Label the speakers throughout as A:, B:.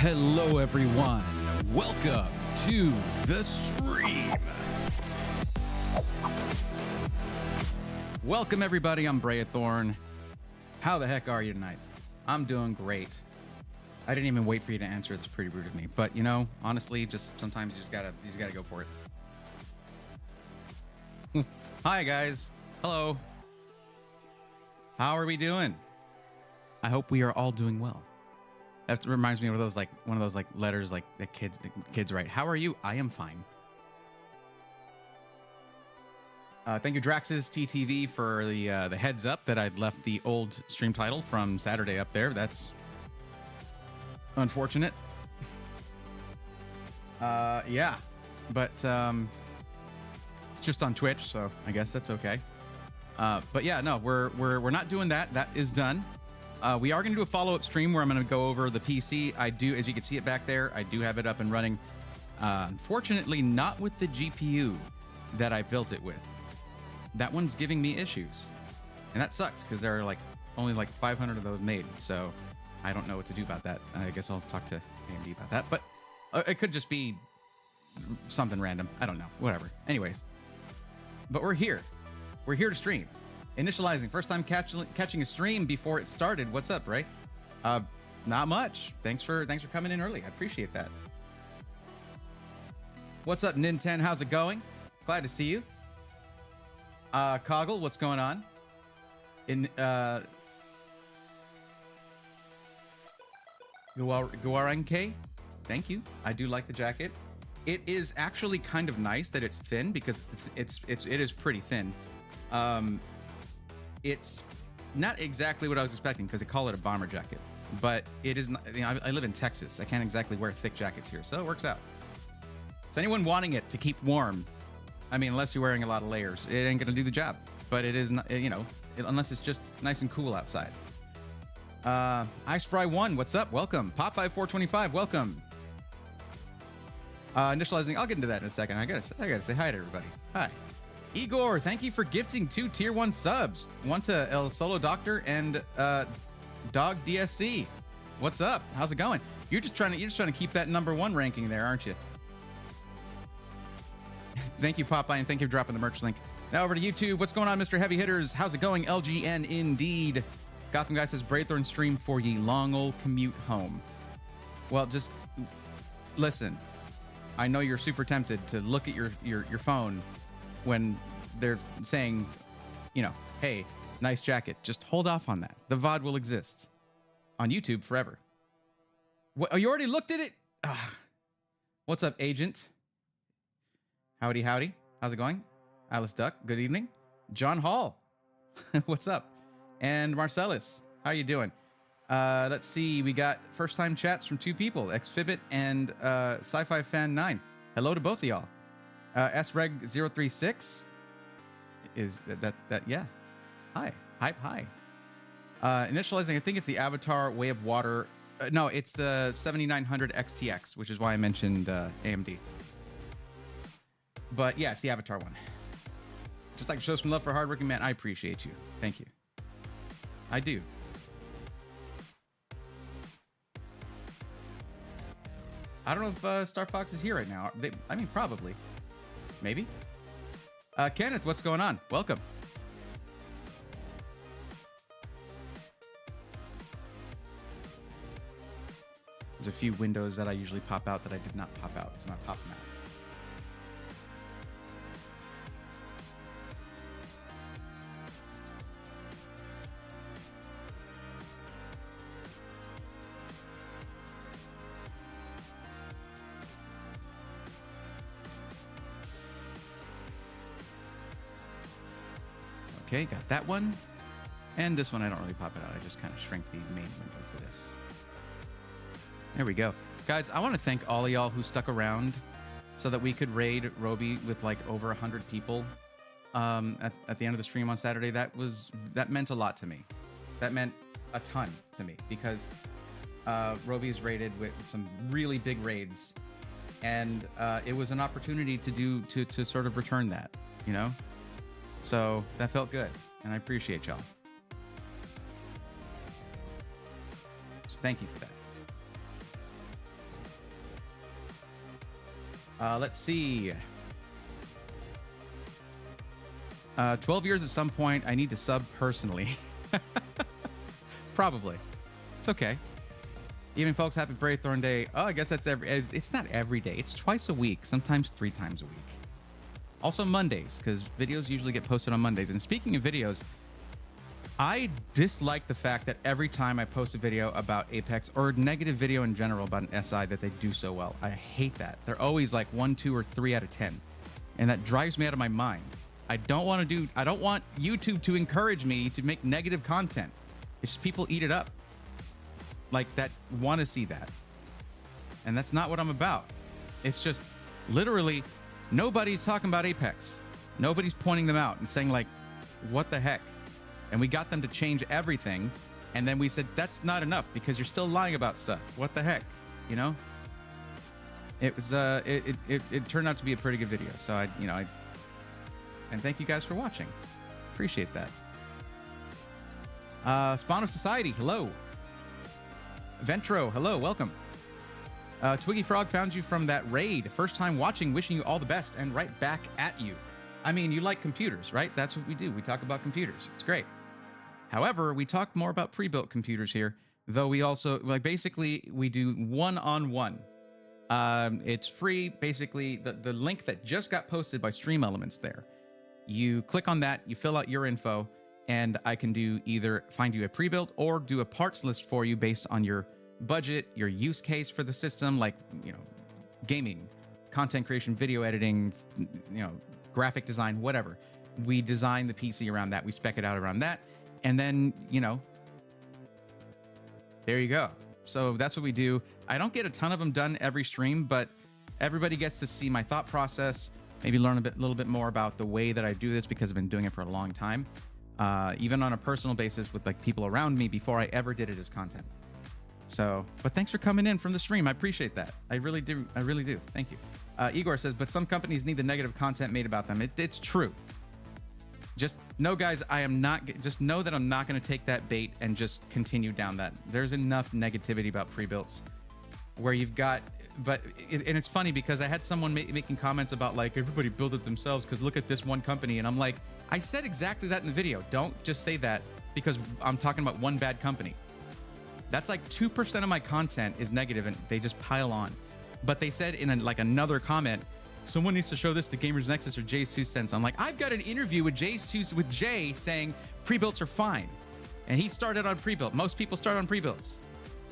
A: Hello, everyone. Welcome to the stream. Welcome, everybody. I'm Brayathorn. How the heck are you tonight? I'm doing great. I didn't even wait for you to answer. That's pretty rude of me. But, you know, honestly, just sometimes you just gotta go for it. Hi, guys. Hello. How are we doing? I hope we are all doing well. That reminds me of those one of those letters that kids write. How are you? I am fine. Thank you, Drax's TTV, for the heads up that I'd left the old stream title from Saturday up there. That's unfortunate. Yeah, but it's just on Twitch, so I guess that's okay. But yeah, no, we're not doing that. That is done. We are going to do a follow-up stream where I'm going to go over the PC. I do, as you can see it back there, I do have it up and running. Unfortunately, not with the GPU that I built it with. That one's giving me issues. And that sucks because there are only 500 of those made. So I don't know what to do about that. I guess I'll talk to AMD about that. But it could just be something random. I don't know. Whatever. Anyways. But we're here. We're here to stream. Initializing, first time catching a stream before it started. What's up, Ray? Not much. Thanks for coming in early. I appreciate that. What's up, Nin10? How's it going? Glad to see you. Coggle, what's going on? Guaranke, thank you. I do like the jacket. It is actually kind of nice that it's thin because it is pretty thin. It's not exactly what I was expecting because they call it a bomber jacket, but it is not. You know, I live in Texas. I can't exactly wear thick jackets here, so it works out. So anyone wanting it to keep warm, I mean, unless you're wearing a lot of layers, it ain't gonna do the job. But it is not, you know, unless it's just nice and cool outside. Ice Fry 1, what's up? Welcome. Popeye 425, welcome. Initializing, I'll get into that in a second. I gotta say hi to everybody. Hi. Igor, thank you for gifting 2 tier 1 subs. One to El Solo Doctor and Dog DSC. What's up? How's it going? You're just trying to keep that #1 ranking there, aren't you? Thank you, Popeye, and thank you for dropping the merch link. Now over to YouTube. What's going on, Mr. Heavy Hitters? How's it going? LGN indeed. Gotham Guy says Braithorn stream for ye long old commute home. Well, just listen. I know you're super tempted to look at your phone when they're saying, you know, hey, nice jacket. Just hold off on that. The VOD will exist on YouTube forever. What, oh, you already looked at it? What's up, Agent? Howdy, howdy. How's it going? Alice Duck, good evening. John Hall, what's up? And Marcellus, how are you doing? Let's see, we got first-time chats from 2 people, Xfibit and Sci-Fi Fan 9. Hello to both of y'all. SReg036 is that yeah. Hi. Initializing, I think it's the Avatar Way of Water. No, it's the 7900 XTX, which is why I mentioned AMD. But yeah, it's the Avatar one. Just like to show some love for hardworking man. I appreciate you. Thank you. I do. I don't know if Star Fox is here right now. I mean, probably. Maybe. Kenneth, what's going on? Welcome. There's a few windows that I usually pop out that I did not pop out, so I'm not popping out. Okay, got that one. And this one I don't really pop it out. I just kind of shrink the main window for this. There we go. Guys, I want to thank all of y'all who stuck around so that we could raid Roby with over 100 people at the end of the stream on Saturday. That meant a lot to me. That meant a ton to me because Roby is raided with some really big raids, and it was an opportunity to sort of return that, you know? So that felt good, and I appreciate y'all. So thank you for that. Let's see. 12 years at some point. I need to sub personally. Probably. It's okay. Even folks, happy Braythorn Day. Oh, I guess that's it's not every day. It's twice a week, sometimes 3 times a week. Also Mondays, because videos usually get posted on Mondays. And speaking of videos, I dislike the fact that every time I post a video about Apex or negative video in general about an SI that they do so well. I hate that. They're always like 1, 2, or 3 out of 10. And that drives me out of my mind. I don't want YouTube to encourage me to make negative content. It's just people eat it up. Like that want to see that. And that's not what I'm about. It's just literally nobody's talking about Apex. Nobody's pointing them out and saying like, what the heck? And we got them to change everything. And then we said, that's not enough because you're still lying about stuff. What the heck? You know? It was, it turned out to be a pretty good video. So and thank you guys for watching. Appreciate that. Spawn of Society, hello. Ventro, hello, welcome. Twiggy Frog found you from that raid. First time watching, wishing you all the best, and right back at you. I mean, you like computers, right? That's what we do. We talk about computers. It's great. However, we talk more about pre-built computers here, though we also, like, basically, we do one-on-one. It's free, basically, the link that just got posted by Stream Elements there. You click on that, you fill out your info, and I can do either find you a pre-built or do a parts list for you based on your budget, your use case for the system, like, gaming, content creation, video editing, graphic design, whatever. We design the PC around that. We spec it out around that. And then, there you go. So that's what we do. I don't get a ton of them done every stream, but everybody gets to see my thought process, maybe learn a little bit more about the way that I do this because I've been doing it for a long time. Even on a personal basis with like people around me before I ever did it as content. So, but thanks for coming in from the stream. I appreciate that. I really do. I really do. Thank you. Igor says, but some companies need the negative content made about them. It's true. Just know, guys, just know that I'm not going to take that bait and just continue down that. There's enough negativity about pre-builts where you've got, and it's funny because I had someone making comments about like, everybody build it themselves because look at this one company. And I'm like, I said exactly that in the video. Don't just say that because I'm talking about one bad company. That's like 2% of my content is negative and they just pile on. But they said in another comment, someone needs to show this to Gamers Nexus or Jay's 2 cents. I'm like, I've got an interview with Jay saying pre-builts are fine. And he started on pre-built. Most people start on pre-builts.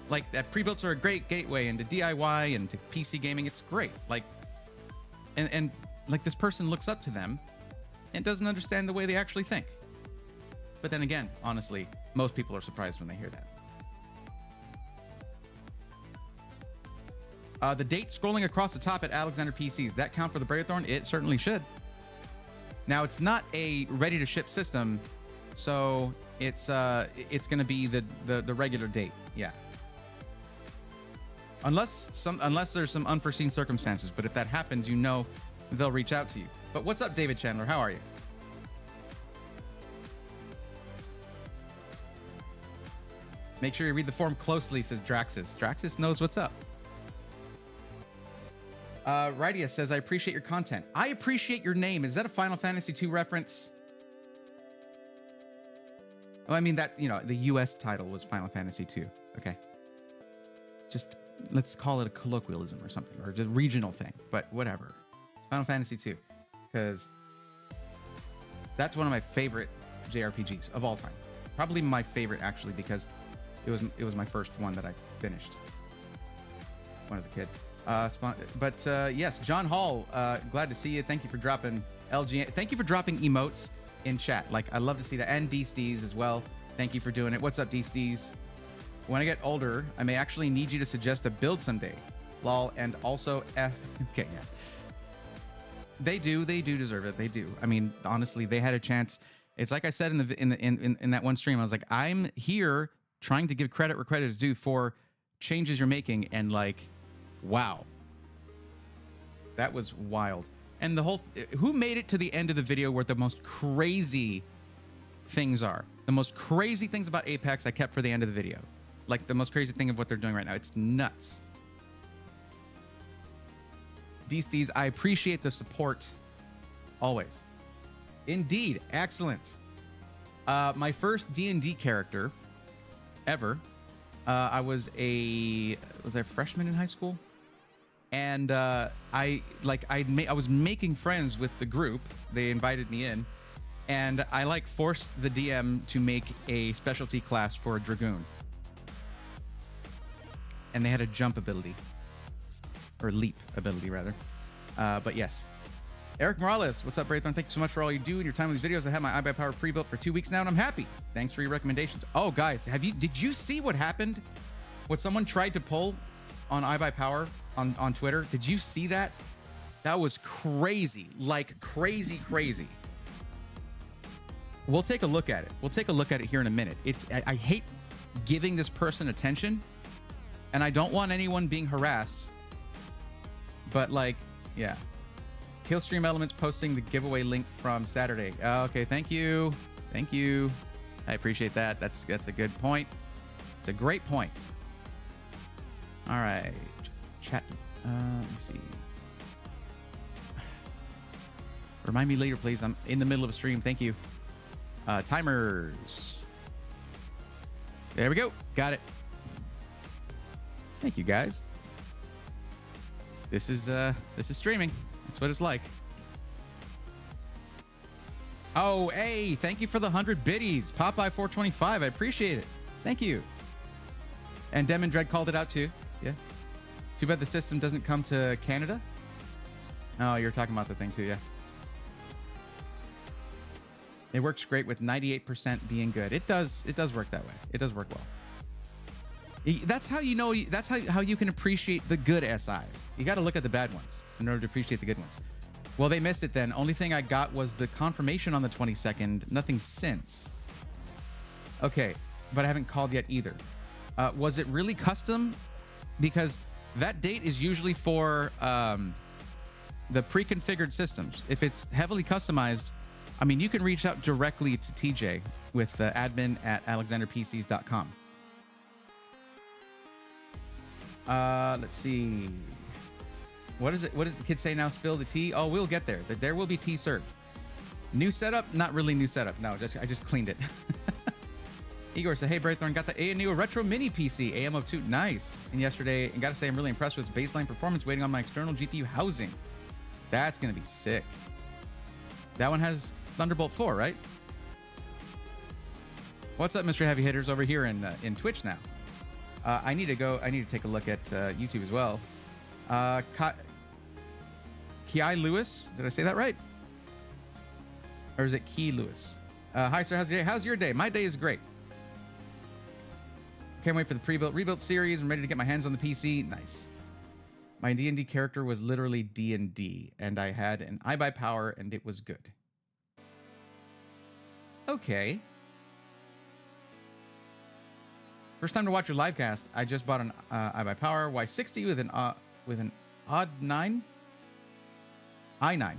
A: Like that pre-builts are a great gateway into DIY and to PC gaming. It's great. Like, and like this person looks up to them and doesn't understand the way they actually think. But then again, honestly, most people are surprised when they hear that. The date scrolling across the top at Alexander PCs, that count for the Braythorn? It certainly should. Now, it's not a ready-to-ship system, so it's going to be the regular date. Yeah. Unless there's some unforeseen circumstances, but if that happens, they'll reach out to you. But what's up, David Chandler? How are you? Make sure you read the form closely, says Draxus. Draxus knows what's up. Rydia says, I appreciate your content. I appreciate your name. Is that a Final Fantasy II reference? Well, I mean that, the US title was Final Fantasy II. Okay. Just let's call it a colloquialism or something, or a regional thing, but whatever. Final Fantasy II, because that's one of my favorite JRPGs of all time. Probably my favorite, actually, because it was my first one that I finished when I was a kid. Yes, John Hall, glad to see you. Thank you for dropping LGN. Thank you for dropping emotes in chat. Like, I love to see that. And D-Steez as well. Thank you for doing it. What's up, D-Steez? When I get older, I may actually need you to suggest a build someday. Lol, and also F. Okay, yeah. They do deserve it. They do. I mean, honestly, they had a chance. It's like I said in that one stream. I was like, I'm here trying to give credit where credit is due for changes you're making, and like, wow, that was wild. And who made it to the end of the video where the most crazy things are? The most crazy things about Apex I kept for the end of the video. Like the most crazy thing of what they're doing right now. It's nuts. Deasties, I appreciate the support always. Indeed, excellent. My first D&D character ever. I was a freshman in high school, and I was making friends with the group. They invited me in, and I like forced the DM to make a specialty class for a dragoon, and they had a jump ability, or leap ability rather. But yes. Eric Morales, what's up, Braithorn? Thank you so much for all you do in your time with these videos. I have my iBuyPower pre-built for 2 weeks now, and I'm happy. Thanks for your recommendations. Oh, guys, did you see what happened? What someone tried to pull on iBuyPower on Twitter? Did you see that? That was crazy, like crazy. We'll take a look at it. We'll take a look at it here in a minute. I hate giving this person attention, and I don't want anyone being harassed. But like, yeah. Killstream Elements posting the giveaway link from Saturday. Okay, thank you. I appreciate that. That's a good point. It's a great point. All right, chat. Let me see. Remind me later, please. I'm in the middle of a stream. Thank you. Timers. There we go. Got it. Thank you, guys. This is streaming. That's what it's like. Oh, hey, thank you for the 100 biddies. Popeye 425, I appreciate it. Thank you. And Demon Dread called it out too. Yeah. Too bad the system doesn't come to Canada. Oh, you're talking about the thing too, yeah. It works great with 98% being good. It does work that way. It does work well. That's how you know. That's how you can appreciate the good SIs. You got to look at the bad ones in order to appreciate the good ones. Well, they missed it then. Only thing I got was the confirmation on the 22nd. Nothing since. Okay, but I haven't called yet either. Was it really custom? Because that date is usually for the pre-configured systems. If it's heavily customized, I mean, you can reach out directly to TJ with admin@alexanderpcs.com. Let's see. What is it? What does the kid say now? Spill the tea? Oh, we'll get there. There will be tea served. New setup? Not really new setup. No, I just cleaned it. Igor said, hey, Braithorn, got the ANU Retro Mini PC, AM02. Nice. And yesterday, and gotta say, I'm really impressed with its baseline performance, waiting on my external GPU housing. That's gonna be sick. That one has Thunderbolt 4, right? What's up, Mr. Heavy Hitters, over here in Twitch now? I need to take a look at YouTube as well. Ki Lewis, did I say that right? Or is it Key Lewis? Hi, sir. How's your day? How's your day? My day is great. Can't wait for the rebuilt series. I'm ready to get my hands on the PC. Nice. My D&D character was literally D&D, and I had an iBuyPower, and it was good. Okay. First time to watch your live cast. I just bought an iBuyPower Y60 with an odd 9 i9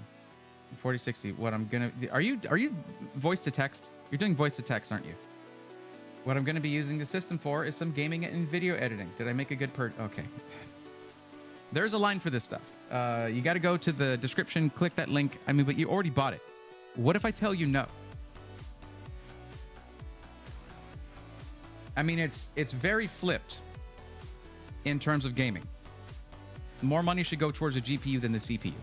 A: 4060. What I'm gonna are you voice to text? You're doing voice to text, aren't you? What I'm gonna be using the system for is some gaming and video editing. Did I make a good okay. There's a line for this stuff. You got to go to the description, click that link. I mean, but you already bought it. What if I tell you no? I mean, it's very flipped in terms of gaming. More money should go towards a GPU than the CPU.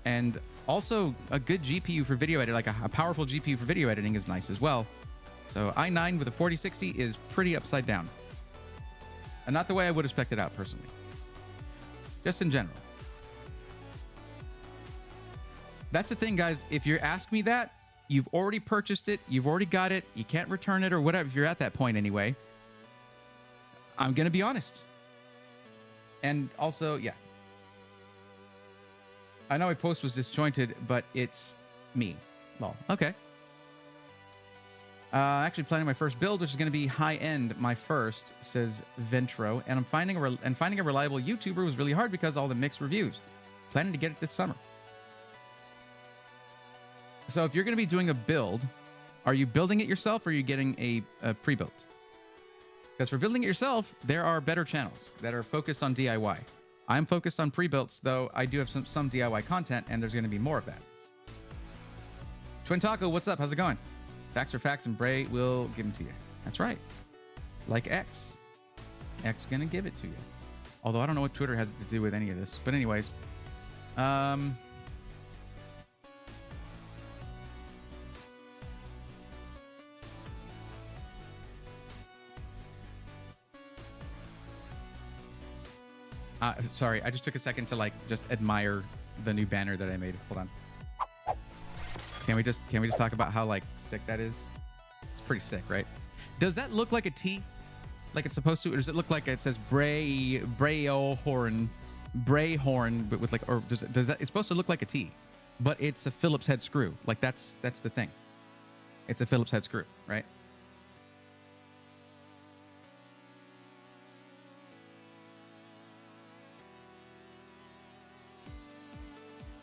A: And also, a good GPU for video editing, like a powerful GPU for video editing, is nice as well. So i9 with a 4060 is pretty upside down. And not the way I would have spec'd it out personally. Just in general. That's the thing, guys. If you ask me that, you've already purchased it, you've already got it, you can't return it or whatever, if you're at that point anyway. I'm going to be honest. And also, yeah. I know my post was disjointed, but it's me. Lol. Okay. Actually planning my first build, which is going to be high-end. My first, says Ventro. And I'm finding a reliable YouTuber was really hard because all the mixed reviews. Planning to get it this summer. So if you're going to be doing a build, are you building it yourself or are you getting a pre-built? Because for building it yourself, there are better channels that are focused on DIY. I'm focused on pre-builts, though I do have some DIY content, and there's going to be more of that. Twin Taco, what's up? How's it going? Facts are facts, and Bray will give them to you. That's right. Like X. X gonna give it to you. Although I don't know what Twitter has to do with any of this. But anyways. Sorry, I just took a second to like just admire the new banner that I made. Hold on. Can we just talk about how like sick that is? It's pretty sick, right? Does that look like a T? Like it's supposed to, or does it look like it says Brayhorn, but with like, or does that? It's supposed to look like a T, but it's a Phillips head screw. Like that's the thing. It's a Phillips head screw, right?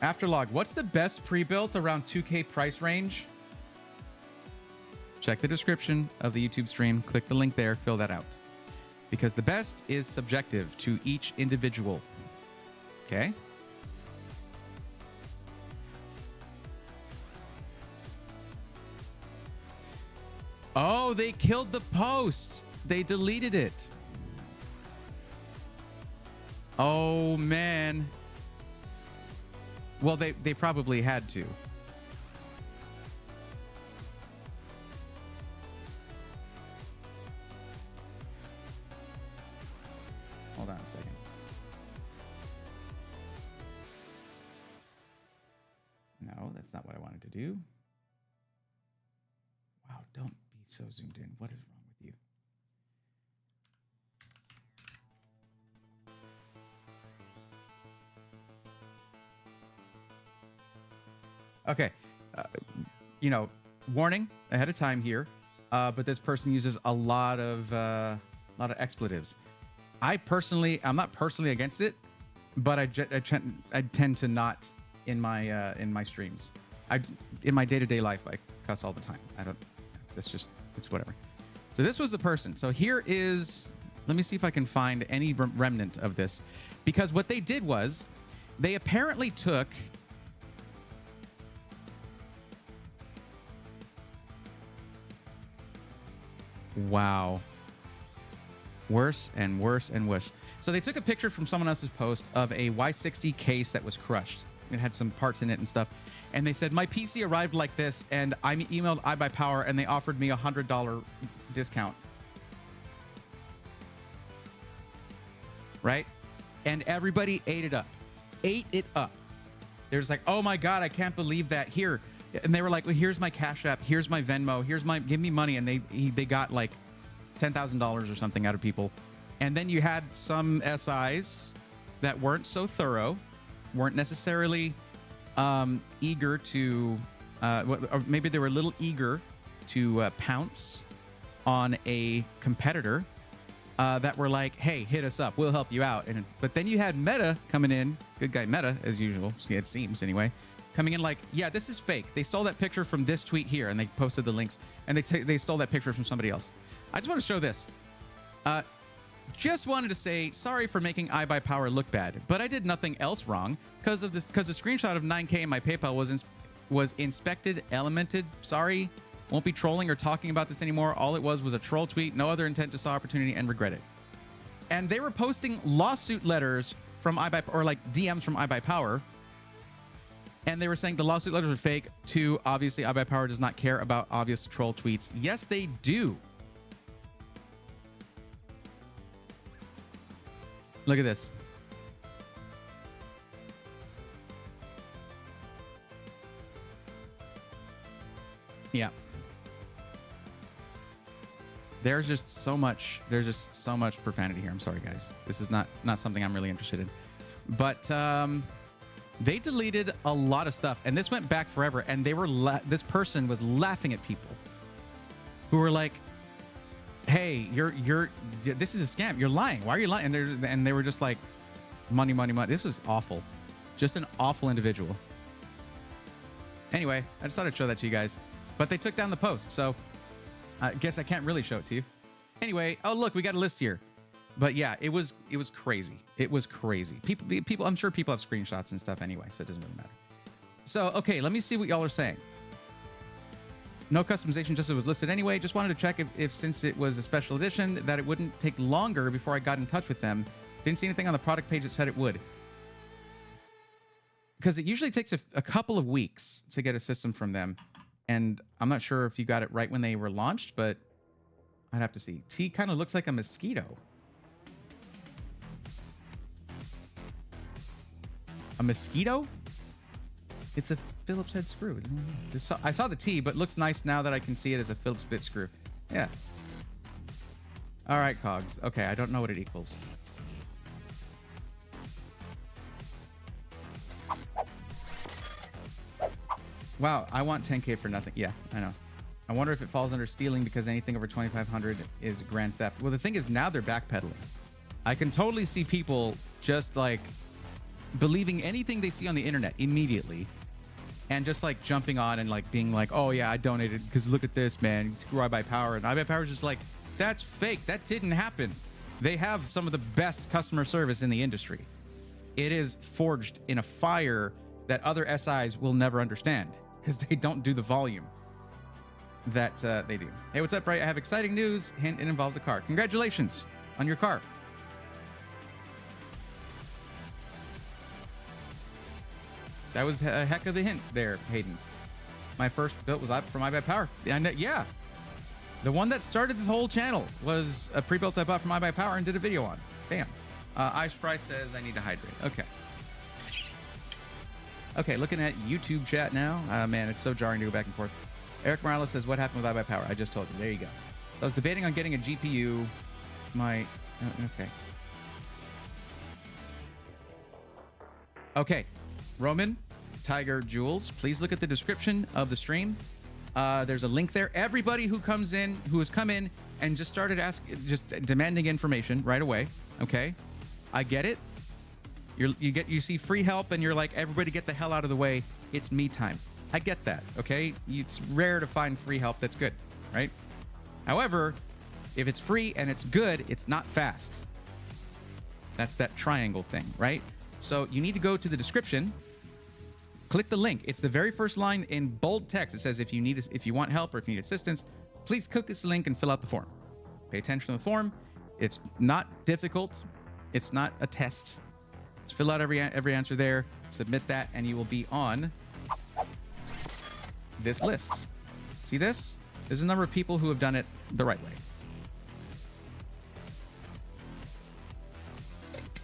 A: Afterlog, what's the best pre-built around 2K price range? Check the description of the YouTube stream. Click the link there. Fill that out. Because the best is subjective to each individual. Okay? Oh, they killed the post. They deleted it. Oh, man. Well, they probably had to. Hold on a second. No, that's not what I wanted to do. Wow, don't be so zoomed in. What is wrong with you? Okay, you know, warning ahead of time here, but this person uses a lot of expletives. I'm not personally against it, but I tend to not in my streams. In my day-to-day life, I cuss all the time. It's whatever. So this was the person. So here is, let me see if I can find any remnant of this, because what they did was they apparently took. Wow. Worse and worse and worse. So they took a picture from someone else's post of a Y60 case that was crushed. It had some parts in it and stuff. And they said, my PC arrived like this, and I emailed iBuyPower, and they offered me $100 discount. Right? And everybody ate it up. Ate it up. They're just like, oh my God, I can't believe that. Here. And they were like, well, here's my Cash App, here's my Venmo, give me money. And they got like $10,000 or something out of people. And then you had some SIs that weren't so thorough, weren't necessarily eager to, or maybe they were a little eager to pounce on a competitor that were like, hey, hit us up, we'll help you out. But then you had Meta coming in, good guy Meta, as usual, it seems anyway, coming in like, yeah, this is fake. They stole that picture from this tweet here, and they posted the links, and they stole that picture from somebody else. I just want to show this. Just wanted to say sorry for making iBuyPower look bad, but I did nothing else wrong because the screenshot of 9K in my PayPal was inspected, elemented. Sorry, won't be trolling or talking about this anymore. All it was a troll tweet, no other intent to saw opportunity and regret it. And they were posting lawsuit letters from iBuyPower, or like DMs from iBuyPower. And they were saying the lawsuit letters are fake. Too, obviously, iBuyPower does not care about obvious troll tweets. Yes, they do. Look at this. Yeah. There's just so much profanity here. I'm sorry, guys. This is not something I'm really interested in. But they deleted a lot of stuff, and this went back forever. And they were this person was laughing at people who were like, "Hey, this is a scam. You're lying. Why are you lying?" And they were just like, "Money, money, money." This was awful. Just an awful individual. Anyway, I just thought I'd show that to you guys. But they took down the post, so I guess I can't really show it to you. Anyway, oh look, we got a list here. But yeah, it was crazy. It was crazy. People, I'm sure people have screenshots and stuff anyway, so it doesn't really matter. So, okay, let me see what y'all are saying. No customization, just it was listed anyway. Just wanted to check if since it was a special edition, that it wouldn't take longer before I got in touch with them. Didn't see anything on the product page that said it would. Because it usually takes a couple of weeks to get a system from them. And I'm not sure if you got it right when they were launched, but I'd have to see. T kind of looks like a mosquito. A mosquito? It's a Phillips head screw. I saw the T, but looks nice now that I can see it as a Phillips bit screw. Yeah. All right, cogs. Okay, I don't know what it equals. Wow, I want 10K for nothing. Yeah, I know. I wonder if it falls under stealing because anything over 2,500 is grand theft. Well, the thing is now they're backpedaling. I can totally see people just like believing anything they see on the internet immediately and just like jumping on and like being like, oh yeah, I donated because look at this, man. Screw iBuyPower. And iBuyPower is just like, that's fake. That didn't happen. They have some of the best customer service in the industry. It is forged in a fire that other SIs will never understand because they don't do the volume that they do. Hey, what's up, Bright? I have exciting news. Hint, it involves a car. Congratulations on your car. That was a heck of a hint there, Hayden. My first build was from iBuyPower. Yeah. The one that started this whole channel was a pre-built I bought from iBuyPower and did a video on. Bam. Ice Fry says I need to hydrate. Okay. Okay, looking at YouTube chat now. Man, it's so jarring to go back and forth. Eric Morales says, what happened with iBuyPower? I just told you. There you go. I was debating on getting a GPU. Okay. Okay. Roman, Tiger, Jules, please look at the description of the stream. There's a link there. Everybody who has come in and just started just demanding information right away. Okay. I get it. You see free help and you're like, everybody get the hell out of the way. It's me time. I get that. Okay. It's rare to find free help that's good, right? However, if it's free and it's good, it's not fast. That's that triangle thing, right? So you need to go to the description, click the link. It's the very first line in bold text. It says, if you want help or if you need assistance, please click this link and fill out the form. Pay attention to the form. It's not difficult. It's not a test. Just fill out every answer there, submit that, and you will be on this list. See this? There's a number of people who have done it the right way.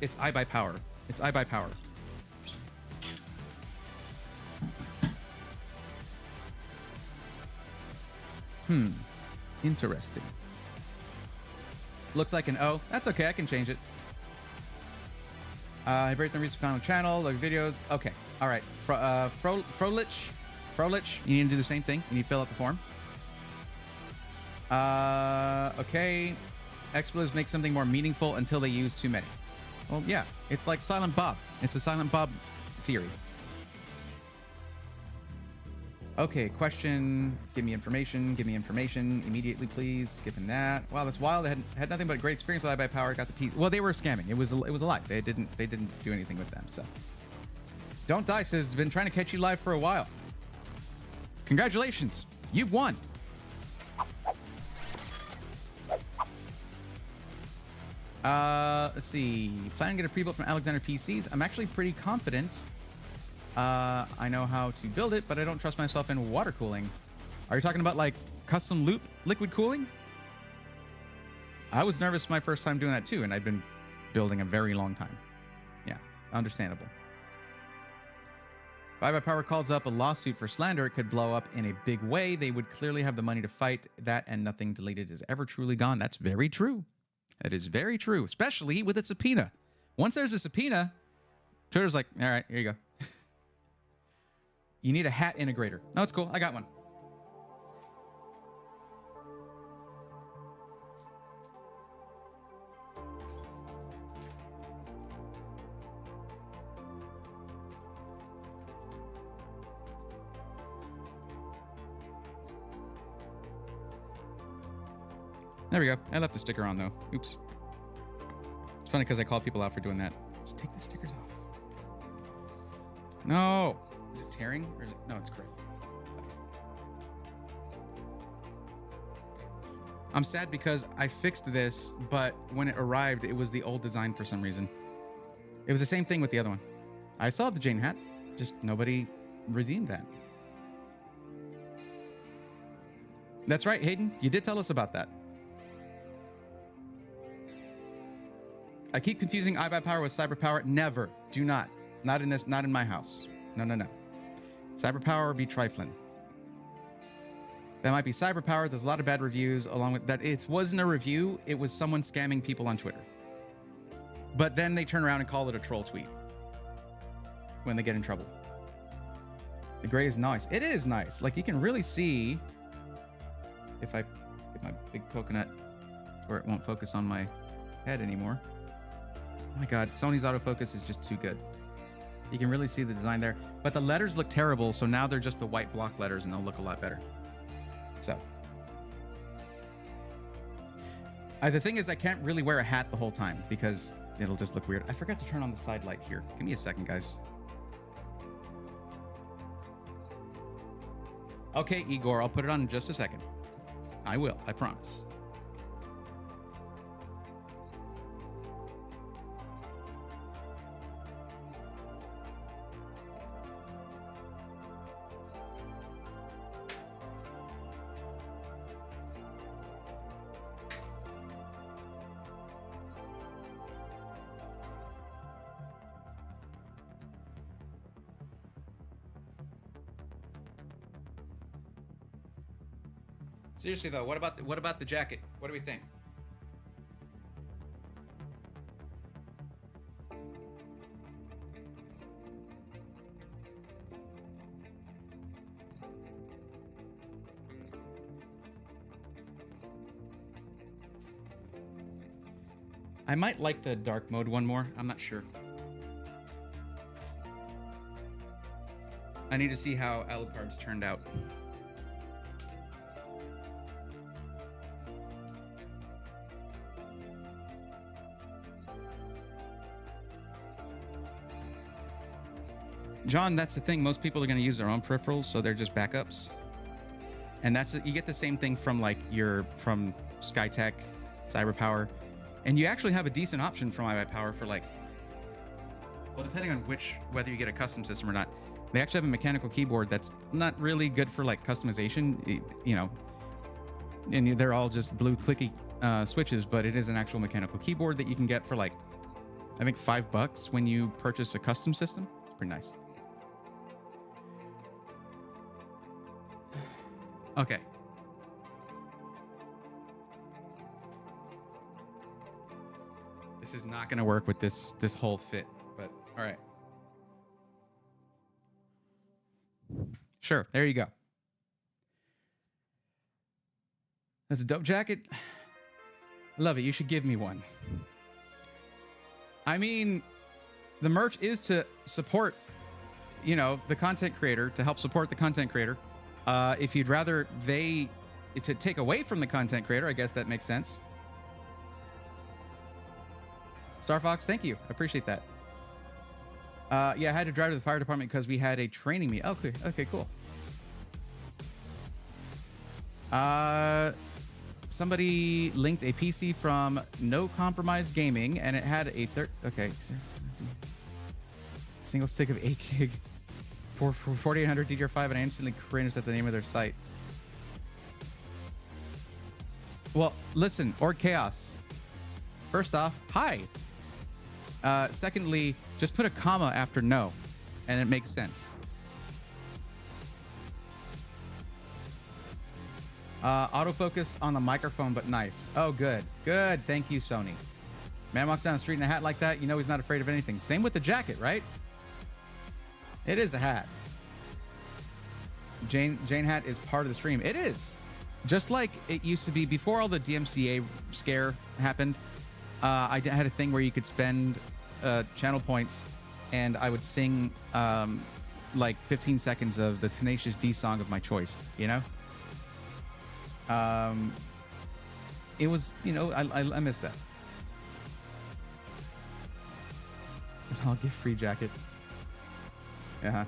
A: It's iBuyPower. It's iBuyPower. Interesting. Looks like an O. That's okay. I can change it. I break the recent final channel, like videos. Okay. All right. Frolich, you need to do the same thing. You need to fill out the form. Okay. Expletives make something more meaningful until they use too many. Well, yeah. It's like Silent Bob. It's a Silent Bob theory. Okay, question. Give me information. Give me information immediately, please. Skipping that. Wow, that's wild. I had nothing but a great experience with iBuyPower. Got the piece. Well, they were scamming. It was a lie. They didn't do anything with them. So, Don't Die says it's been trying to catch you live for a while. Congratulations, you've won. Let's see. Planning to get a pre-built from Alexander PCs. I'm actually pretty confident. I know how to build it, but I don't trust myself in water cooling. Are you talking about like custom loop liquid cooling? I was nervous my first time doing that too, and I've been building a very long time. Yeah, understandable. If iBuyPower calls up a lawsuit for slander, it could blow up in a big way. They would clearly have the money to fight that, and nothing deleted is ever truly gone. That's very true. That is very true, especially with a subpoena. Once there's a subpoena, Twitter's like, all right, here you go. You need a hat integrator. No, it's cool. I got one. There we go. I left the sticker on, though. Oops. It's funny because I call people out for doing that. Just take the stickers off. No. Is it tearing? Or is it? No, it's correct. I'm sad because I fixed this, but when it arrived, it was the old design for some reason. It was the same thing with the other one. I still have the Jane hat, just nobody redeemed that. That's right, Hayden. You did tell us about that. I keep confusing iBuy Power with Cyber Power. Never. Do not. Not in this. Not in my house. No, no, no. Cyber Power be trifling. That might be Cyber Power. There's a lot of bad reviews along with that. It wasn't a review. It was someone scamming people on Twitter. But then they turn around and call it a troll tweet when they get in trouble. The gray is nice. It is nice. Like you can really see if I get my big coconut where it won't focus on my head anymore. Oh my God, Sony's autofocus is just too good. You can really see the design there, but the letters look terrible. So now they're just the white block letters and they'll look a lot better. So the thing is I can't really wear a hat the whole time because it'll just look weird. I forgot to turn on the side light here. Give me a second, guys. Okay, Igor, I'll put it on in just a second. I will, I promise. Seriously though, what about the jacket? What do we think? I might like the dark mode one more. I'm not sure. I need to see how Alucard's turned out. John, that's the thing. Most people are going to use their own peripherals, so they're just backups. And you get the same thing from from Skytech, CyberPower, and you actually have a decent option from iBuy Power for well, depending on whether you get a custom system or not. They actually have a mechanical keyboard that's not really good for customization, and they're all just blue clicky switches, but it is an actual mechanical keyboard that you can get for I think $5 when you purchase a custom system. It's pretty nice. Okay. This is not going to work with this whole fit, but all right. Sure, there you go. That's a dope jacket. Love it. You should give me one. I mean, the merch is to support, the content creator, to help support the content creator. If you'd rather to take away from the content creator, I guess that makes sense. Star Fox, thank you. I appreciate that. Yeah, I had to drive to the fire department because we had a training meet. Okay, okay, cool. Somebody linked a PC from No Compromise Gaming, and it had a single stick of 8 gig for 4800 DDR5, and I instantly cringed at the name of their site. Well, listen, Org Chaos. First off, hi. Secondly, just put a comma after no, and it makes sense. Autofocus on the microphone, but nice. Oh, good. Good. Thank you, Sony. Man walks down the street in a hat like that, he's not afraid of anything. Same with the jacket, right? It is a hat. Jane hat is part of the stream. It is. Just like it used to be before all the DMCA scare happened. I had a thing where you could spend channel points, and I would sing 15 seconds of the Tenacious D song of my choice, It was, I miss that. I'll give free jacket. Yeah.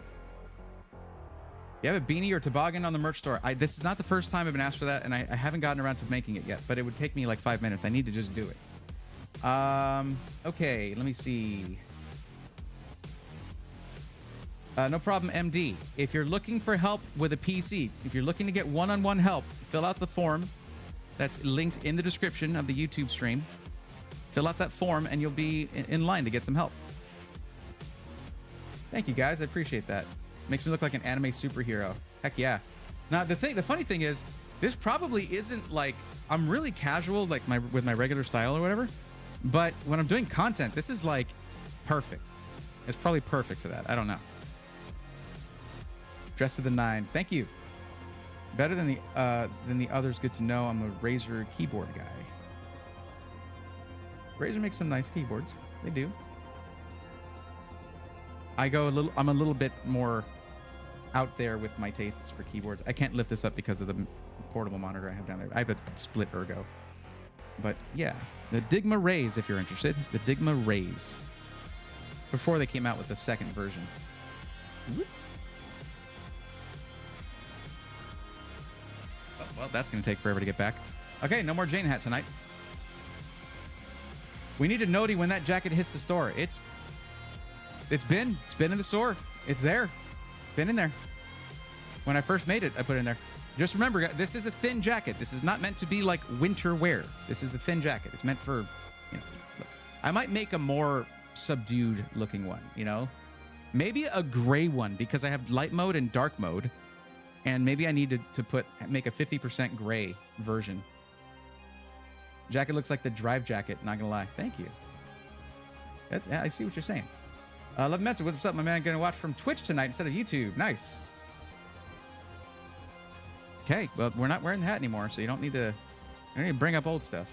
A: You have a beanie or toboggan on the merch store? This is not the first time I've been asked for that, and I haven't gotten around to making it yet, but it would take me like 5 minutes. I need to just do it. Okay, let me see. No problem, MD. If you're looking for help with a PC, if you're looking to get one-on-one help, fill out the form that's linked in the description of the YouTube stream. Fill out that form, and you'll be in line to get some help. Thank you, guys. I appreciate that. Makes me look like an anime superhero. Heck yeah. Now, the funny thing is, this probably isn't like, I'm really casual, like with my regular style or whatever. But when I'm doing content, this is like perfect. It's probably perfect for that. I don't know. Dressed to the nines. Thank you. Better than the others. Good to know. I'm a Razer keyboard guy. Razer makes some nice keyboards. They do. I'm a little bit more out there with my tastes for keyboards. I can't lift this up because of the portable monitor I have down there. I have a split ergo. But yeah, the Digma Rays, if you're interested. The Digma Rays. Before they came out with the second version. Oh, well, that's going to take forever to get back. Okay, no more Jane hat tonight. We need a noti when that jacket hits the store. It's been in the store. It's there. It's been in there. When I first made it, I put it in there. Just remember, this is a thin jacket. This is not meant to be like winter wear. This is a thin jacket. It's meant for, I might make a more subdued looking one, maybe a gray one, because I have light mode and dark mode, and maybe I need to make a 50% gray version. Jacket looks like the Drive jacket, not gonna lie. Thank you. I see what you're saying. Love Mentor, what's up, my man? Gonna watch from Twitch tonight instead of YouTube. Nice. Okay, well, we're not wearing the hat anymore, so you don't need to bring up old stuff.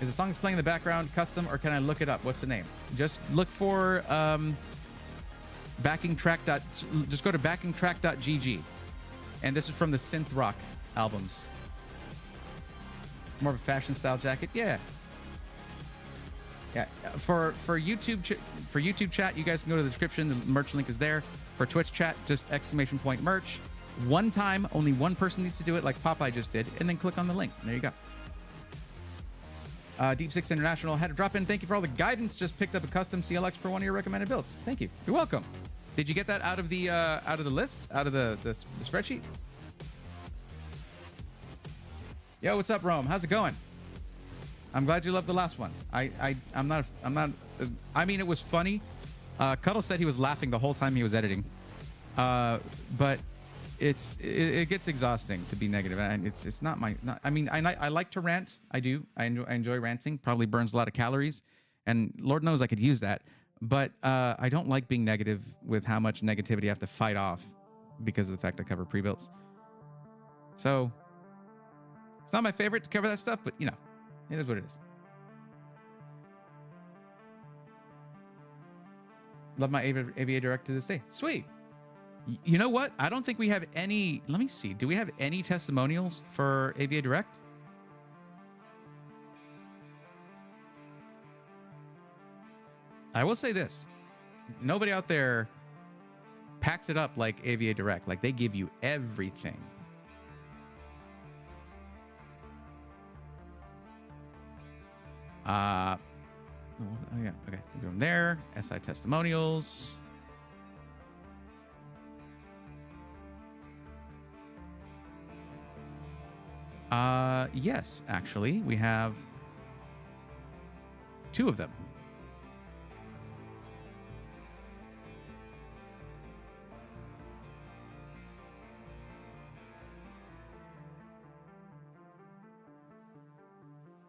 A: Is the song that's playing in the background custom, or can I look it up? What's the name? Just look for backing track. Just go to backingtrack.gg, and this is from the synth rock albums. More of a fashion style jacket, yeah. Yeah, for YouTube chat, you guys can go to the description. The merch link is there. For Twitch chat, just ! merch. One time, only one person needs to do it, like Popeye just did, and then click on the link. There you go. Deep Six International had to drop in. Thank you for all the guidance. Just picked up a custom CLX per one of your recommended builds. Thank you. You're welcome. Did you get that out of the list, out of the spreadsheet? Yo, what's up, Rome? How's it going? I'm glad you loved the last one. I'm not. I mean, it was funny. Cuddle said he was laughing the whole time he was editing. But it gets exhausting to be negative, and it's not my. I mean, I like to rant. I do. I enjoy ranting. Probably burns a lot of calories, and Lord knows I could use that. But I don't like being negative with how much negativity I have to fight off because of the fact I cover pre-builts. So it's not my favorite to cover that stuff, but it is what it is. Love my AVA Direct to this day. Sweet. You know what? I don't think we have any. Let me see. Do we have any testimonials for AVA Direct? I will say this. Nobody out there packs it up like AVA Direct. Like, they give you everything. Oh yeah, okay. They're doing there. SI testimonials. Yes, actually, we have 2 of them.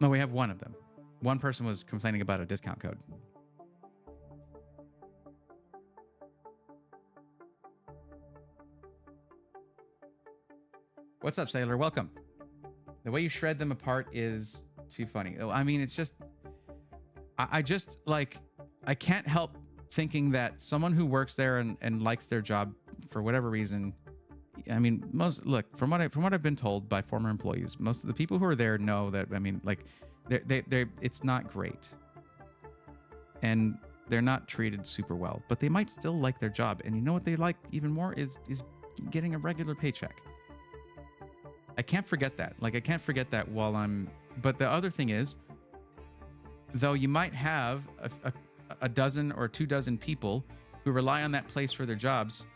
A: No, we have 1 of them. One person was complaining about a discount code. What's up, Sailor? Welcome. The way you shred them apart is too funny. I mean, it's just... I just, like... I can't help thinking that someone who works there and likes their job for whatever reason... I mean, look, from what I've been told by former employees, most of the people who are there know that, I mean, like... It's not great. and they're not treated super well, but they might still like their job. And you know what they like even more is getting a regular paycheck. I can't forget that. Like, I can't forget that while I'm... But the other thing is, though you might have a dozen or 2 dozen people who rely on that place for their jobs,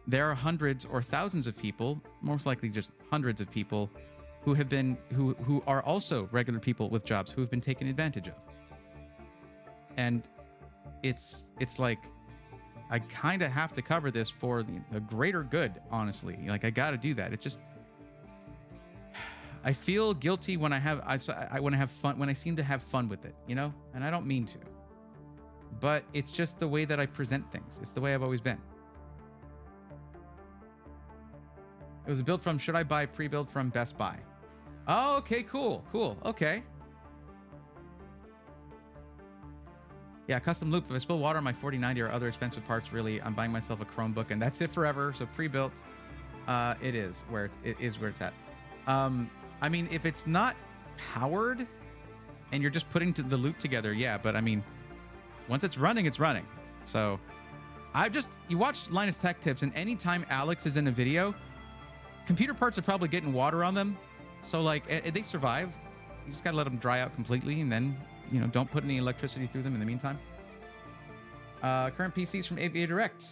A: there are hundreds or thousands of people, most likely just hundreds of people, who have been who are also regular people with jobs who have been taken advantage of. And it's like, I kind of have to cover this for the greater good, honestly. Like, I got to do that. It just... I feel guilty when I want to have fun, when I seem to have fun with it, you know? And I don't mean to. But it's just the way that I present things. It's the way I've always been. It was a build from, should I buy pre-build from Best Buy? Oh, okay, cool, okay. Yeah, custom loop. If I spill water on my 4090 or other expensive parts, really, I'm buying myself a Chromebook, and that's it forever. So pre-built, it is where it's at. I mean, if it's not powered and you're just putting the loop together, yeah, but I mean, once it's running, it's running. So you watch Linus Tech Tips, and anytime Alex is in a video, computer parts are probably getting water on them. So like, they survive. You just gotta let them dry out completely, and then, you know, don't put any electricity through them in the meantime. Current PCs from AVA Direct.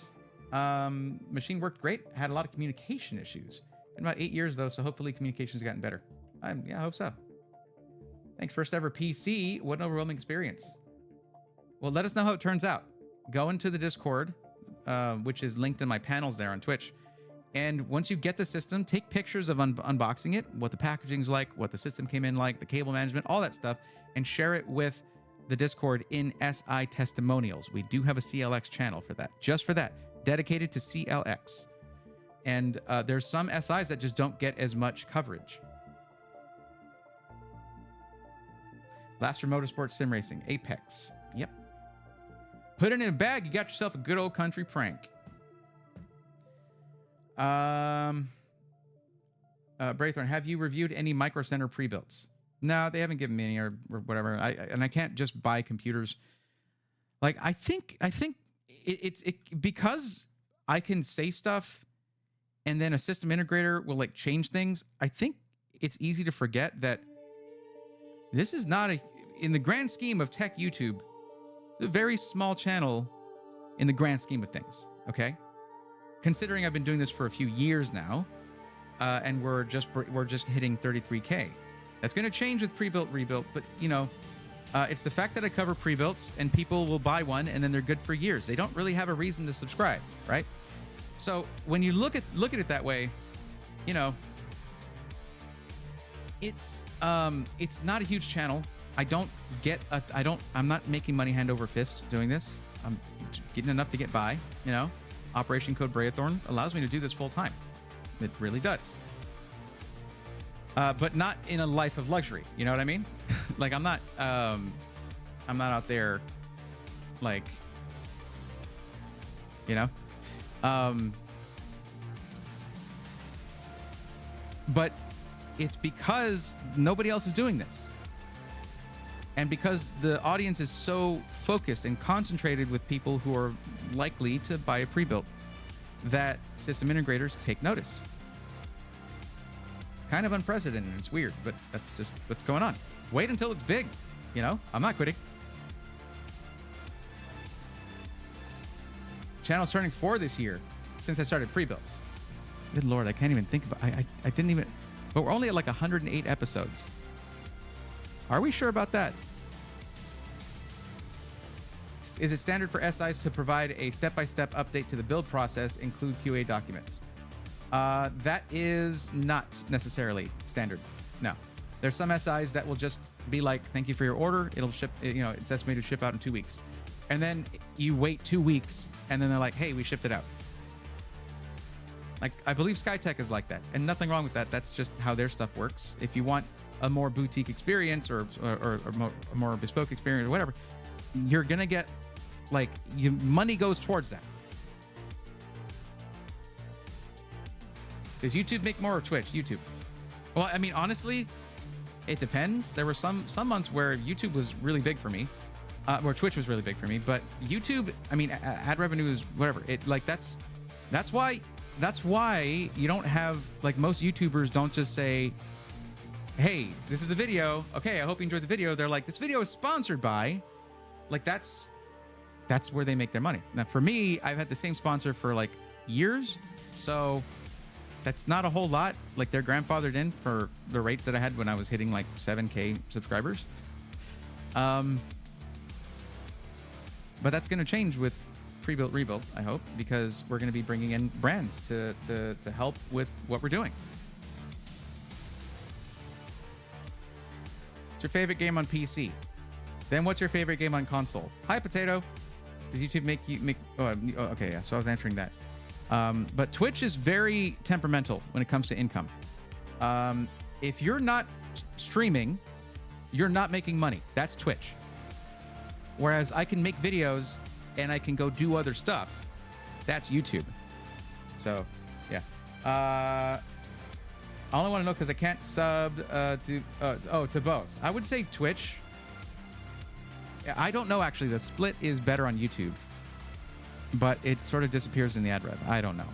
A: Machine worked great. Had a lot of communication issues. In about 8 years though, so hopefully communication's gotten better. Yeah, I hope so. Thanks, first ever PC. What an overwhelming experience. Well, let us know how it turns out. Go into the Discord, which is linked in my panels there on Twitch. And once you get the system, take pictures of unboxing it, what the packaging's like, what the system came in like, the cable management, all that stuff, and share it with the Discord in SI Testimonials. We do have a CLX channel for that, just for that, dedicated to CLX. And there's some SIs that just don't get as much coverage. Laster Motorsport Sim Racing, Apex. Yep. Put it in a bag, you got yourself a good old country prank. Braithorn, have you reviewed any Micro Center pre-builts? No, they haven't given me any or whatever. I can't just buy computers. Like, I think it's because I can say stuff and then a system integrator will like change things. I think it's easy to forget that this is not in the grand scheme of tech YouTube, a very small channel in the grand scheme of things. Okay. Considering I've been doing this for a few years now, and we're just hitting 33K. That's going to change with pre-built, rebuilt, but you know, it's the fact that I cover pre-builts and people will buy one and then they're good for years. They don't really have a reason to subscribe, right? So when you look at it that way, you know, it's not a huge channel. I'm not making money hand over fist doing this. I'm getting enough to get by, you know. Operation Code Braithorn allows me to do this full time. It really does. But not in a life of luxury. You know what I mean? Like, I'm not out there, like, you know. But it's because nobody else is doing this. And because the audience is so focused and concentrated with people who are likely to buy a pre-built, that system integrators take notice. It's kind of unprecedented. It's weird, but that's just what's going on. Wait until it's big. You know, I'm not quitting. Channel's turning 4 this year since I started pre-builts. Good Lord, I can't even think about I didn't even, but we're only at like 108 episodes. Are we sure about that? Is it standard for SIs to provide a step-by-step update to the build process, include QA documents? That is not necessarily standard. No. There's some SIs that will just be like, thank you for your order. It'll ship, you know, it's estimated to ship out in 2 weeks. And then you wait 2 weeks and then they're like, hey, we shipped it out. Like, I believe Skytech is like that, and nothing wrong with that. That's just how their stuff works. If you want a more boutique experience or more bespoke experience or whatever, you're going to get, like, money goes towards that. Does YouTube make more or Twitch? YouTube. Well, I mean, honestly, it depends. There were some months where YouTube was really big for me. Or Twitch was really big for me, but YouTube, I mean, ad revenue is whatever. It like that's why you don't have, like, most YouTubers don't just say, hey, this is the video. Okay, I hope you enjoyed the video. They're like, this video is sponsored by, like, that's where they make their money. Now, for me, I've had the same sponsor for like years, so that's not a whole lot. Like, they're grandfathered in for the rates that I had when I was hitting like 7K subscribers. But that's going to change with pre-built rebuild, I hope, because we're going to be bringing in brands to help with what we're doing. What's your favorite game on PC? Then what's your favorite game on console? Hi, Potato. Does YouTube make you make? Oh, okay, yeah. So I was answering that. But Twitch is very temperamental when it comes to income. If you're not streaming, you're not making money. That's Twitch. Whereas I can make videos and I can go do other stuff. That's YouTube. So, yeah. I only want to know because I can't sub to both. I would say Twitch. I don't know, actually. The split is better on YouTube, but it sort of disappears in the ad rev. I don't know.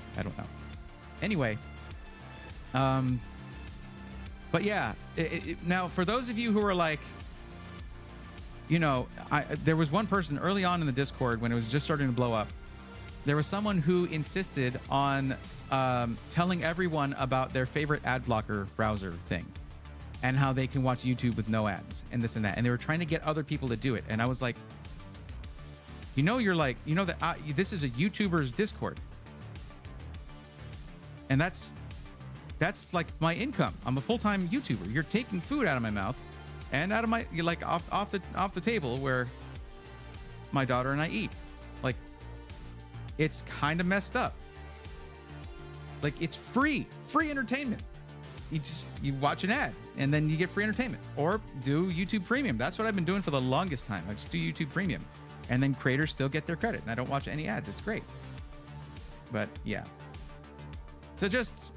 A: Anyway, but yeah. Now, for those of you who are like, you know, there was one person early on in the Discord when it was just starting to blow up. There was someone who insisted on telling everyone about their favorite ad blocker browser thing and how they can watch YouTube with no ads and this and that. And they were trying to get other people to do it. And I was like, you know that this is a YouTuber's Discord. And that's like my income. I'm a full-time YouTuber. You're taking food out of my mouth and out of my, like, off the table where my daughter and I eat. Like, it's kind of messed up. Like, it's free entertainment. You watch an ad and then you get free entertainment, or do YouTube Premium. That's what I've been doing for the longest time. I just do YouTube Premium, and then creators still get their credit, and I don't watch any ads. It's great. But yeah. So just,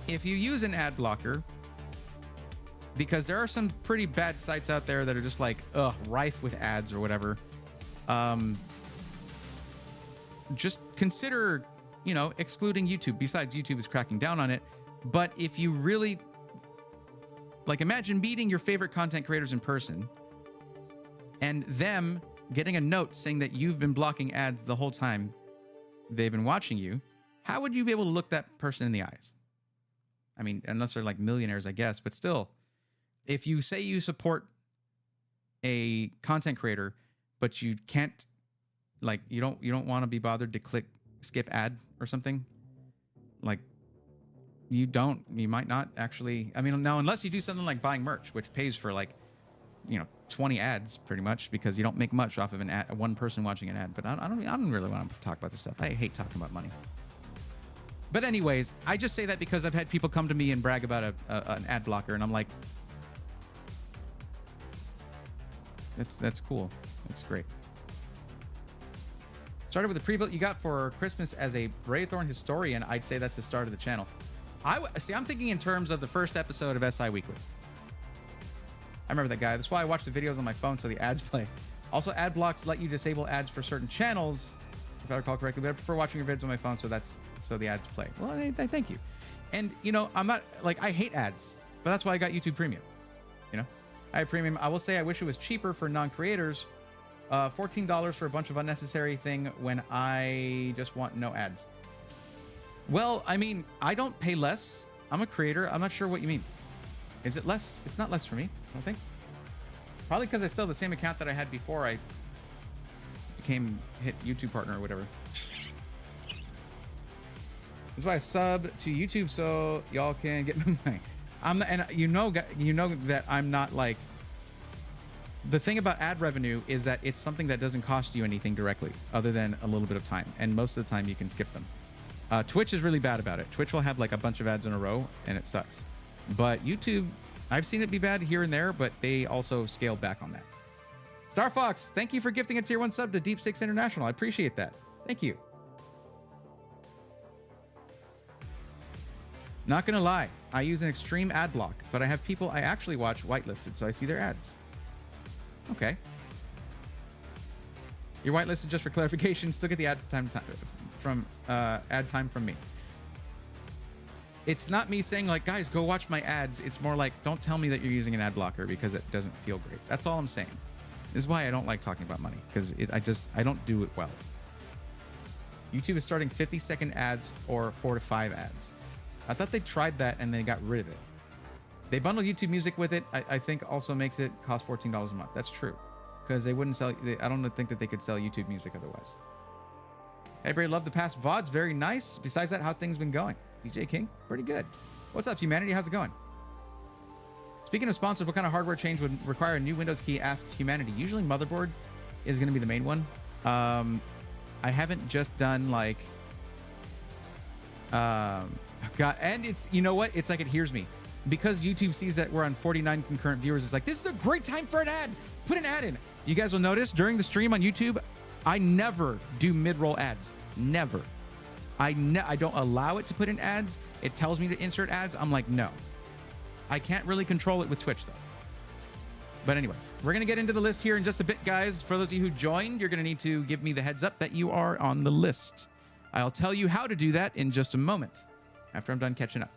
A: if you use an ad blocker, because there are some pretty bad sites out there that are just like, rife with ads or whatever. Just consider, excluding YouTube. Besides, YouTube is cracking down on it. But if you really, like, imagine meeting your favorite content creators in person and them getting a note saying that you've been blocking ads the whole time they've been watching you. How would you be able to look that person in the eyes? I mean, unless they're like millionaires, I guess, but still, if you say you support a content creator, but you can't, like, you don't want to be bothered to click skip ad or something, like, you might not actually, I mean, now, unless you do something like buying merch, which pays for, like, 20 ads pretty much, because you don't make much off of an ad, one person watching an ad. But I don't really want to talk about this stuff. I hate talking about money. But anyways, I just say that because I've had people come to me and brag about an ad blocker, and I'm like, that's cool. That's great. Started with the pre-built you got for Christmas as a Braythorn historian. I'd say that's the start of the channel. I'm thinking in terms of the first episode of SI Weekly. I remember that guy. That's why I watch the videos on my phone so the ads play. Also, ad blocks let you disable ads for certain channels, if I recall correctly, but I prefer watching your vids on my phone, so the ads play. Well, I thank you. And, I'm not, like, I hate ads, but that's why I got YouTube Premium. I have Premium. I will say I wish it was cheaper for non-creators. $14 for a bunch of unnecessary thing when I just want no ads. Well, I mean, I don't pay less. I'm a creator. I'm not sure what you mean. Is it less? It's not less for me, I don't think. Probably because I still have the same account that I had before I hit YouTube partner or whatever. That's why I sub to YouTube, so y'all can get my money. You know that I'm not like, the thing about ad revenue is that it's something that doesn't cost you anything directly other than a little bit of time. And most of the time you can skip them. Twitch is really bad about it. Twitch will have like a bunch of ads in a row and it sucks. But YouTube, I've seen it be bad here and there, but they also scale back on that. Star Fox, thank you for gifting a tier 1 sub to Deep Six International. I appreciate that. Thank you. Not gonna lie, I use an extreme ad block, but I have people I actually watch whitelisted, so I see their ads. Okay. You're whitelisted just for clarification. Still get the ad time from me. It's not me saying like, guys, go watch my ads. It's more like, don't tell me that you're using an ad blocker because it doesn't feel great. That's all I'm saying. This is why I don't like talking about money, because I don't do it well. YouTube is starting 50-second ads or 4 to 5 ads. I thought they tried that and they got rid of it. They bundle YouTube music with it. I think also makes it cost $14 a month. That's true, because they wouldn't sell. I don't think that they could sell YouTube music otherwise. Hey, Bray, love the past VODs. Very nice. Besides that, how things been going? DJ King, pretty good. What's up, Humanity? How's it going? Speaking of sponsors, what kind of hardware change would require a new Windows key? Asks Humanity. Usually motherboard is going to be the main one. I haven't just done like, God, and it's, you know what? It's like it hears me. Because YouTube sees that we're on 49 concurrent viewers, it's like, this is a great time for an ad. Put an ad in. You guys will notice during the stream on YouTube, I never do mid-roll ads. Never. I don't allow it to put in ads. It tells me to insert ads. I'm like, no. I can't really control it with Twitch, though. But anyways, we're going to get into the list here in just a bit, guys. For those of you who joined, you're going to need to give me the heads up that you are on the list. I'll tell you how to do that in just a moment after I'm done catching up.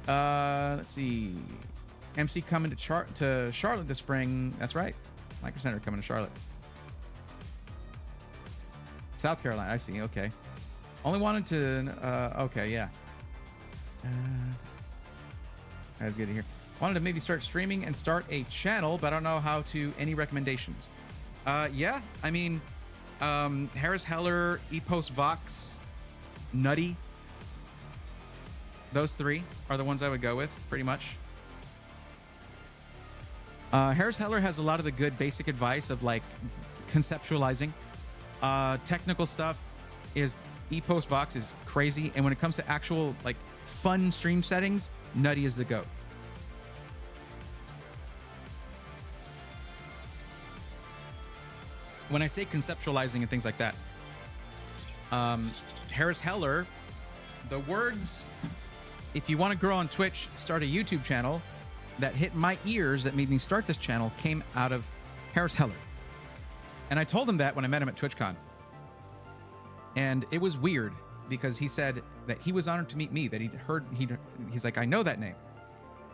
A: Let's see. MC coming to Charlotte this spring. That's right. Micro Center coming to Charlotte. South Carolina. I see. Okay. Only wanted to. Okay. Yeah. That's good to hear. Wanted to maybe start streaming and start a channel, but I don't know how to. Any recommendations? Yeah. I mean, Harris Heller, ePost Vox, Nutty. Those 3 are the ones I would go with, pretty much. Harris Heller has a lot of the good basic advice of like conceptualizing. Technical stuff is ePost Vox is crazy, and when it comes to actual like fun stream settings, Nutty is the GOAT. When I say conceptualizing and things like that, Harris Heller, the words, if you want to grow on Twitch, start a YouTube channel, that hit my ears that made me start this channel came out of Harris Heller. And I told him that when I met him at TwitchCon. And it was weird because he said that he was honored to meet me, that he's like, I know that name.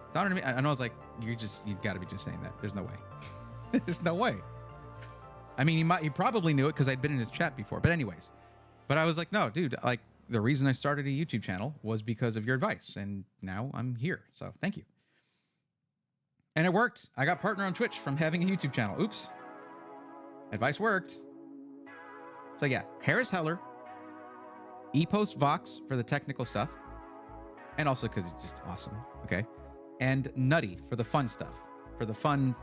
A: It's honored to meet. And I was like, you got to be just saying that. There's no way. There's no way. I mean, he probably knew it because I'd been in his chat before. But anyways, but I was like, no, dude, like the reason I started a YouTube channel was because of your advice. And now I'm here. So thank you. And it worked. I got partner on Twitch from having a YouTube channel. Oops. Advice worked. So yeah, Harris Heller, ePost Vox for the technical stuff, and also because it's just awesome. Okay, and Nutty for the fun stuff, for the fun,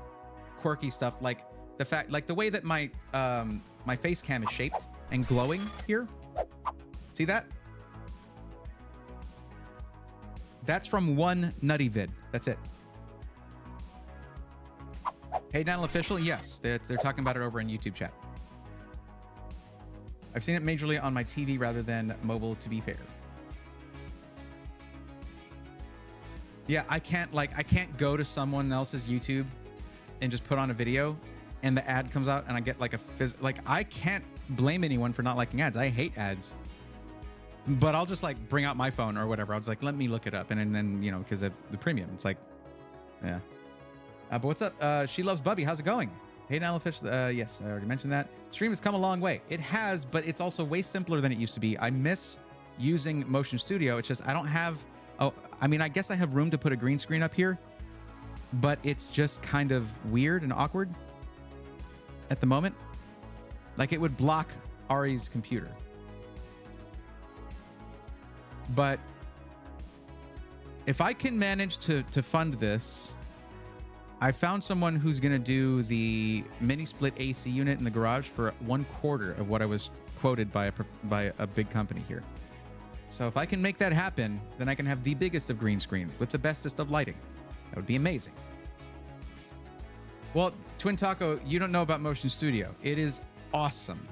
A: quirky stuff, like the fact, like the way that my my face cam is shaped and glowing here. See that? That's from one Nutty vid. That's it. Hey, Daniel Official, yes, they're talking about it over in YouTube chat. I've seen it majorly on my TV rather than mobile, to be fair. Yeah, I can't go to someone else's YouTube and just put on a video and the ad comes out and I get like I can't blame anyone for not liking ads. I hate ads. But I'll just like bring out my phone or whatever. I was like, let me look it up. And then, you know, because of the premium, it's like, yeah. But what's up? She Loves Bubby. How's it going? Hey, Nalafish. Yes, I already mentioned that. Stream has come a long way. It has, but it's also way simpler than it used to be. I miss using Motion Studio. It's just I don't have... Oh, I mean, I guess I have room to put a green screen up here, but it's just kind of weird and awkward at the moment. Like, it would block Ari's computer. But if I can manage to fund this... I found someone who's going to do the mini split AC unit in the garage for 1/4 of what I was quoted by a big company here. So if I can make that happen, then I can have the biggest of green screens with the bestest of lighting. That would be amazing. Well, Twin Taco, you don't know about Motion Studio. It is awesome.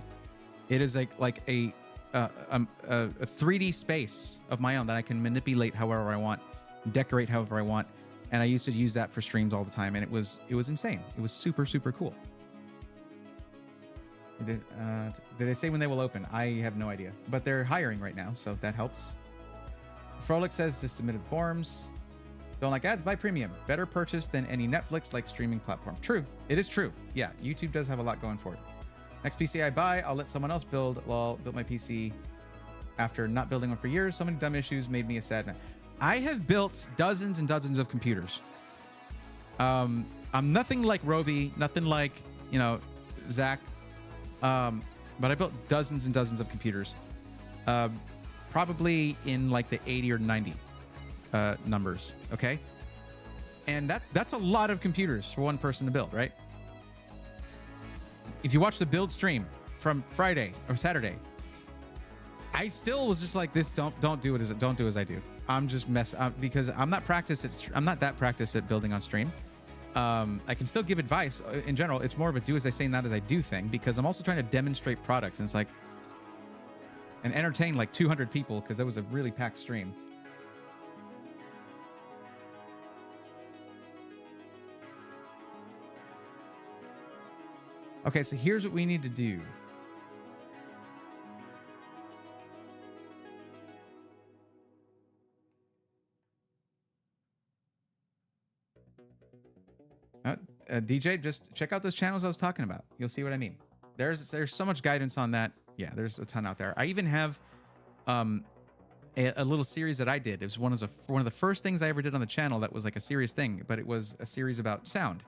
A: It is like a 3D space of my own that I can manipulate however I want, decorate however I want. And I used to use that for streams all the time, and it was insane. It was super, super cool. Did they say when they will open? I have no idea, but they're hiring right now, so that helps. Frolic says just submitted forms. Don't like ads? Buy premium. Better purchase than any Netflix-like streaming platform. True. It is true. Yeah, YouTube does have a lot going for it. Next PC I buy, I'll let someone else build. Well, built my PC after not building one for years. So many dumb issues made me a sad man. I have built dozens and dozens of computers. I'm nothing like Roby, nothing like, you know, Zach. But I built dozens and dozens of computers. Probably in like the 80 or 90 numbers, okay? And that's a lot of computers for one person to build, right? If you watch the build stream from Friday or Saturday, I still was just like this. Don't do as I do. I'm just because I'm not that practiced at building on stream. I can still give advice in general. It's more of a do as I say, not as I do thing, because I'm also trying to demonstrate products, and it's like, and entertain like 200 people, because that was a really packed stream. Okay, so here's what we need to do. DJ, just check out those channels I was talking about. You'll see what I mean. There's so much guidance on that. Yeah, there's a ton out there. I even have a little series that I did. It was one of the first things I ever did on the channel that was like a serious thing, but it was a series about sound,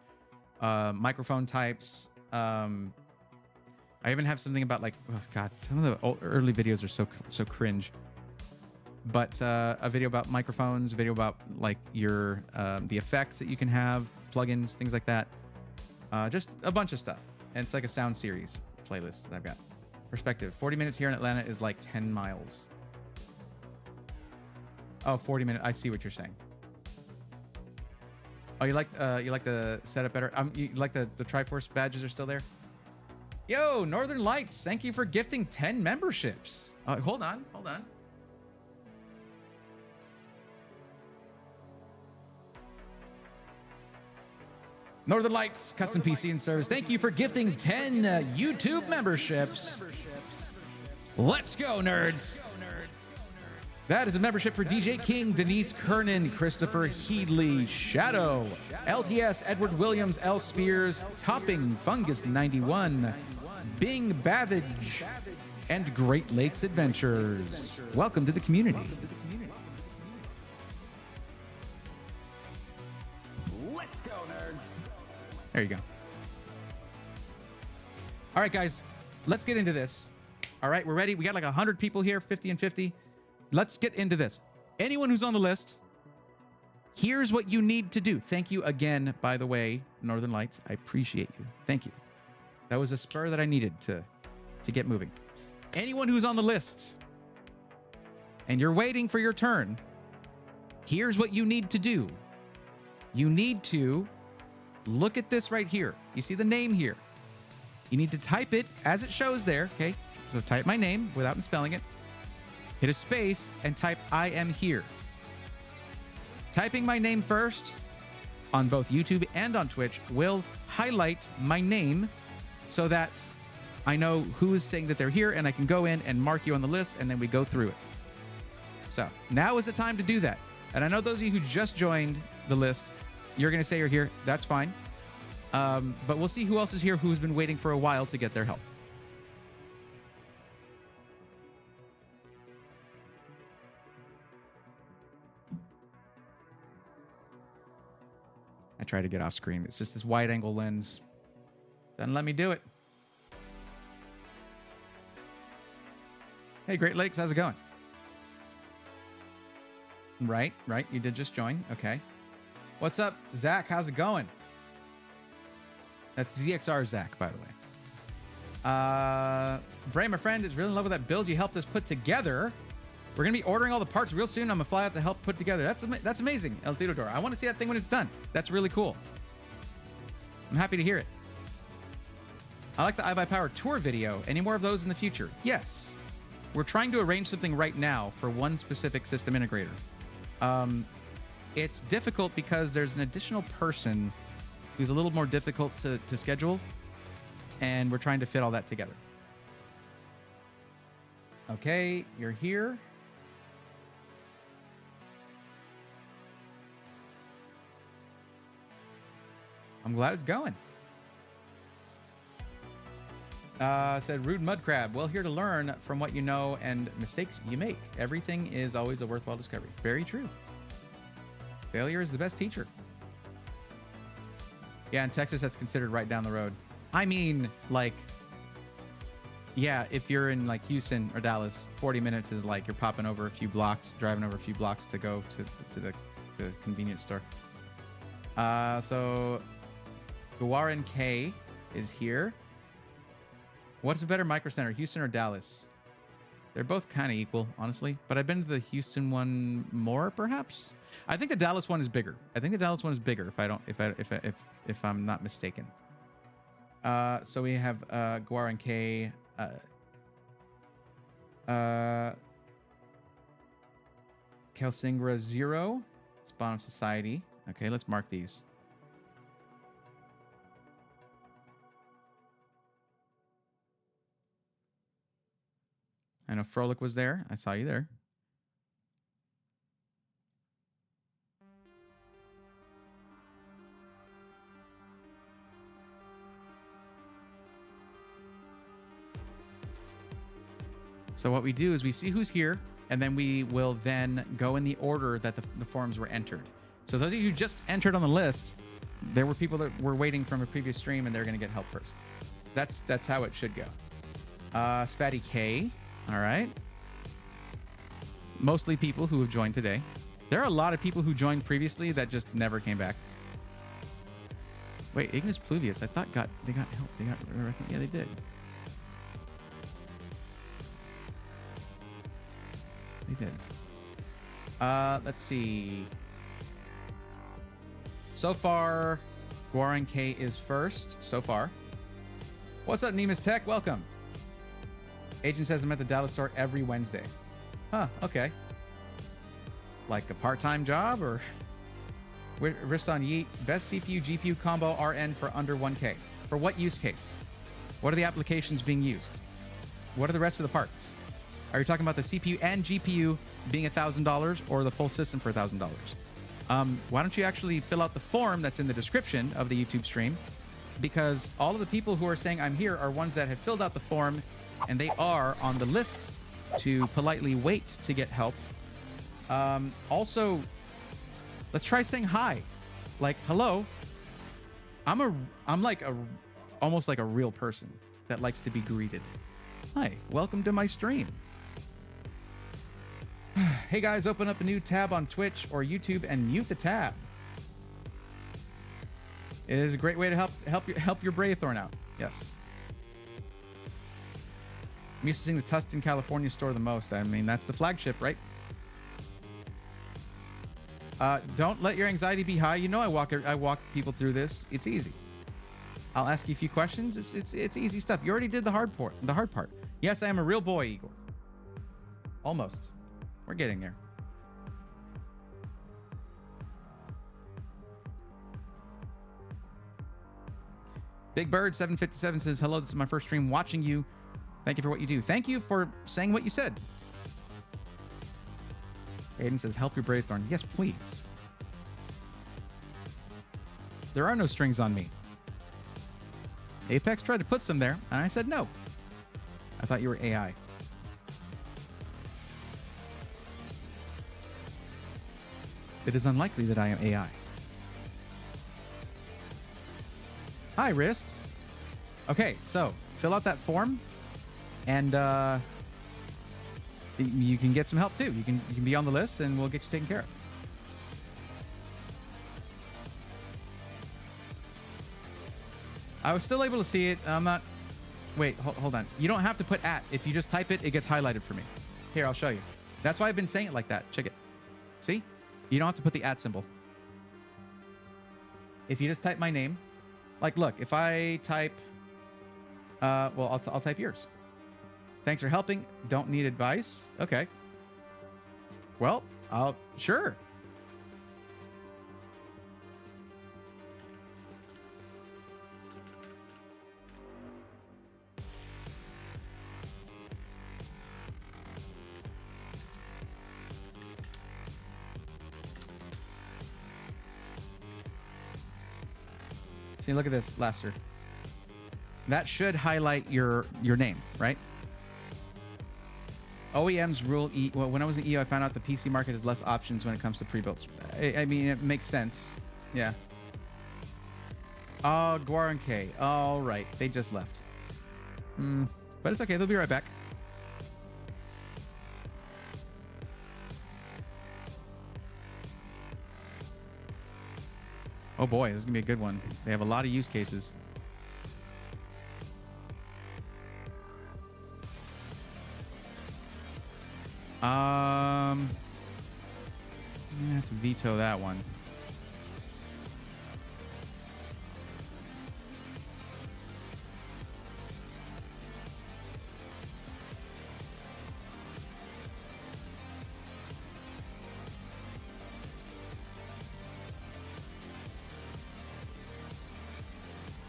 A: microphone types. I even have something about like, oh God, some of the early videos are so cringe. But a video about microphones, a video about like your the effects that you can have, plugins, things like that. Just a bunch of stuff. And it's like a sound series playlist that I've got. Perspective. 40 minutes here in Atlanta is like 10 miles. Oh, 40 minutes. I see what you're saying. Oh, you like the setup better? You like the Triforce badges are still there? Yo, Northern Lights, thank you for gifting 10 memberships. Hold on. Northern Lights, custom PC and service. Thank you for gifting 10 YouTube memberships. Let's go, nerds. That is a membership for DJ King, Denise Kernan, Christopher Heedley, Shadow, LTS, Edward Williams, L. Spears, Topping, Fungus 91, Bing Babbage, and Great Lakes Adventures. Welcome to the community.
B: Let's go, nerds.
A: There you go. All right, guys, let's get into this. All right, we're ready. We got like 100 people here, 50 and 50. Let's get into this. Anyone who's on the list, here's what you need to do. Thank you again, by the way, Northern Lights. I appreciate you. Thank you. That was a spur that I needed to get moving. Anyone who's on the list and you're waiting for your turn, here's what you need to do. You need to look at this right here. You see the name here. You need to type it as it shows there, okay? So type my name without spelling it. Hit a space and type I am here. Typing my name first on both YouTube and on Twitch will highlight my name so that I know who is saying that they're here, and I can go in and mark you on the list, and then we go through it. So now is the time to do that. And I know those of you who just joined the list, you're going to say you're here. That's fine. But we'll see who else is here who's been waiting for a while to get their help. I try to get off screen. It's just this wide angle lens. Doesn't let me do it. Hey, Great Lakes, how's it going? Right. You did just join. Okay. What's up, Zach? How's it going? That's ZXR Zach, by the way. Bray, my friend, is really in love with that build you helped us put together. We're going to be ordering all the parts real soon. I'm going to fly out to help put together. That's amazing, El Titodor. I want to see that thing when it's done. That's really cool. I'm happy to hear it. I like the iBuyPower tour video. Any more of those in the future? Yes. We're trying to arrange something right now for one specific system integrator. It's difficult because there's an additional person who's a little more difficult to schedule. and we're trying to fit all that together. Okay, you're here. I'm glad it's going. Said Rude Mud Crab. Well, here to learn from what you know and mistakes you make. Everything is always a worthwhile discovery. Very true. Failure is the best teacher. Yeah, and Texas, that's considered right down the road. I mean, like, yeah, if you're in like Houston or Dallas, 40 minutes is like you're popping over a few blocks, driving over a few blocks to go to the convenience store. So Guaran K is here. What's a better micro center, Houston or Dallas? They're both kind of equal, honestly, but I've been to the Houston one more, perhaps. I think the Dallas one is bigger. I think the Dallas one is bigger if I'm not mistaken. So we have Guaran K, Kelsingra 0, Spawn of Society. Okay, let's mark these. I know Frolic was there. I saw you there. So what we do is we see who's here, and then we will then go in the order that the forums were entered. So those of you who just entered on the list, there were people that were waiting from a previous stream, and they're going to get help first. That's how it should go. Spatty K. All right. Mostly people who have joined today. There are a lot of people who joined previously that just never came back. Wait, Ignis Pluvius. I thought they got help. Yeah, they did. They did. Let's see. So far, Guaran K is first. So far. What's up, Nemus Tech? Welcome. Agent says I'm at the Dallas store every Wednesday. Huh, okay. Like a part-time job or... Riston Yeet, best CPU, GPU combo RN for under 1K. For what use case? What are the applications being used? What are the rest of the parts? Are you talking about the CPU and GPU being $1,000 or the full system for $1,000? Why don't you actually fill out the form that's in the description of the YouTube stream? Because all of the people who are saying I'm here are ones that have filled out the form, and they are on the list to politely wait to get help. Also, let's try saying hi. Like, hello. I'm like almost like a real person that likes to be greeted. Hi, welcome to my stream. Hey guys, open up a new tab on Twitch or YouTube and mute the tab. It is a great way to help your Braithorn out. Yes. I'm used to seeing the Tustin, California store the most. I mean, that's the flagship, right? Don't let your anxiety be high. You know, I walk people through this. It's easy. I'll ask you a few questions. It's easy stuff. You already did the hard part. Yes, I am a real boy, Igor. Almost. We're getting there. Big Bird 757 says, hello, this is my first stream watching you. Thank you for what you do. Thank you for saying what you said. Aiden says, help your Braithorn. Yes, please. There are no strings on me. Apex tried to put some there, and I said no. I thought you were AI. It is unlikely that I am AI. Hi, Wrist. Okay, so fill out that form, and you can get some help too. You can be on the list, and we'll get you taken care of. I was still able to see it. I'm not. Wait, hold on. You don't have to put @. If you just type it, it gets highlighted for me. Here, I'll show you. That's why I've been saying it like that. Check it. See? You don't have to put the @ symbol. If you just type my name, like, look, if I type, well, I'll type yours. Thanks for helping. Don't need advice. Okay. Well, sure. See, look at this, Laster. That should highlight your name, right? OEMs rule E. Well, when I was in EU, I found out the PC market has less options when it comes to pre-builds. I mean, it makes sense. Yeah. Oh, Guaranque. All right. They just left. But it's okay. They'll be right back. Oh boy, this is going to be a good one. They have a lot of use cases. I'm gonna have to veto that one.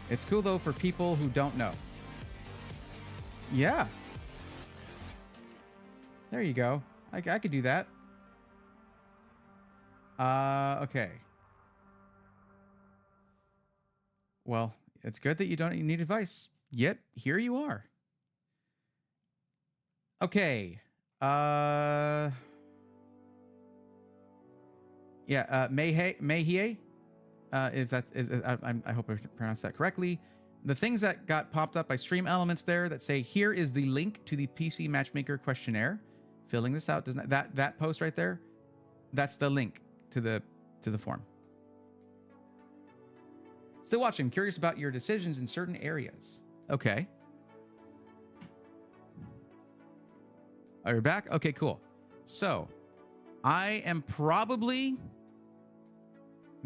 A: It's cool though for people who don't know. Yeah. There you go. I could do that. Okay. Well, it's good that you don't need advice. Yet, here you are. Okay. Yeah, Mehie. If that's, I hope I pronounced that correctly. The things that got popped up by stream elements there that say, here is the link to the PC Matchmaker questionnaire. Filling this out does not, that post right there, that's the link to the form. Still watching, curious about your decisions in certain areas. Okay. Oh, you're back? Okay, cool. So I am probably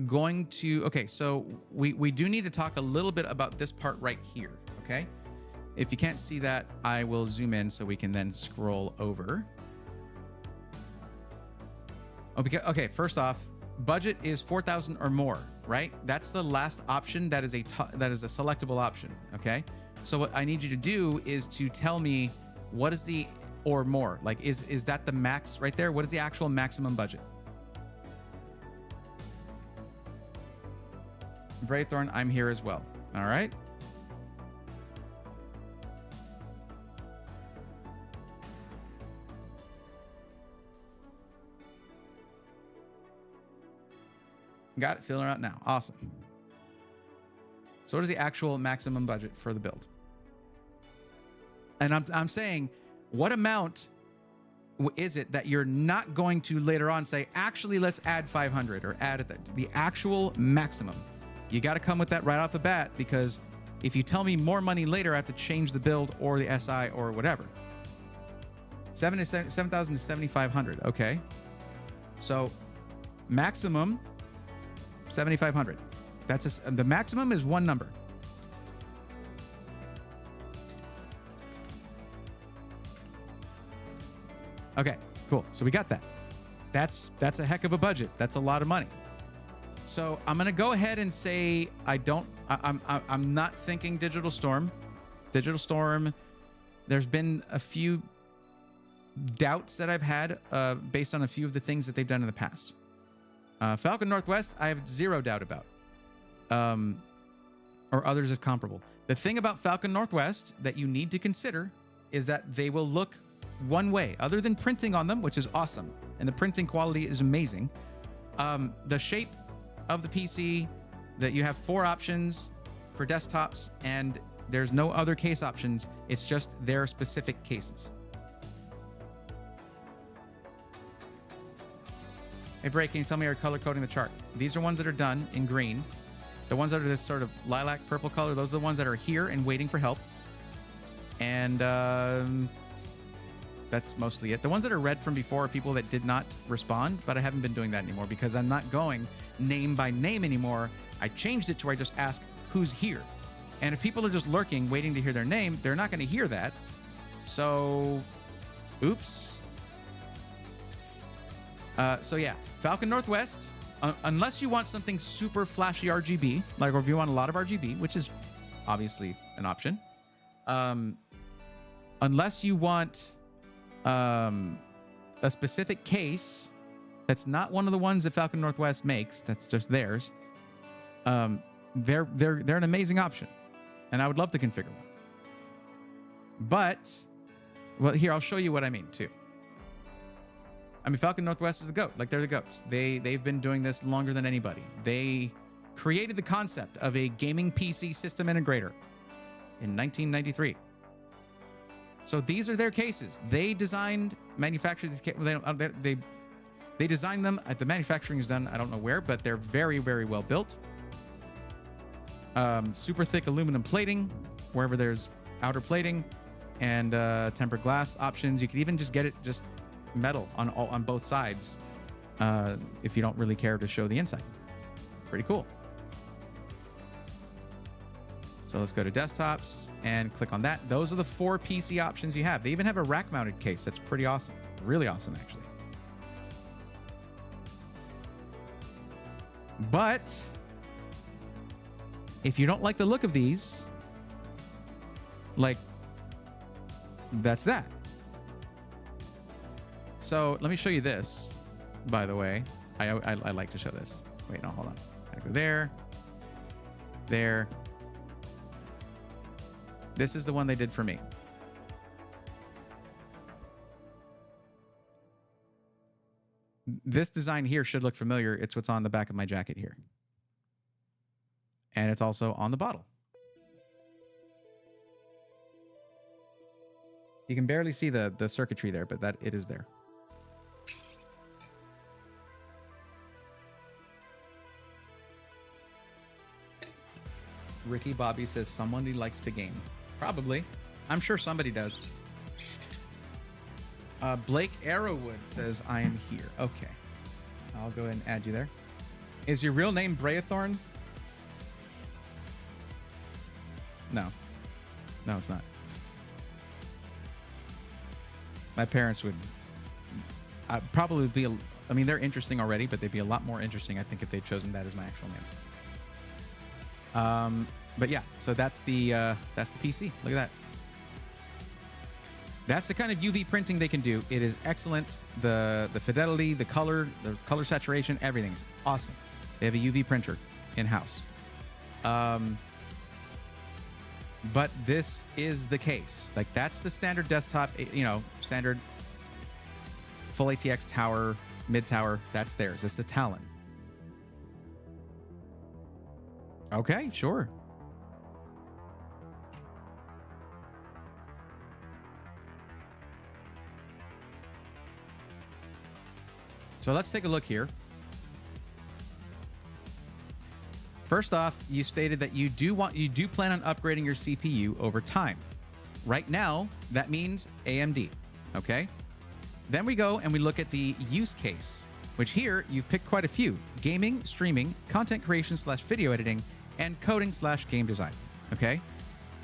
A: going to, okay, so we do need to talk a little bit about this part right here, okay? If you can't see that, I will zoom in so we can then scroll over. Okay, first off, budget is 4,000 or more, right? That's the last option. That is a selectable option, okay? So what I need you to do is to tell me what is the or more. Like, is that the max right there? What is the actual maximum budget? Braythorn, I'm here as well. All right. Got it. Filling it out now. Awesome. So what is the actual maximum budget for the build? And I'm saying, what amount is it that you're not going to later on say, actually, let's add 500 or add the actual maximum? You got to come with that right off the bat, because if you tell me more money later, I have to change the build or the SI or whatever. 7,000 to 7,500. Okay. So maximum 7,500. That's the maximum is one number. Okay, cool. So we got that. That's a heck of a budget. That's a lot of money. So I'm gonna go ahead and say I'm not thinking Digital Storm. Digital Storm. There's been a few doubts that I've had based on a few of the things that they've done in the past. Falcon Northwest, I have zero doubt about. Or others are comparable. The thing about Falcon Northwest that you need to consider is that they will look one way, other than printing on them, which is awesome. And the printing quality is amazing. The shape of the PC, that you have 4 options for desktops, and there's no other case options. It's just their specific cases. Hey, Bray, can you tell me you're color coding the chart? These are ones that are done in green. The ones that are this sort of lilac purple color, those are the ones that are here and waiting for help. And that's mostly it. The ones that are red from before are people that did not respond, but I haven't been doing that anymore because I'm not going name by name anymore. I changed it to where I just ask who's here. And if people are just lurking, waiting to hear their name, they're not going to hear that. So, oops. So yeah, Falcon Northwest, unless you want something super flashy RGB, like or if you want a lot of RGB, which is obviously an option. Unless you want a specific case that's not one of the ones that Falcon Northwest makes, that's just theirs, they're an amazing option, and I would love to configure one. But, well, here I'll show you what I mean too. I mean, Falcon Northwest is the GOAT. Like, they're the GOATs. They've been doing this longer than anybody. They created the concept of a gaming PC system integrator in 1993. So these are their cases. They designed, manufactured these. They designed them. The manufacturing is done, I don't know where, but they're very, very well built. Super thick aluminum plating, wherever there's outer plating, and tempered glass options. You could even just get it just metal on both sides if you don't really care to show the inside. Pretty cool. So let's go to desktops and click on that. Those are the 4 PC options you have. They even have a rack-mounted case. That's pretty awesome. Really awesome, actually. But if you don't like the look of these, like, that's that. So let me show you this, by the way. I like to show this. Wait, no, hold on. I go there. There. This is the one they did for me. This design here should look familiar. It's what's on the back of my jacket here. And it's also on the bottle. You can barely see the circuitry there, but that it is there. Ricky Bobby says somebody likes to game. Probably. I'm sure somebody does. Blake Arrowwood says, I am here. Okay. I'll go ahead and add you there. Is your real name Brayathorn? No. No, it's not. My parents would probably be, I mean, they're interesting already, but they'd be a lot more interesting, I think, if they'd chosen that as my actual name. But yeah, so that's the PC. Look at that. That's the kind of UV printing they can do. It is excellent. The fidelity, the color saturation, everything's awesome. They have a UV printer in-house. But this is the case. Like, that's the standard desktop, you know, standard full ATX tower, mid tower. That's theirs. It's the Talon. Okay, sure. So let's take a look here. First off, you stated that you do plan on upgrading your CPU over time. Right now, that means AMD, okay? Then we go and we look at the use case, which here you've picked quite a few: gaming, streaming, content creation / video editing, and coding / game design, okay?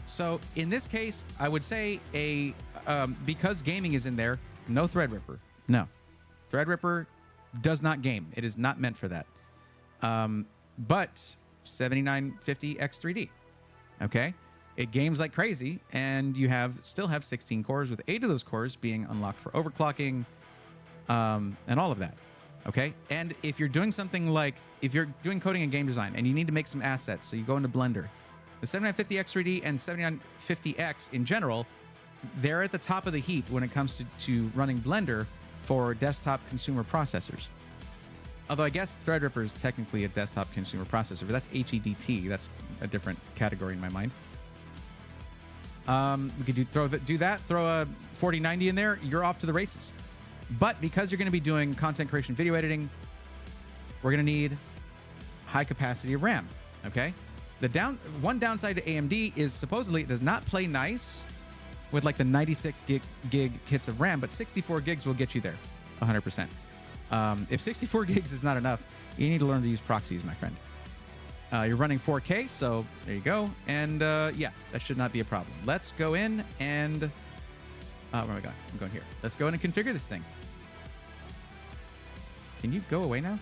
A: So in this case, I would say because gaming is in there, no Threadripper. No. Threadripper does not game. It is not meant for that. But 7950 X3D, okay? It games like crazy, and you still have 16 cores, with 8 of those cores being unlocked for overclocking, and all of that, okay? And if you're doing something like, if you're doing coding and game design, and you need to make some assets, so you go into Blender, the 7950 X3D and 7950X in general, they're at the top of the heap when it comes to running Blender for desktop consumer processors. Although I guess Threadripper is technically a desktop consumer processor, but that's HEDT. That's a different category in my mind. We could do that. Throw a 4090 in there. You're off to the races. But because you're going to be doing content creation, video editing, we're going to need high capacity of RAM. Okay. One downside to AMD is supposedly it does not play nice with like the 96 gig kits of RAM, but 64 gigs will get you there 100%. If 64 gigs is not enough, you need to learn to use proxies, my friend. You're running 4K, so there you go. And yeah, that should not be a problem. Let's go in and where am I going? I'm going here. Let's go in and configure this thing. Can you go away now?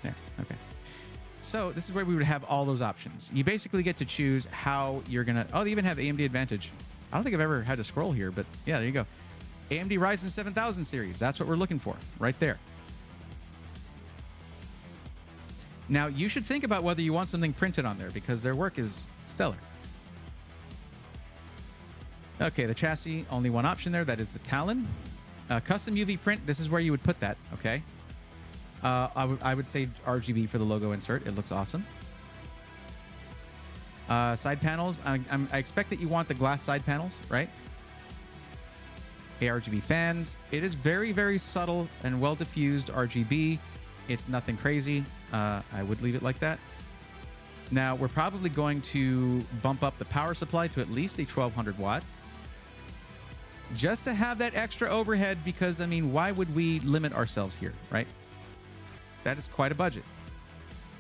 A: There, okay. So this is where we would have all those options. You basically get to choose how you're gonna, oh, they even have AMD Advantage. I don't think I've ever had to scroll here, but yeah, there you go. AMD Ryzen 7000 series. That's what we're looking for right there. Now, you should think about whether you want something printed on there because their work is stellar. Okay, the chassis, only one option there. That is the Talon. Custom UV print, this is where you would put that, okay? I would say RGB for the logo insert. It looks awesome. Side panels, I expect that you want the glass side panels, right? ARGB fans. It is very, very subtle and well diffused RGB. It's nothing crazy. I would leave it like that. Now, we're probably going to bump up the power supply to at least the 1200 watt. Just to have that extra overhead because, I mean, why would we limit ourselves here, right? That is quite a budget.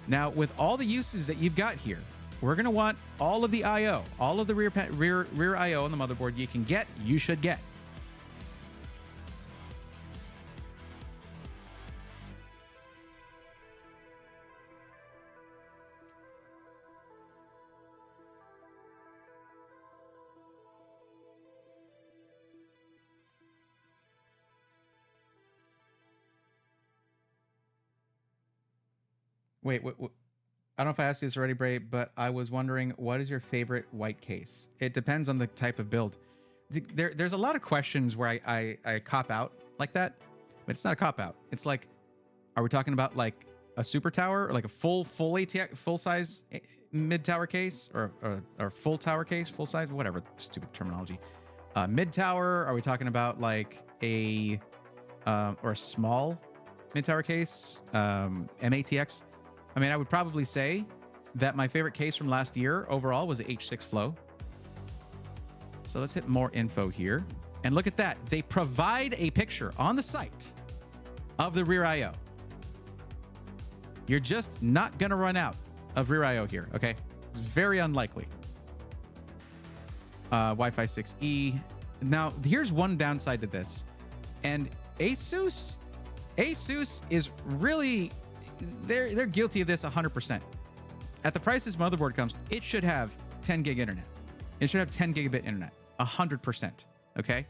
A: Now, with all the uses that you've got here, we're going to want all of the I/O, all of the rear I/O on the motherboard you can get, you should get. Wait, what? I don't know if I asked you this already, Bray, but I was wondering, what is your favorite white case? It depends on the type of build. There's a lot of questions where I cop out like that, but it's not a cop out. It's like, are we talking about like a super tower or like a full ATX, full size mid tower case or full tower case, full size, whatever, stupid terminology. Mid tower, are we talking about like a or a small mid tower case, MATX? I mean, I would probably say that my favorite case from last year overall was the H6 Flow. So let's hit more info here. And look at that. They provide a picture on the site of the rear I/O. You're just not going to run out of rear I/O here, okay? It's very unlikely. Wi-Fi 6E. Now, here's one downside to this. And Asus is really... They're guilty of this 100%. At the price this motherboard comes, it should have 10 gig internet. It should have 10 gigabit internet, 100%. Okay.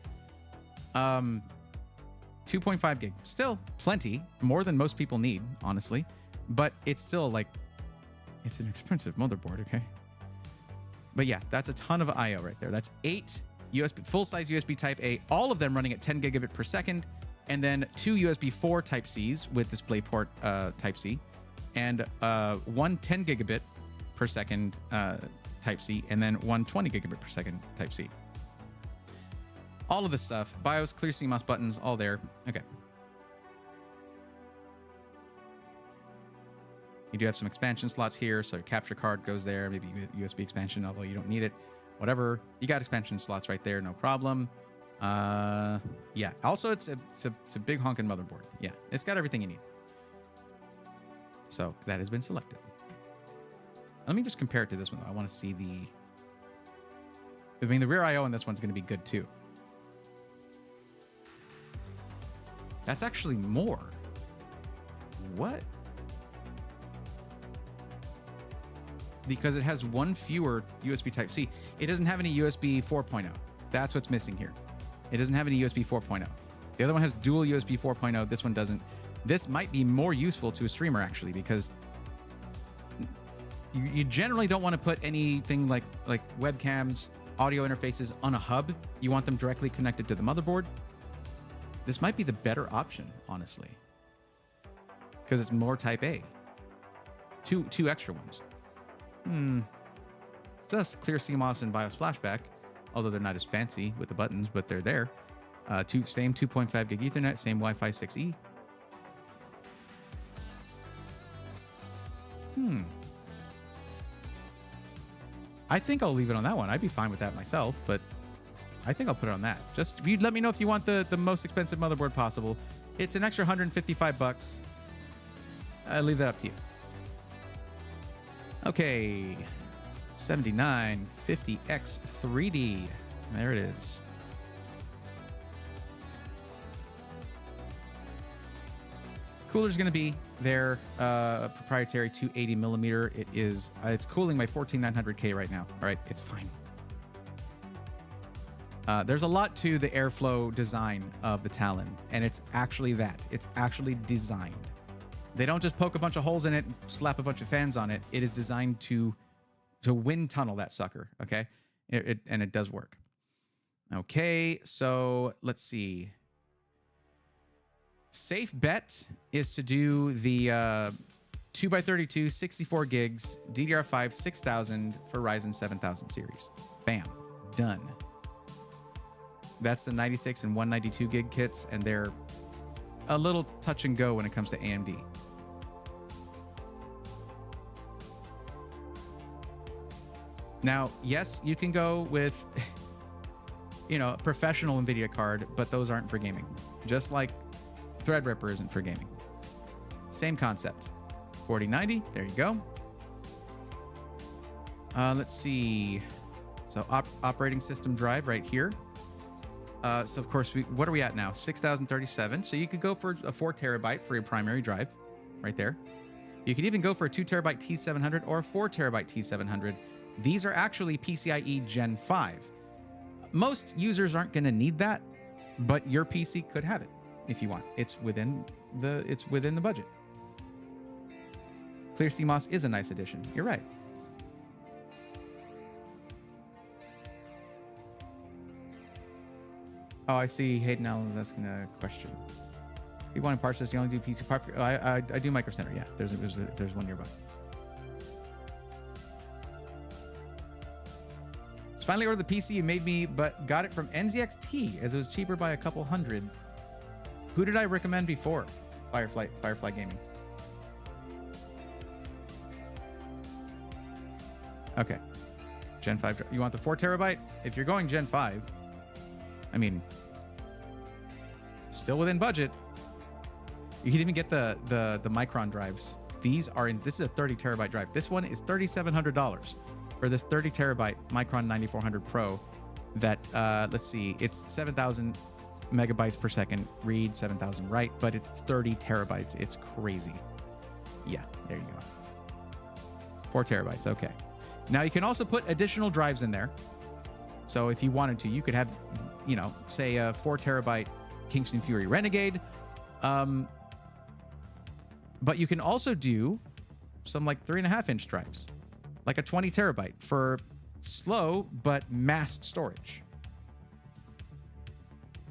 A: 2.5 gig, still plenty, more than most people need, honestly. But it's still like, it's an expensive motherboard. Okay. But yeah, that's a ton of I/O right there. That's 8 USB, full-size USB Type A, all of them running at 10 gigabit per second. And then 2 USB 4 Type-Cs with DisplayPort Type-C, and one 10 gigabit per second Type-C, and then one 20 gigabit per second Type-C. All of this stuff, BIOS, clear CMOS buttons, all there. Okay. You do have some expansion slots here, so your capture card goes there, maybe USB expansion, although you don't need it. Whatever. You got expansion slots right there, no problem. Yeah. Also, it's a big honking motherboard. Yeah, it's got everything you need. So that has been selected. Let me just compare it to this one, though. I want to see the... I mean, the rear I/O on this one's going to be good, too. That's actually more. What? Because it has one fewer USB Type-C. It doesn't have any USB 4.0. That's what's missing here. It doesn't have any USB 4.0. The other one has dual USB 4.0. This one doesn't. This might be more useful to a streamer, actually, because you generally don't want to put anything like webcams, audio interfaces on a hub. You want them directly connected to the motherboard. This might be the better option, honestly, because it's more Type A. Two extra ones. It's just clear CMOS and BIOS flashback, although they're not as fancy with the buttons, but they're there. Same 2.5 gig Ethernet, same Wi-Fi 6E. I think I'll leave it on that one. I'd be fine with that myself, but I think I'll put it on that. Just if you let me know if you want the most expensive motherboard possible. It's an extra $155. I'll leave that up to you. Okay. 7950X 3D. There it is. Cooler's going to be their proprietary 280 millimeter. It's cooling my 14900K right now. All right, it's fine. There's a lot to the airflow design of the Talon, and it's actually that. It's actually designed They don't just poke a bunch of holes in it and slap a bunch of fans on it. It is designed to wind tunnel that sucker, okay? And it does work. Okay, so let's see. Safe bet is to do the 2x32, 64 gigs, DDR5 6000 for Ryzen 7000 series. Bam, done. That's the 96 and 192 gig kits, and they're a little touch and go when it comes to AMD. Now, yes, you can go with, you know, a professional NVIDIA card, but those aren't for gaming. Just like Threadripper isn't for gaming. Same concept. 4090, there you go. Let's see. So operating system drive right here. So of course, what are we at now? 6037. So you could go for a 4 terabyte for your primary drive right there. You could even go for a 2 terabyte T700 or a 4 terabyte T700. These are actually PCIe Gen 5. Most users aren't going to need that, but your PC could have it if you want. It's within the budget. Clear CMOS is a nice addition. You're right. Oh, I see. Hayden Allen was asking a question. If you want to parse this, you only do PC part. Oh, I do Micro Center. Yeah, there's one nearby. Just finally ordered the PC you made me, but got it from NZXT as it was cheaper by a couple hundred. Who did I recommend before? Firefly Gaming. Okay. Gen 5. You want the 4 terabyte? If you're going Gen 5, I mean, still within budget. You can even get the Micron drives. This is a 30 terabyte drive. This one is $3,700 for this 30 terabyte Micron 9400 Pro that, let's see, it's 7,000 megabytes per second read, 7,000 write, but it's 30 terabytes. It's crazy. Yeah, there you go. 4 terabytes, okay. Now you can also put additional drives in there. So if you wanted to, you could have, you know, say a 4 terabyte Kingston Fury Renegade. But you can also do some like 3.5-inch drives, like a 20 terabyte for slow but massed storage.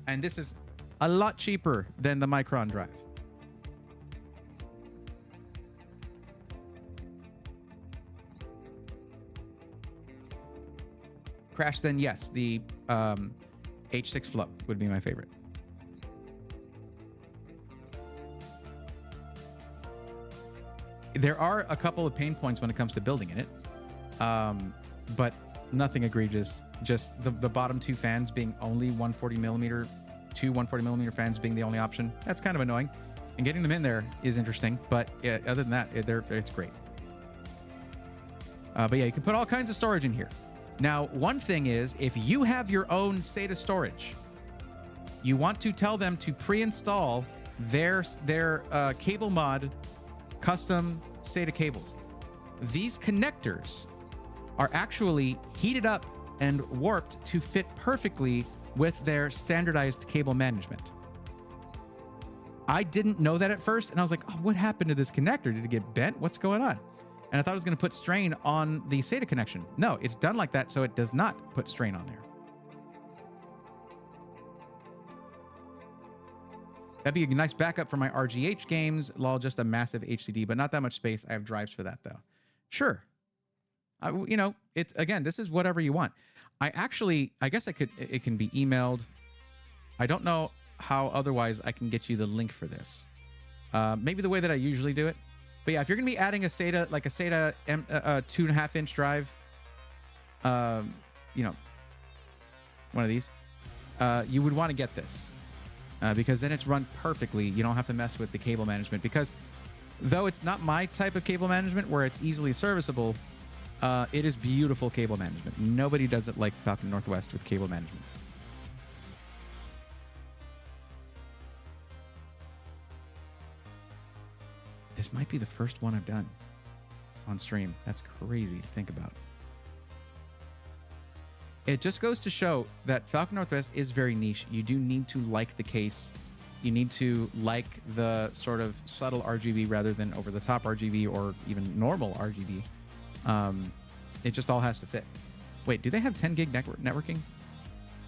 A: And this is a lot cheaper than the Micron drive. Crash, then yes, the H6 Flow would be my favorite. There are a couple of pain points when it comes to building in it, but nothing egregious. Just the bottom two fans being only 140 millimeter, two 140 millimeter fans being the only option. That's kind of annoying. And getting them in there is interesting, but yeah, other than that, it's great. But yeah, you can put all kinds of storage in here. Now, one thing is, if you have your own SATA storage, you want to tell them to pre-install their cable mod custom SATA cables. These connectors are actually heated up and warped to fit perfectly with their standardized cable management. I didn't know that at first, and I was like, oh, what happened to this connector? Did it get bent? What's going on? And I thought it was going to put strain on the SATA connection. No, it's done like that, so it does not put strain on there. That'd be a nice backup for my RGH games. Lol, just a massive HDD, but not that much space. I have drives for that, though. Sure. You know, it's, again, this is whatever you want. I guess it can be emailed. I don't know how otherwise I can get you the link for this. Maybe the way that I usually do it. But yeah, if you're going to be adding a SATA, like a SATA 2.5-inch drive, you know, one of these, you would want to get this because then it's run perfectly. You don't have to mess with the cable management because though it's not my type of cable management where it's easily serviceable, it is beautiful cable management. Nobody does it like Falcon Northwest with cable management. This might be the first one I've done on stream. That's crazy to think about. It just goes to show that Falcon Northwest is very niche. You do need to like the case You need to like the sort of subtle RGB rather than over-the-top RGB or even normal RGB. It just all has to fit. Wait, do they have 10 gig networking?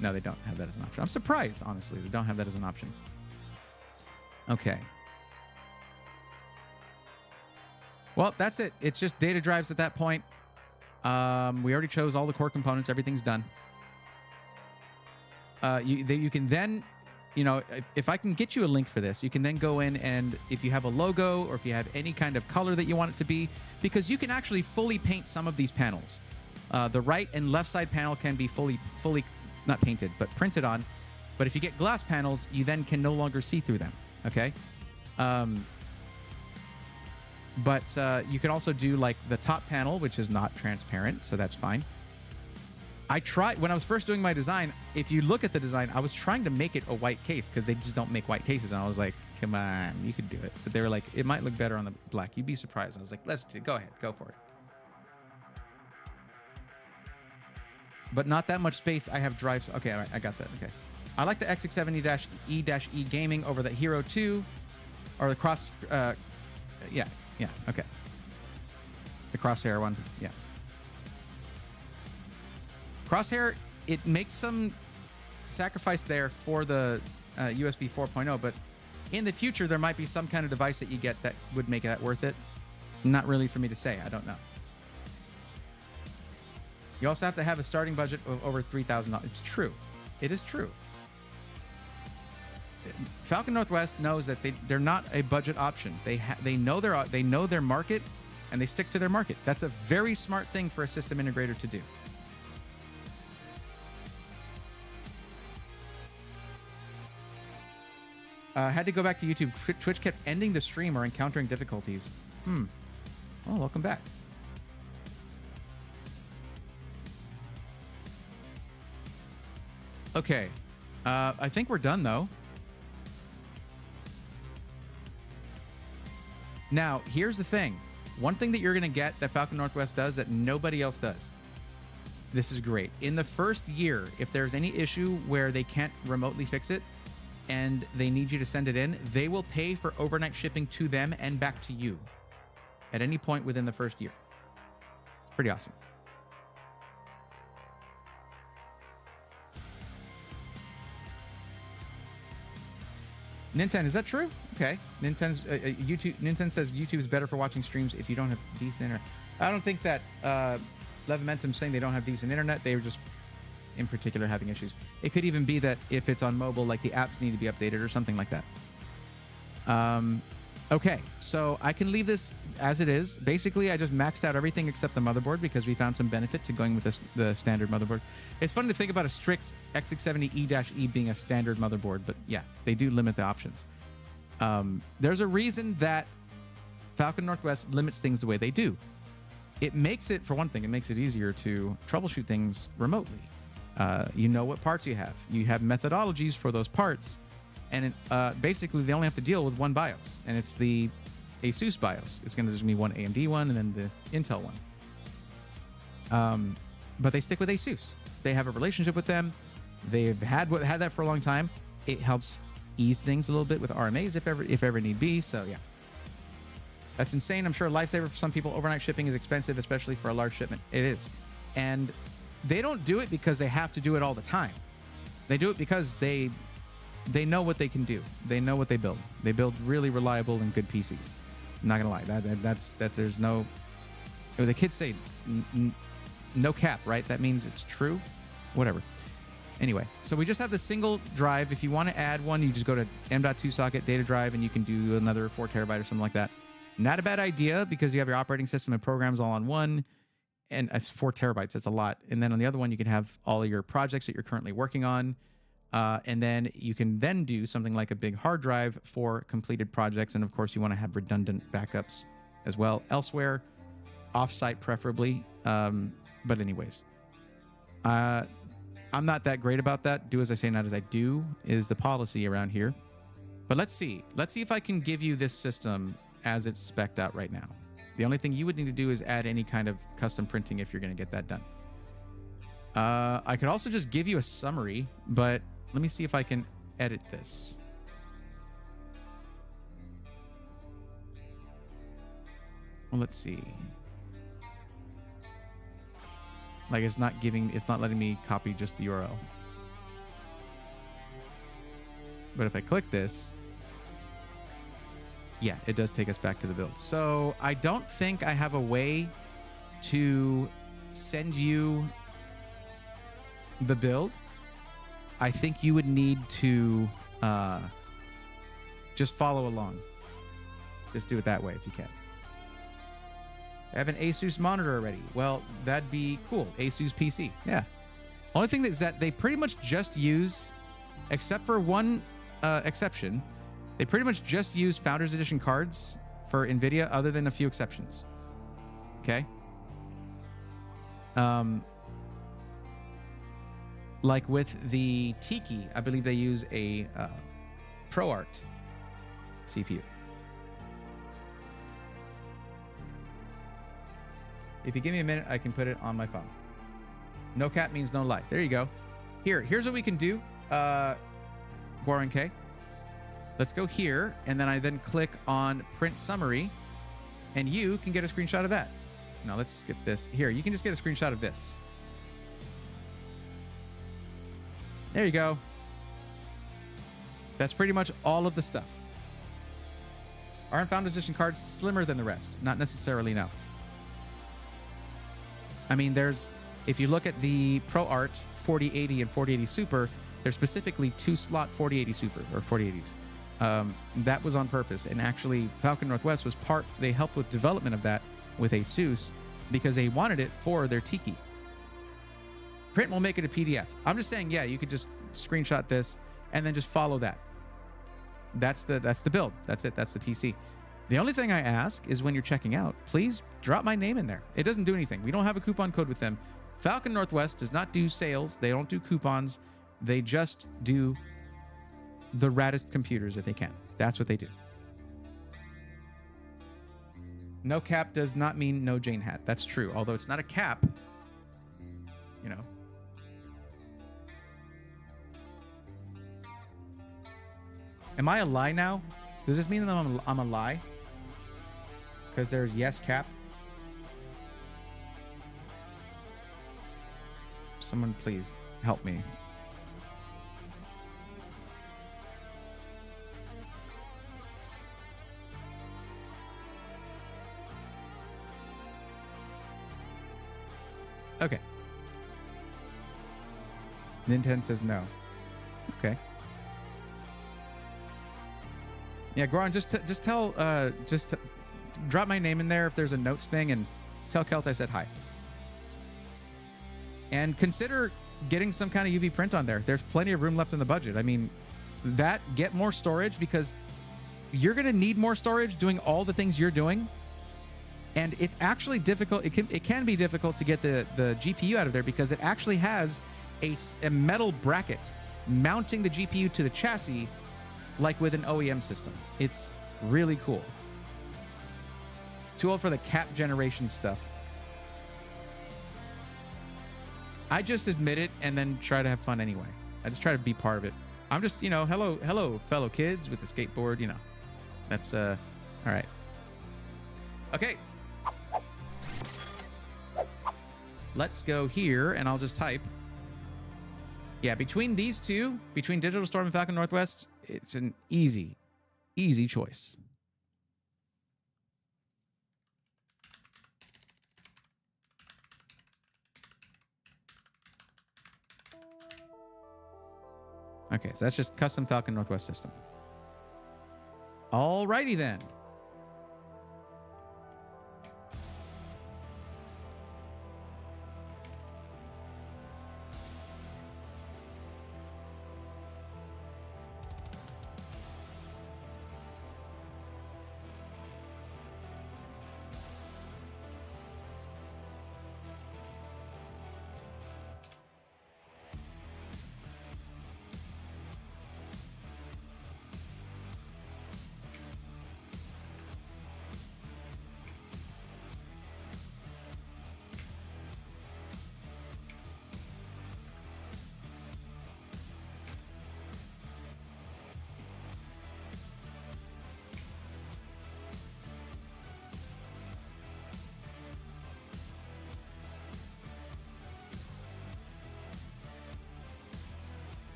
A: No, they don't have that as an option. I'm surprised, honestly, they don't have that as an option. Okay. Well, that's it. It's just data drives at that point. We already chose all the core components. Everything's done. You can then, you know, if I can get you a link for this, you can then go in and if you have a logo or if you have any kind of color that you want it to be, because you can actually fully paint some of these panels. The right and left side panel can be fully not painted, but printed on. But if you get glass panels, you then can no longer see through them. Okay. But you can also do like the top panel, which is not transparent, so that's fine. I tried when I was first doing my design. If you look at the design, I was trying to make it a white case because they just don't make white cases, and I was like, "Come on, you could do it." But they were like, "It might look better on the black." You'd be surprised. I was like, go ahead, go for it." But not that much space. I have drives. Okay, all right, I got that. Okay, I like the X670-E-E gaming over the Hero 2 or the cross. Yeah, okay. The Crosshair one, yeah. Crosshair, it makes some sacrifice there for the USB 4.0, but in the future, there might be some kind of device that you get that would make that worth it. Not really for me to say. I don't know. You also have to have a starting budget of over $3,000. It's true. It is true. Falcon Northwest knows that they're not a budget option. They know their market, and they stick to their market. That's a very smart thing for a system integrator to do. Had to go back to YouTube. Twitch kept ending the stream or encountering difficulties. Oh, welcome back. Okay. I think we're done, though. Now, here's the thing. One thing that you're going to get that Falcon Northwest does that nobody else does. This is great. In the first year, if there's any issue where they can't remotely fix it and they need you to send it in, they will pay for overnight shipping to them and back to you at any point within the first year. It's pretty awesome. Nintendo, is that true? Okay. Nintendo's Nintendo says YouTube is better for watching streams if you don't have decent internet. I don't think that Levimentum's saying they don't have decent internet. They were just, in particular, having issues. It could even be that if it's on mobile, like the apps need to be updated or something like that. Okay, so I can leave this as it is. Basically, I just maxed out everything except the motherboard because we found some benefit to going with the standard motherboard. It's fun to think about a Strix X670E-E being a standard motherboard, but yeah, they do limit the options. There's a reason that Falcon Northwest limits things the way they do. It makes it, for one thing, it makes it easier to troubleshoot things remotely. You know what parts you have. You have methodologies for those parts. And basically, they only have to deal with one BIOS, and it's the ASUS BIOS. It's going to just be one AMD one and then the Intel one. But they stick with ASUS. They have a relationship with them. They've had that for a long time. It helps ease things a little bit with RMAs if ever need be. So yeah, that's insane. I'm sure a lifesaver for some people. Overnight shipping is expensive, especially for a large shipment. It is, and they don't do it because they have to do it all the time. They do it because they know what they can do. They know what they build. They build really reliable and good PCs. I'm not gonna lie. That's there's no. The kids say no cap, right? That means it's true. Whatever. Anyway, so we just have the single drive. If you want to add one, you just go to M.2 socket data drive, and you can do another 4 terabyte or something like that. Not a bad idea because you have your operating system and programs all on one, and it's 4 terabytes. That's a lot. And then on the other one, you can have all of your projects that you're currently working on. And then you can then do something like a big hard drive for completed projects. And of course, you want to have redundant backups as well elsewhere, offsite preferably. But anyways, I'm not that great about that. Do as I say, not as I do is the policy around here. But let's see. Let's see if I can give you this system as it's spec'd out right now. The only thing you would need to do is add any kind of custom printing if you're going to get that done. I could also just give you a summary, but let me see if I can edit this. Well, let's see. Like it's not letting me copy just the URL. But if I click this, yeah, it does take us back to the build. So I don't think I have a way to send you the build. I think you would need to just follow along. Just do it that way if you can. I have an Asus monitor already. Well, that'd be cool. Asus PC. Yeah. Only thing is that they pretty much just use, except for one exception, they pretty much just use Founders Edition cards for NVIDIA, other than a few exceptions. Okay. Like with the Tiki, I believe they use a ProArt CPU. If you give me a minute, I can put it on my phone. No cap means no lie. There you go. Here's what we can do. Goran K. Let's go here, and then I then click on print summary, and you can get a screenshot of that. Now let's skip this. Here, you can just get a screenshot of this. There you go. That's pretty much all of the stuff. Aren't Founders Edition cards slimmer than the rest? Not necessarily, no. I mean, if you look at the ProArt 4080 and 4080 Super, there's specifically 2-slot 4080 Super or 4080s. That was on purpose. And actually, Falcon Northwest was they helped with development of that with Asus because they wanted it for their Tiki. Print will make it a PDF. I'm just saying, yeah, you could just screenshot this and then just follow that. That's the build. That's it. That's the PC. The only thing I ask is when you're checking out, please drop my name in there. It doesn't do anything. We don't have a coupon code with them. Falcon Northwest does not do sales. They don't do coupons. They just do the raddest computers that they can. That's what they do. No cap does not mean no Jane hat. That's true. Although it's not a cap, you know. Am I a lie now? Does this mean that I'm a lie? Because there's yes cap. Someone please help me. Okay. Nintendo says no. Okay. Yeah, Goran, just drop my name in there if there's a notes thing, and tell Kelt I said hi. And consider getting some kind of UV print on there. There's plenty of room left in the budget. I mean, get more storage, because you're going to need more storage doing all the things you're doing. And it's actually difficult. It can be difficult to get the GPU out of there, because it actually has a metal bracket mounting the GPU to the chassis, like with an OEM system. It's really cool. Too old for the cap generation stuff. I just admit it and then try to have fun anyway. I just try to be part of it. I'm just, hello, fellow kids with the skateboard, That's, all right. Okay. Let's go here, and I'll just type. Yeah, between these two, between Digital Storm and Falcon Northwest, it's an easy choice. Okay, so that's just custom Falcon Northwest system. Alrighty then.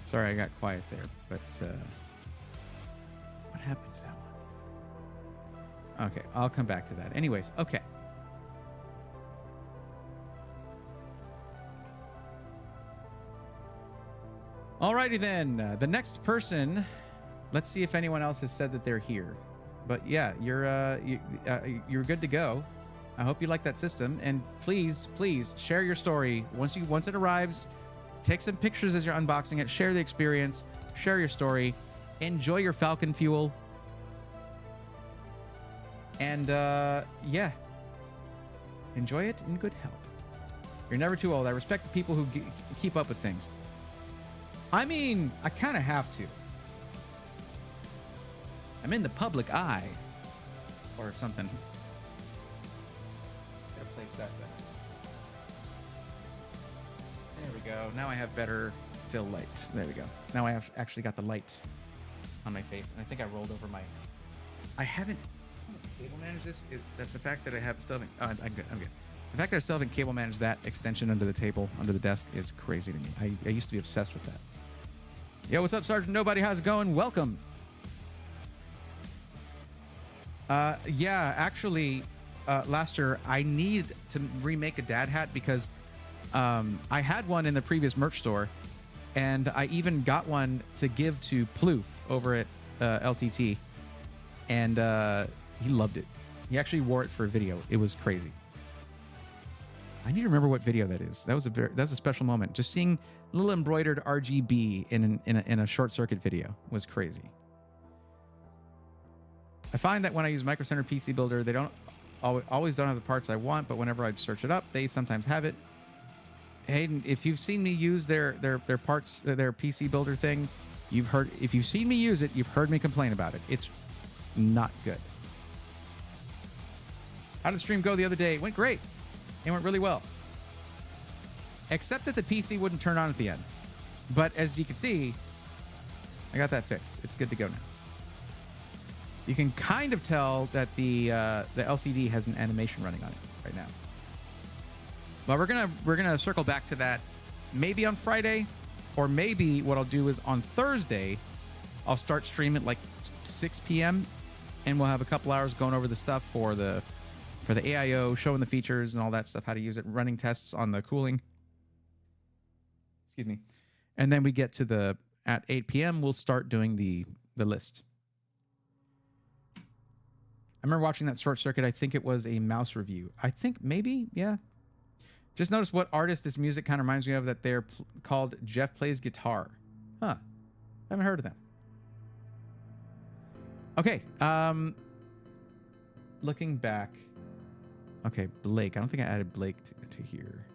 A: Sorry, I got quiet there, but what happened to that one? Okay, I'll come back to that. Anyways, okay. Alrighty then. The next person. Let's see if anyone else has said that they're here. But yeah, you're good to go. I hope you like that system, and please share your story once it arrives. Take some pictures as you're unboxing it. Share the experience. Share your story. Enjoy your Falcon fuel. And yeah, enjoy it in good health. You're never too old. I respect the people who keep up with things. I mean, I kind of have to. I'm in the public eye, or something. Gotta place that better. There we go. Now I have better fill light. There we go. Now I have actually got the light on my face, and I think I rolled over my. I haven't cable managed this. Is that's the fact that I have still haven't. I'm good. I'm good. The fact that I still haven't cable managed that extension under the table, under the desk, is crazy to me. I used to be obsessed with that. Yo, what's up, Sergeant Nobody? How's it going? Welcome. Yeah, actually, Laster, I need to remake a dad hat because I had one in the previous merch store, and I even got one to give to Ploof over at LTT, and he loved it. He actually wore it for a video. It was crazy. I need to remember what video that is. That was a special moment. Just seeing a little embroidered RGB in a short circuit video was crazy. I find that when I use Micro Center PC Builder, they don't always don't have the parts I want, but whenever I search it up, they sometimes have it. Hayden, if you've seen me use their parts, their PC Builder thing, if you've seen me use it, you've heard me complain about it. It's not good. How did the stream go the other day? It went great. It went really well. Except that the PC wouldn't turn on at the end. But as you can see, I got that fixed. It's good to go now. You can kind of tell that the LCD has an animation running on it right now. But we're gonna circle back to that maybe on Friday, or maybe what I'll do is on Thursday, I'll start streaming at like 6 p.m. and we'll have a couple hours going over the stuff for the AIO, showing the features and all that stuff, how to use it, running tests on the cooling. Excuse me. And then we get to at 8 p.m. we'll start doing the list. I remember watching that short circuit. I think it was a mouse review. I think maybe, yeah. Just notice what artist this music kind of reminds me of, that they're called Jeff Plays Guitar. Huh. I haven't heard of them. Okay. Looking back. Okay, Blake. I don't think I added Blake to here.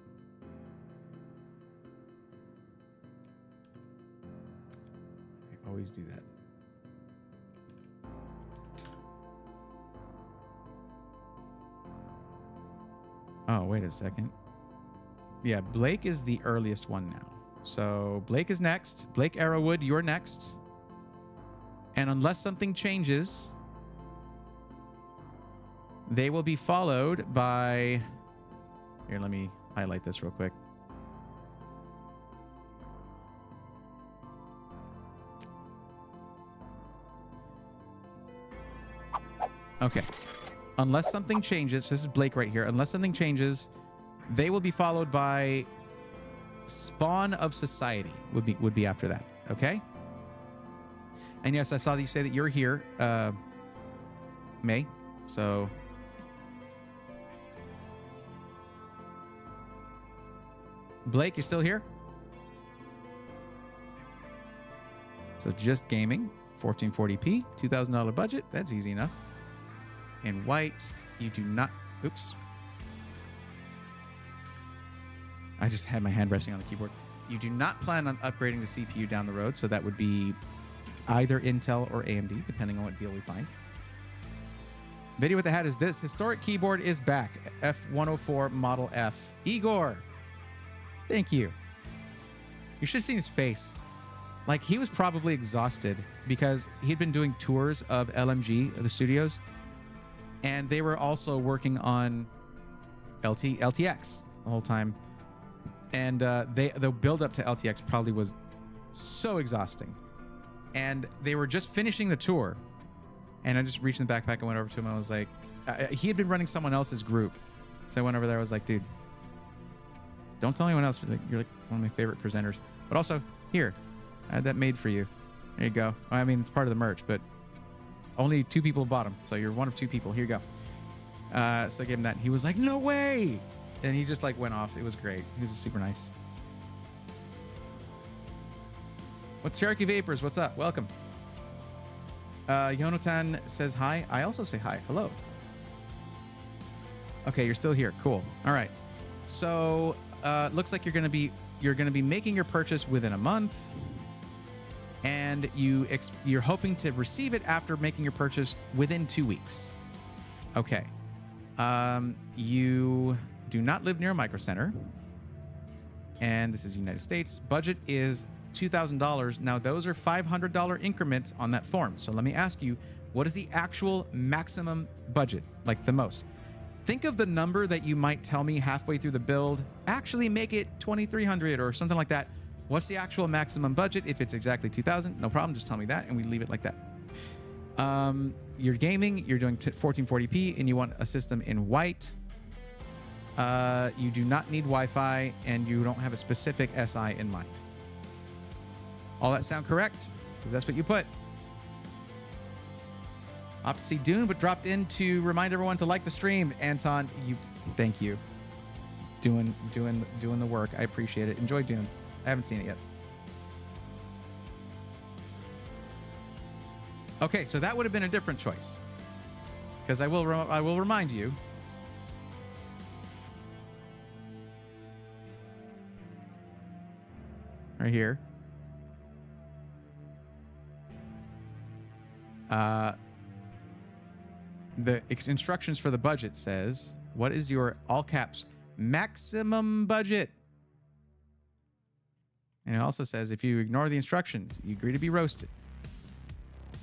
A: I always do that. Oh, wait a second. Yeah, Blake is the earliest one now. So Blake is next. Blake Arrowwood, you're next. And unless something changes, they will be followed by... Here, let me highlight this real quick. Okay. Unless something changes, this is Blake right here. Unless something changes, they will be followed by Spawn of Society would be after that. Okay? And yes, I saw that you say that you're here, May. So Blake, you still here? So Just Gaming, 1440p, $2,000 budget. That's easy enough. In white, you do not... Oops. I just had my hand resting on the keyboard. You do not plan on upgrading the CPU down the road, so that would be either Intel or AMD, depending on what deal we find. Video with the hat is this. Historic keyboard is back. F104 Model F. Igor, thank you. You should have seen his face. Like, he was probably exhausted because he'd been doing tours of LMG, of the studios, and they were also working on LTX the whole time. And the build up to LTX probably was So exhausting. And they were just finishing the tour. And I just reached in the backpack and went over to him. I was like, he had been running someone else's group. So I went over there. I was like, dude, don't tell anyone else. You're like one of my favorite presenters. But also, here, I had that made for you. There you go. I mean, it's part of the merch, but only 2 people bought them. So you're one of 2 people. Here you go. So I gave him that. He was like, no way. And he just like went off. It was great. He was super nice. What's Cherokee Vapors? What's up? Welcome. Yonatan says hi. I also say hi. Hello. Okay, you're still here. Cool. All right. So looks like you're gonna be making your purchase within a month, and you're hoping to receive it after making your purchase within 2 weeks. Okay. You do not live near a micro center, and this is the United States. Budget is $2,000. Now those are $500 increments on that form. So let me ask you, what is the actual maximum budget? Like the most? Think of the number that you might tell me halfway through the build. Actually make it 2,300 or something like that. What's the actual maximum budget? If it's exactly 2,000, no problem. Just tell me that and we leave it like that. You're gaming, you're doing 1440p, and you want a system in white. You do not need Wi-Fi, and you don't have a specific SI in mind. All that sound correct? Because that's what you put. Opt to see Dune, but dropped in to remind everyone to like the stream. Anton, thank you. Doing the work. I appreciate it. Enjoy Dune. I haven't seen it yet. Okay, so that would have been a different choice. Because I will remind you. Right here. The instructions for the budget says, what is your, all caps, maximum budget? And it also says, if you ignore the instructions, you agree to be roasted.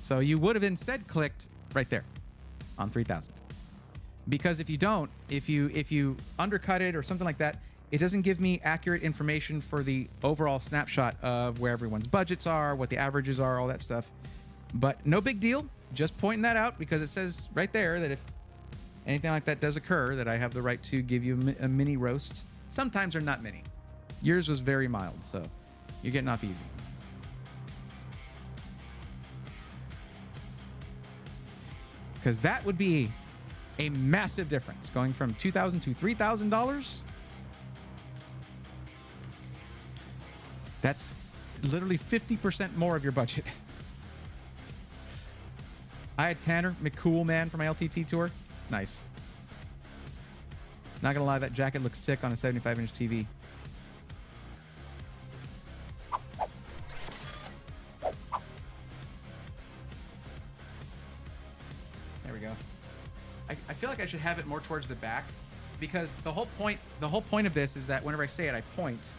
A: So you would have instead clicked right there on 3,000. Because if you don't, if you undercut it or something like that, it doesn't give me accurate information for the overall snapshot of where everyone's budgets are, what the averages are, all that stuff. But no big deal. Just pointing that out because it says right there that if anything like that does occur, that I have the right to give you a mini roast. Sometimes they're not mini. Yours was very mild, so you're getting off easy. Because that would be a massive difference, going from $2,000 to $3,000. That's literally 50% more of your budget. I had Tanner McCool, man, for my LTT tour. Nice. Not gonna lie, that jacket looks sick on a 75-inch TV. There we go. I feel like I should have it more towards the back because the whole point of this is that whenever I say it, I point,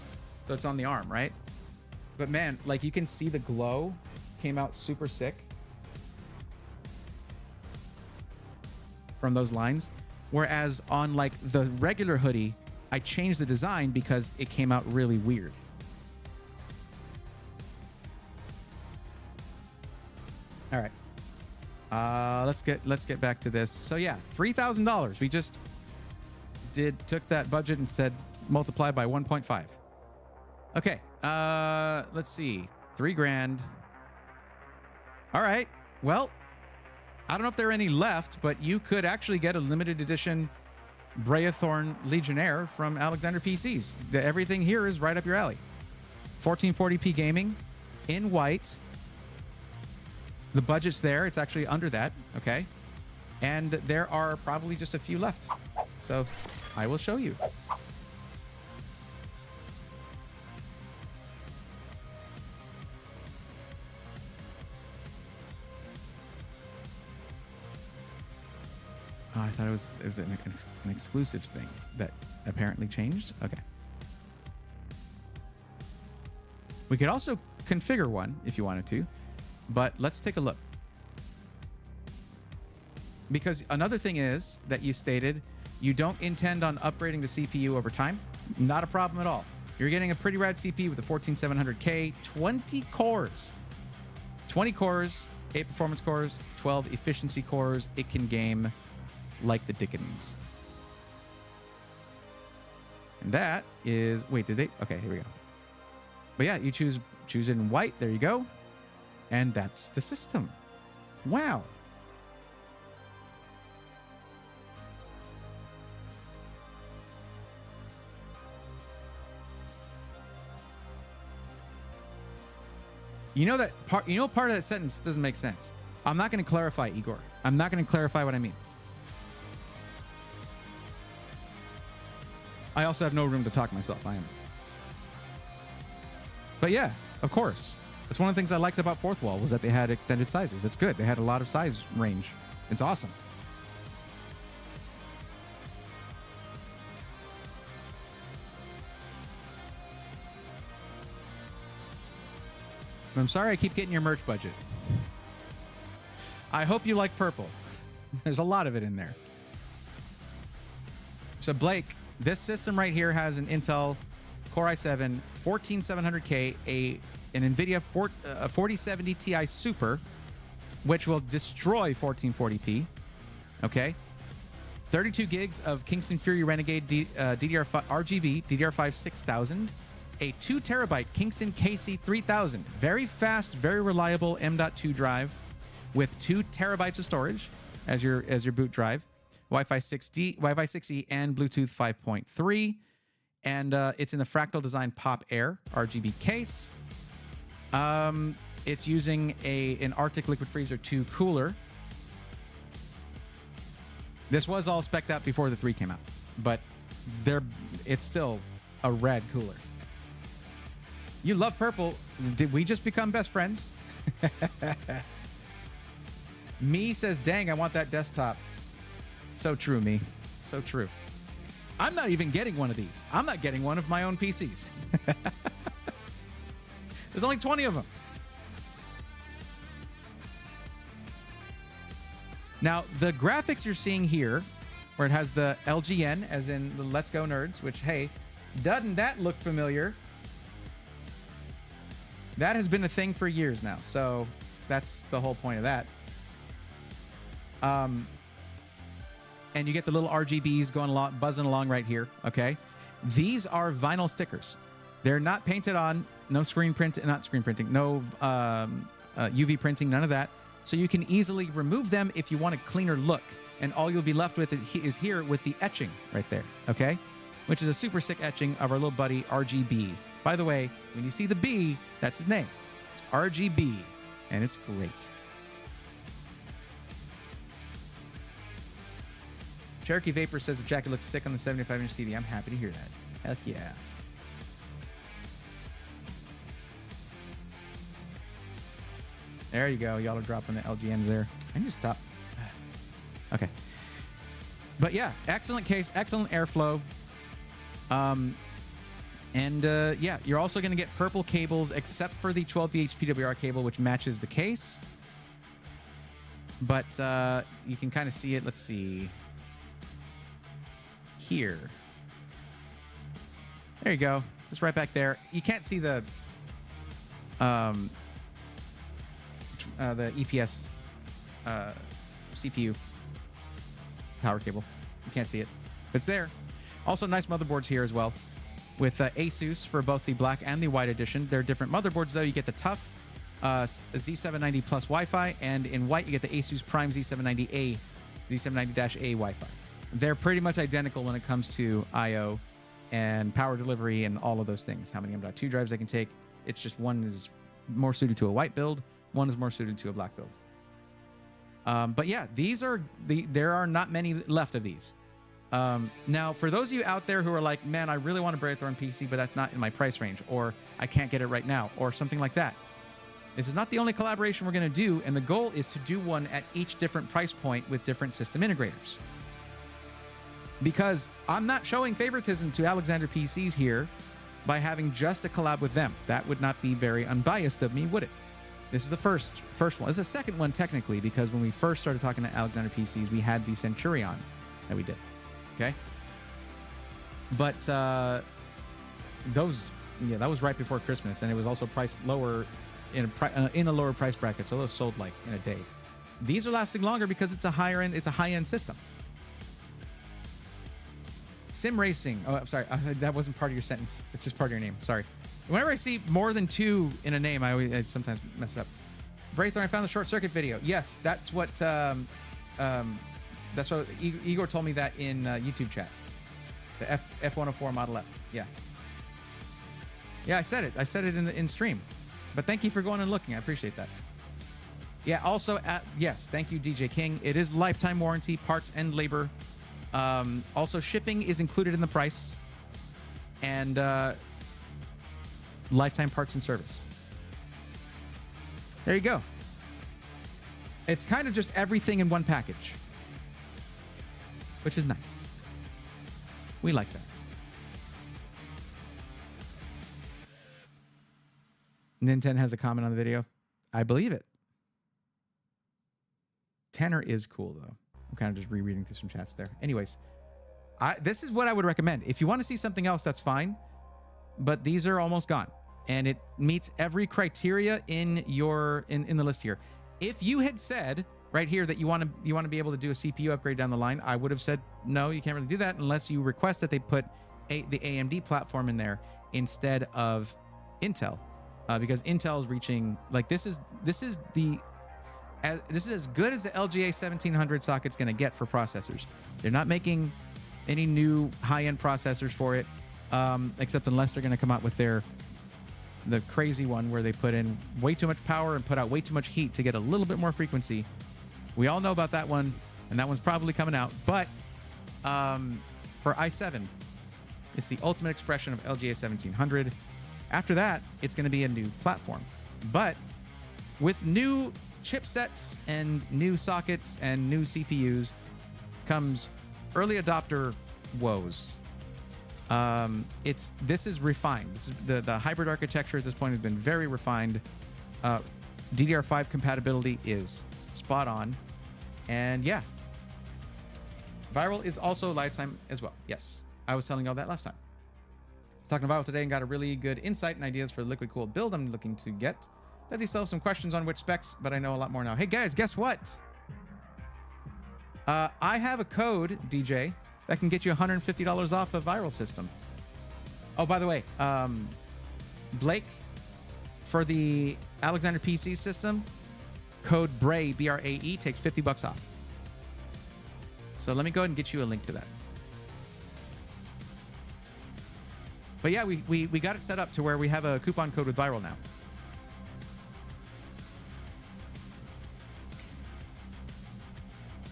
A: so it's on the arm, right? But man, like you can see the glow came out super sick from those lines, whereas on like the regular hoodie, I changed the design because it came out really weird. All right, let's get back to this. So yeah, $3,000. We just took that budget and said multiply by 1.5. Okay, let's see, $3,000. All right, well, I don't know if there are any left, but you could actually get a limited edition Breathorn Legionnaire from Alexander PCs. Everything here is right up your alley. 1440p gaming in white. The budget's there. It's actually under that, okay? And there are probably just a few left. So I will show you. Oh, I thought it was an exclusives thing that apparently changed. Okay. We could also configure one if you wanted to, but let's take a look. Because another thing is that you stated you don't intend on upgrading the CPU over time. Not a problem at all. You're getting a pretty rad CPU with a 14700K, 20 cores. 20 cores, 8 performance cores, 12 efficiency cores. It can game like the Dickens. And that is, wait, did they? Okay, here we go. But yeah, you choose it in white. There you go. And that's the system. Wow. You know that part, part of that sentence doesn't make sense. I'm not going to clarify, Igor. I'm not going to clarify what I mean. I also have no room to talk myself. I am. But yeah, of course. That's one of the things I liked about Fourth Wall was that they had extended sizes. It's good. They had a lot of size range. It's awesome. I'm sorry I keep getting your merch budget. I hope you like purple. There's a lot of it in there. So Blake, this system right here has an Intel Core i7 14700K, an NVIDIA 4070 Ti Super, which will destroy 1440p. Okay. 32 gigs of Kingston Fury Renegade DDR5 RGB DDR5 6000. A 2 terabyte Kingston KC 3000, very fast, very reliable M.2 drive with 2 terabytes of storage as your boot drive, Wi-Fi 6E, and Bluetooth 5.3, and it's in the Fractal Design Pop Air RGB case. It's using an Arctic Liquid Freezer 2 cooler. This was all spec'd out before the 3 came out, but it's still a rad cooler. You love purple. Did we just become best friends? Me says, dang, I want that desktop. So true, me. So true. I'm not even getting one of these. I'm not getting one of my own PCs. There's only 20 of them. Now, the graphics you're seeing here, where it has the LGN, as in the Let's Go Nerds, which, hey, doesn't that look familiar? That has been a thing for years now, so that's the whole point of that. And you get the little RGBs going along, buzzing along right here, okay? These are vinyl stickers. They're not painted on, no screen print, not screen printing, no UV printing, none of that. So you can easily remove them if you want a cleaner look. And all you'll be left with is here with the etching right there, okay? Which is a super sick etching of our little buddy RGB. By the way, when you see the B, that's his name. It's RGB, and it's great. Cherokee Vapor says the jacket looks sick on the 75-inch TV. I'm happy to hear that. Heck yeah. There you go. Y'all are dropping the LGNs there. I need to stop. Okay. But yeah, excellent case, excellent airflow. Yeah, you're also going to get purple cables, except for the 12VH PWR cable, which matches the case. But you can kind of see it. Let's see. Here. There you go. Just right back there. You can't see the EPS CPU power cable. You can't see it. It's there. Also, nice motherboards here as well, with Asus for both the black and the white edition. They're different motherboards, though. You get the TUF Z790 plus Wi-Fi, and in white, you get the Asus Prime Z790A, Z790-A Wi-Fi. They're pretty much identical when it comes to I/O and power delivery and all of those things. How many M.2 drives they can take. It's just one is more suited to a white build, one is more suited to a black build. But yeah, there are not many left of these. Now, for those of you out there who are like, man, I really want a Braithorn PC, but that's not in my price range, or I can't get it right now, or something like that. This is not the only collaboration we're going to do, and the goal is to do one at each different price point with different system integrators. Because I'm not showing favoritism to Alexander PCs here by having just a collab with them. That would not be very unbiased of me, would it? This is the first one. This is the second one, technically, because when we first started talking to Alexander PCs, we had the Centurion that we did. Okay? But those, yeah, that was right before Christmas, and it was also priced lower in a lower price bracket. So those sold like in a day. These are lasting longer because it's a high-end system. Sim racing. Oh, I'm sorry. That wasn't part of your sentence. It's just part of your name. Sorry. Whenever I see more than 2 in a name, I sometimes mess it up. Braithorn, I found the short circuit video. Yes, that's what Igor told me that in YouTube chat. The F104 Model F. Yeah. Yeah, I said it in stream. But thank you for going and looking. I appreciate that. Yeah, also, yes, thank you, DJ King. It is lifetime warranty, parts and labor. Also, shipping is included in the price. And lifetime parts and service. There you go. It's kind of just everything in one package, which is nice. We like that. Nintendo has a comment on the video. I believe it. Tanner is cool, though. I'm kind of just rereading through some chats there. Anyways, this is what I would recommend. If you want to see something else, that's fine. But these are almost gone. And it meets every criteria in the list here. If you had said right here that you want to be able to do a CPU upgrade down the line, I would have said, no, you can't really do that unless you request that they put the AMD platform in there instead of Intel. Because Intel is reaching, like, this is as good as the LGA 1700 socket's going to get for processors. They're not making any new high-end processors for it, except unless they're going to come out with the crazy one where they put in way too much power and put out way too much heat to get a little bit more frequency. We all know about that one, and that one's probably coming out. But for i7, it's the ultimate expression of LGA 1700. After that, it's going to be a new platform. But with new chipsets and new sockets and new CPUs comes early adopter woes. This is refined. This is the hybrid architecture at this point has been very refined. DDR5 compatibility is spot on. And yeah, Viral is also lifetime as well. Yes, I was telling you all that last time. Talking about today and got a really good insight and ideas for the liquid cooled build I'm looking to get. Definitely still have some questions on which specs, but I know a lot more now. Hey guys, guess what? I have a code, DJ, that can get you $150 off a Viral system. Oh, by the way, Blake, for the Alexander PC system, code BRAE, B-R-A-E, takes $50 off. So let me go ahead and get you a link to that. But yeah, we got it set up to where we have a coupon code with Viral now.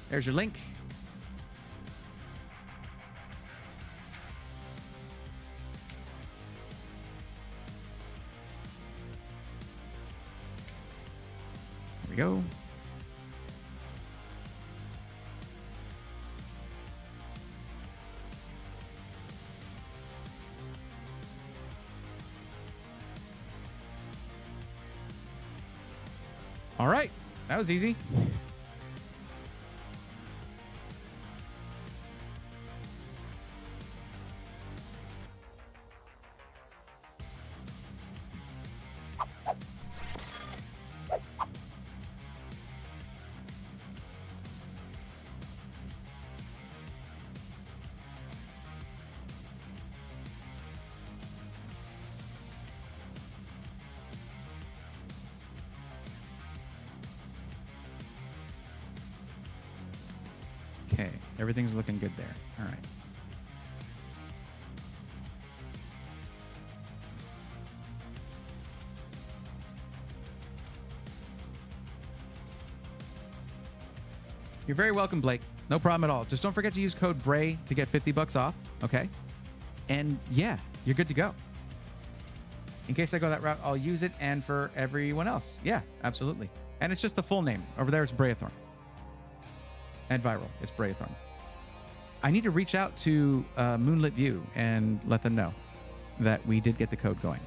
A: There's your link. There we go. All right, that was easy. Okay, everything's looking good there. All right. You're very welcome, Blake. No problem at all. Just don't forget to use code BRAE to get $50 off, okay? And yeah, you're good to go. In case I go that route, I'll use it, and for everyone else. Yeah, absolutely. And it's just the full name. Over there, it's Braethorn. And Viral, it's Braethorn. I need to reach out to Moonlit View and let them know that we did get the code going.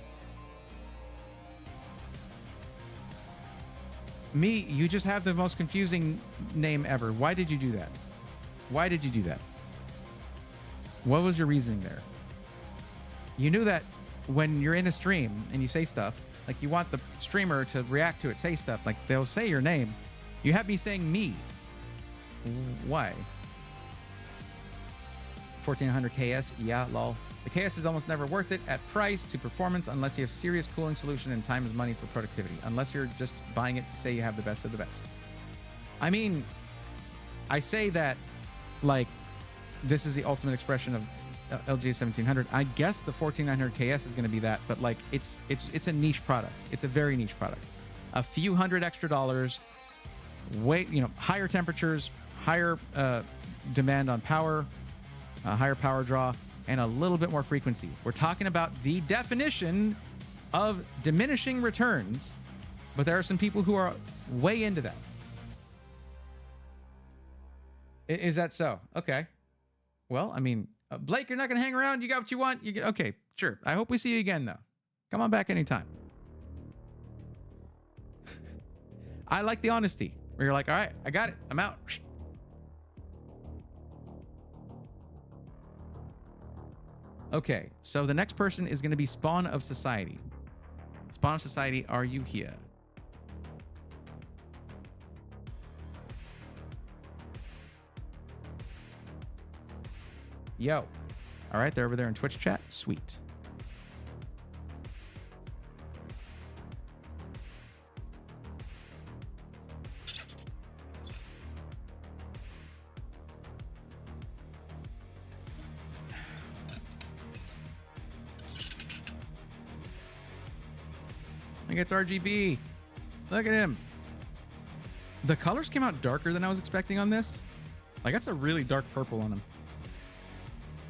A: Me, you just have the most confusing name ever. Why did you do that? Why did you do that? What was your reasoning there? You knew that when you're in a stream and you say stuff, like you want the streamer to react to it, say stuff, like they'll say your name. You have me saying me. Why? 1400 KS? Yeah, lol. The KS is almost never worth it at price to performance unless you have serious cooling solution and time is money for productivity. Unless you're just buying it to say you have the best of the best. I mean, I say that like this is the ultimate expression of LG 1700. I guess the 14900 KS is going to be that, but like it's a niche product. It's a very niche product. A few hundred extra dollars, higher temperatures, higher demand on power, higher power draw, and a little bit more frequency. We're talking about the definition of diminishing returns, but there are some people who are way into that. Is that so? Okay. Well, I mean, Blake, you're not going to hang around. You got what you want. Okay, sure. I hope we see you again, though. Come on back anytime. I like the honesty where you're like, all right, I got it. I'm out. Okay, so the next person is going to be Spawn of Society. Spawn of Society, are you here? Yo. All right, they're over there in Twitch chat. Sweet. I get RGB. Look at him. The colors came out darker than I was expecting on this. Like that's a really dark purple on him.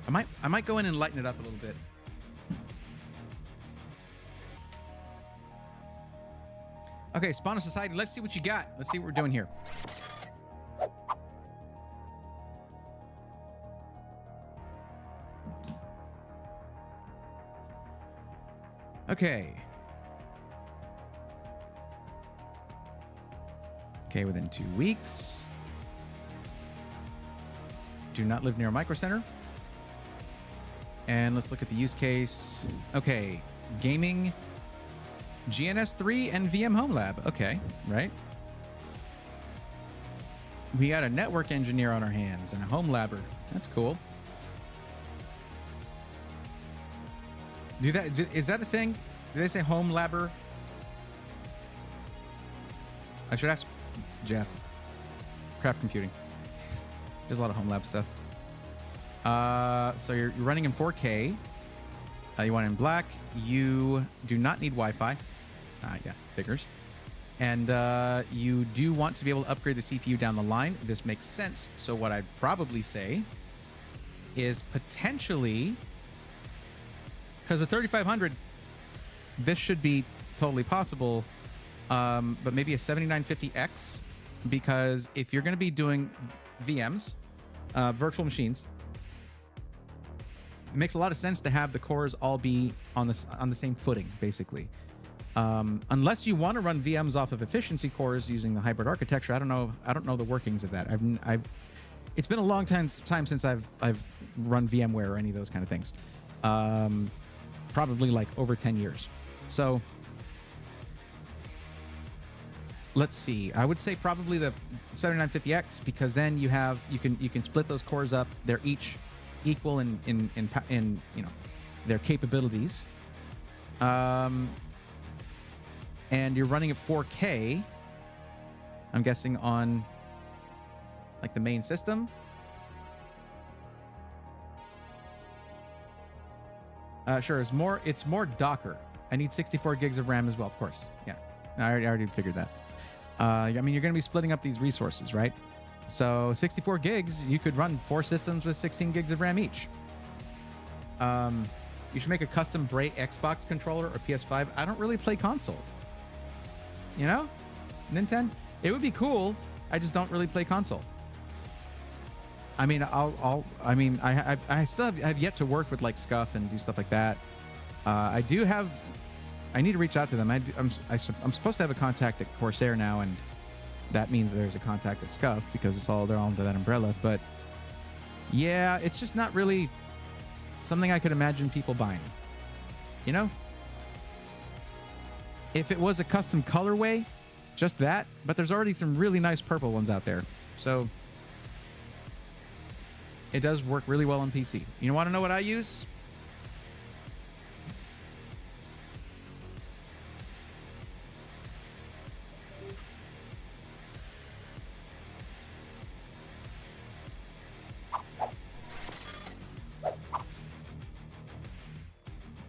A: I might go in and lighten it up a little bit. Okay, Spawn of Society. Let's see what you got. Let's see what we're doing here. Okay. Okay, within 2 weeks. Do not live near a micro center. And let's look at the use case. Okay, gaming, GNS3 and VM Home Lab. Okay, right. We got a network engineer on our hands and a home labber. That's cool. Is that a thing? Do they say home labber? I should ask Jeff. Craft Computing. There's a lot of home lab stuff. So you're running in 4K. You want it in black. You do not need Wi-Fi. Yeah, figures. And you do want to be able to upgrade the CPU down the line. This makes sense. So what I'd probably say is potentially, because with 3500, this should be totally possible. But maybe a 7950X, because if you're going to be doing VMs, virtual machines, it makes a lot of sense to have the cores all be on the same footing, basically. Unless you want to run VMs off of efficiency cores using the hybrid architecture, I don't know the workings of that. It's been a long time since I've run VMware or any of those kind of things. Probably like over 10 years. So let's see. I would say probably the 7950X, because then you can split those cores up. They're each equal in their capabilities. And you're running at 4K, I'm guessing, on like the main system. Sure, it's more Docker. I need 64 gigs of RAM as well, of course. Yeah, I already figured that. I mean, you're going to be splitting up these resources, right? So 64 gigs, you could run 4 systems with 16 gigs of RAM each. You should make a custom Bray Xbox controller or PS5. I don't really play console. You know? Nintendo? It would be cool. I just don't really play console. I mean, I still have yet to work with like Scuff and do stuff like that. I need to reach out to them. I'm supposed to have a contact at Corsair now, and that means there's a contact at Scuff because they're all under that umbrella. But yeah, it's just not really something I could imagine people buying. You know? If it was a custom colorway, just that, but there's already some really nice purple ones out there. So it does work really well on PC. You want to know what I use?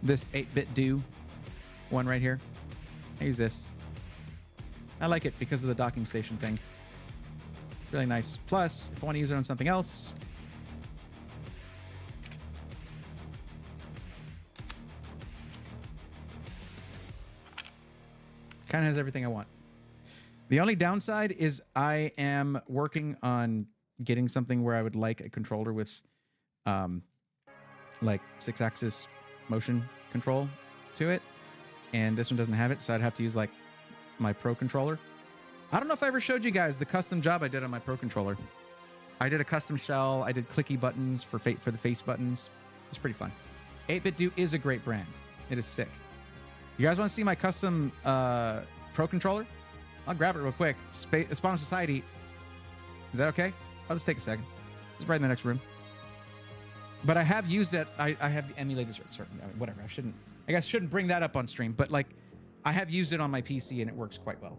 A: This 8-bit do one right here. I use this. I like it because of the docking station thing. Really nice. Plus, if I want to use it on something else, kind of has everything I want. The only downside is I am working on getting something where I would like a controller with like 6-axis motion control to it, and this one doesn't have it, so I'd have to use like my Pro controller. I don't know if I ever showed you guys the custom job I did on my Pro controller. I did a custom shell. I did clicky buttons for the face buttons. It's pretty fun. 8-bit do is a great brand. It is sick. You guys want to see my custom Pro controller? I'll grab it real quick. Spawn Society. Is that okay? I'll just take a second. It's right in the next room. But I have used it. I have emulated certain. I mean, whatever. I guess shouldn't bring that up on stream. But like, I have used it on my PC and it works quite well.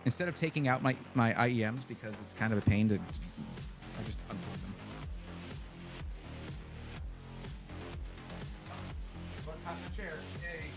A: Instead of taking out my IEMs because it's kind of a pain to, I just unplug them. Chair. Yay.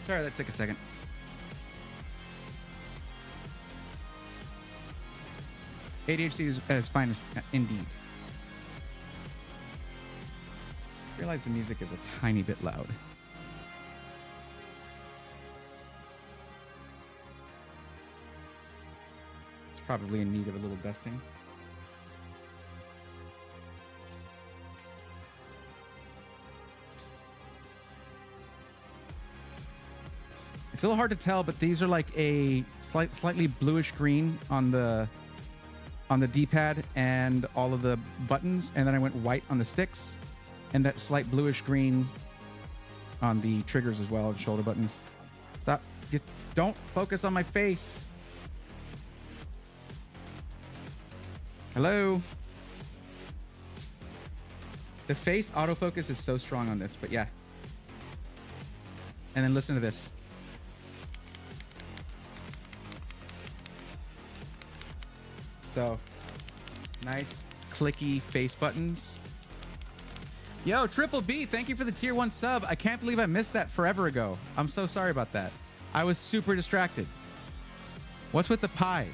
A: Sorry, that took a second. ADHD is at its finest, indeed. I realize the music is a tiny bit loud. It's probably in need of a little dusting. It's a little hard to tell, but these are like a slightly bluish green on the D-pad and all of the buttons, and then I went white on the sticks, and that slight bluish green on the triggers as well, and shoulder buttons. Stop! Don't focus on my face. Hello. The face autofocus is so strong on this, but yeah. And then listen to this. So, nice clicky face buttons. Yo, Triple B, thank you for the tier 1 sub. I can't believe I missed that forever ago. I'm so sorry about that. I was super distracted. What's with the pie?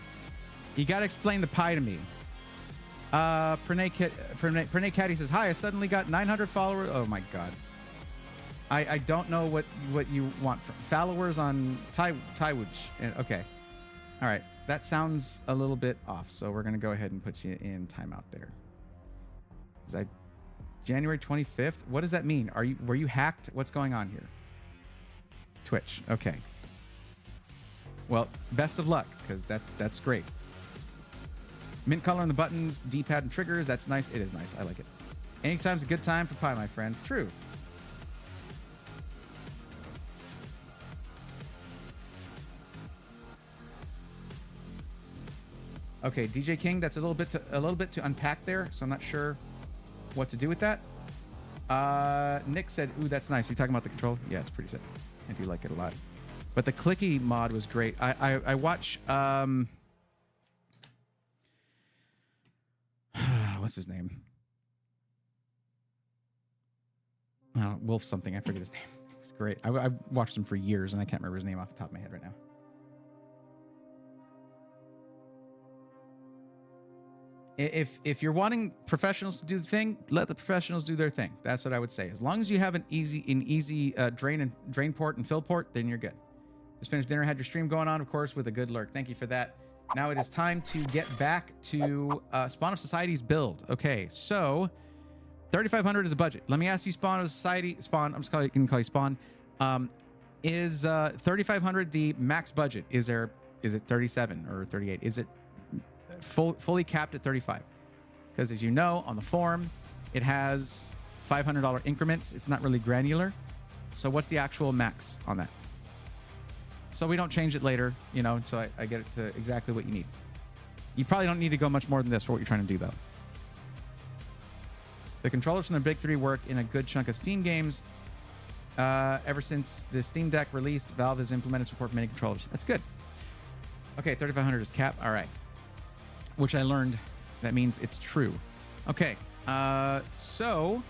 A: You gotta explain the pie to me. Pranay Caddy says, hi, I suddenly got 900 followers. Oh my God. I don't know what you want from followers on Tywitch. Okay. All right. That sounds a little bit off, so we're going to go ahead and put you in timeout there. January 25th. What does that mean? Were you hacked? What's going on here? Twitch. Okay. Well, best of luck, because that's great. Mint color on the buttons, D-pad and triggers. That's nice. It is nice. I like it. Anytime's a good time for pie, my friend. True. Okay, DJ King, that's a little bit to unpack there, so I'm not sure what to do with that. Nick said, "Ooh, that's nice." You're talking about the control? Yeah, it's pretty sick. I do like it a lot. But the clicky mod was great. I watch what's his name? Wolf something. I forget his name. It's great. I've watched him for years, and I can't remember his name off the top of my head right now. If you're wanting professionals to do the thing, let the professionals do their thing. That's what I would say. As long as you have an easy drain port and fill port, then you're good. Just finished dinner, had your stream going on, of course, with a good lurk. Thank you for that. Now it is time to get back to Spawn of Society's build. Okay, so 3,500 is a budget. Let me ask you, Spawn of Society. Spawn, I'm just going to call you Spawn. Is 3,500 the max budget? Is it 37 or 38? Is it fully capped at 35? Because as you know, on the forum, it has $500 increments. It's not really granular. So what's the actual max on that? So we don't change it later, you know, so I get it to exactly what you need. You probably don't need to go much more than this for what you're trying to do, though. The controllers from the big three work in a good chunk of Steam games. Ever since the Steam Deck released, Valve has implemented support for many controllers. That's good. Okay, 3,500 is cap. All right. Which I learned that means it's true. Okay, so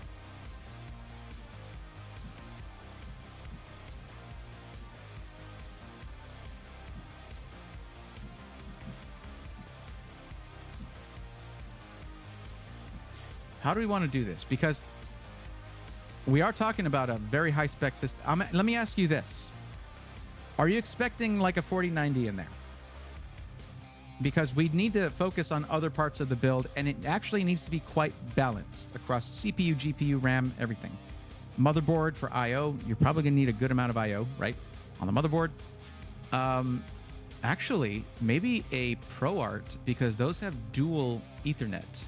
A: how do we want to do this? Because we are talking about a very high spec system. Let me ask you this. Are you expecting like a 4090 in there? Because we need to focus on other parts of the build, and it actually needs to be quite balanced across CPU, GPU, RAM, everything. Motherboard for I/O, you're probably going to need a good amount of I/O, right? On the motherboard. Actually, maybe a ProArt, because those have dual Ethernet.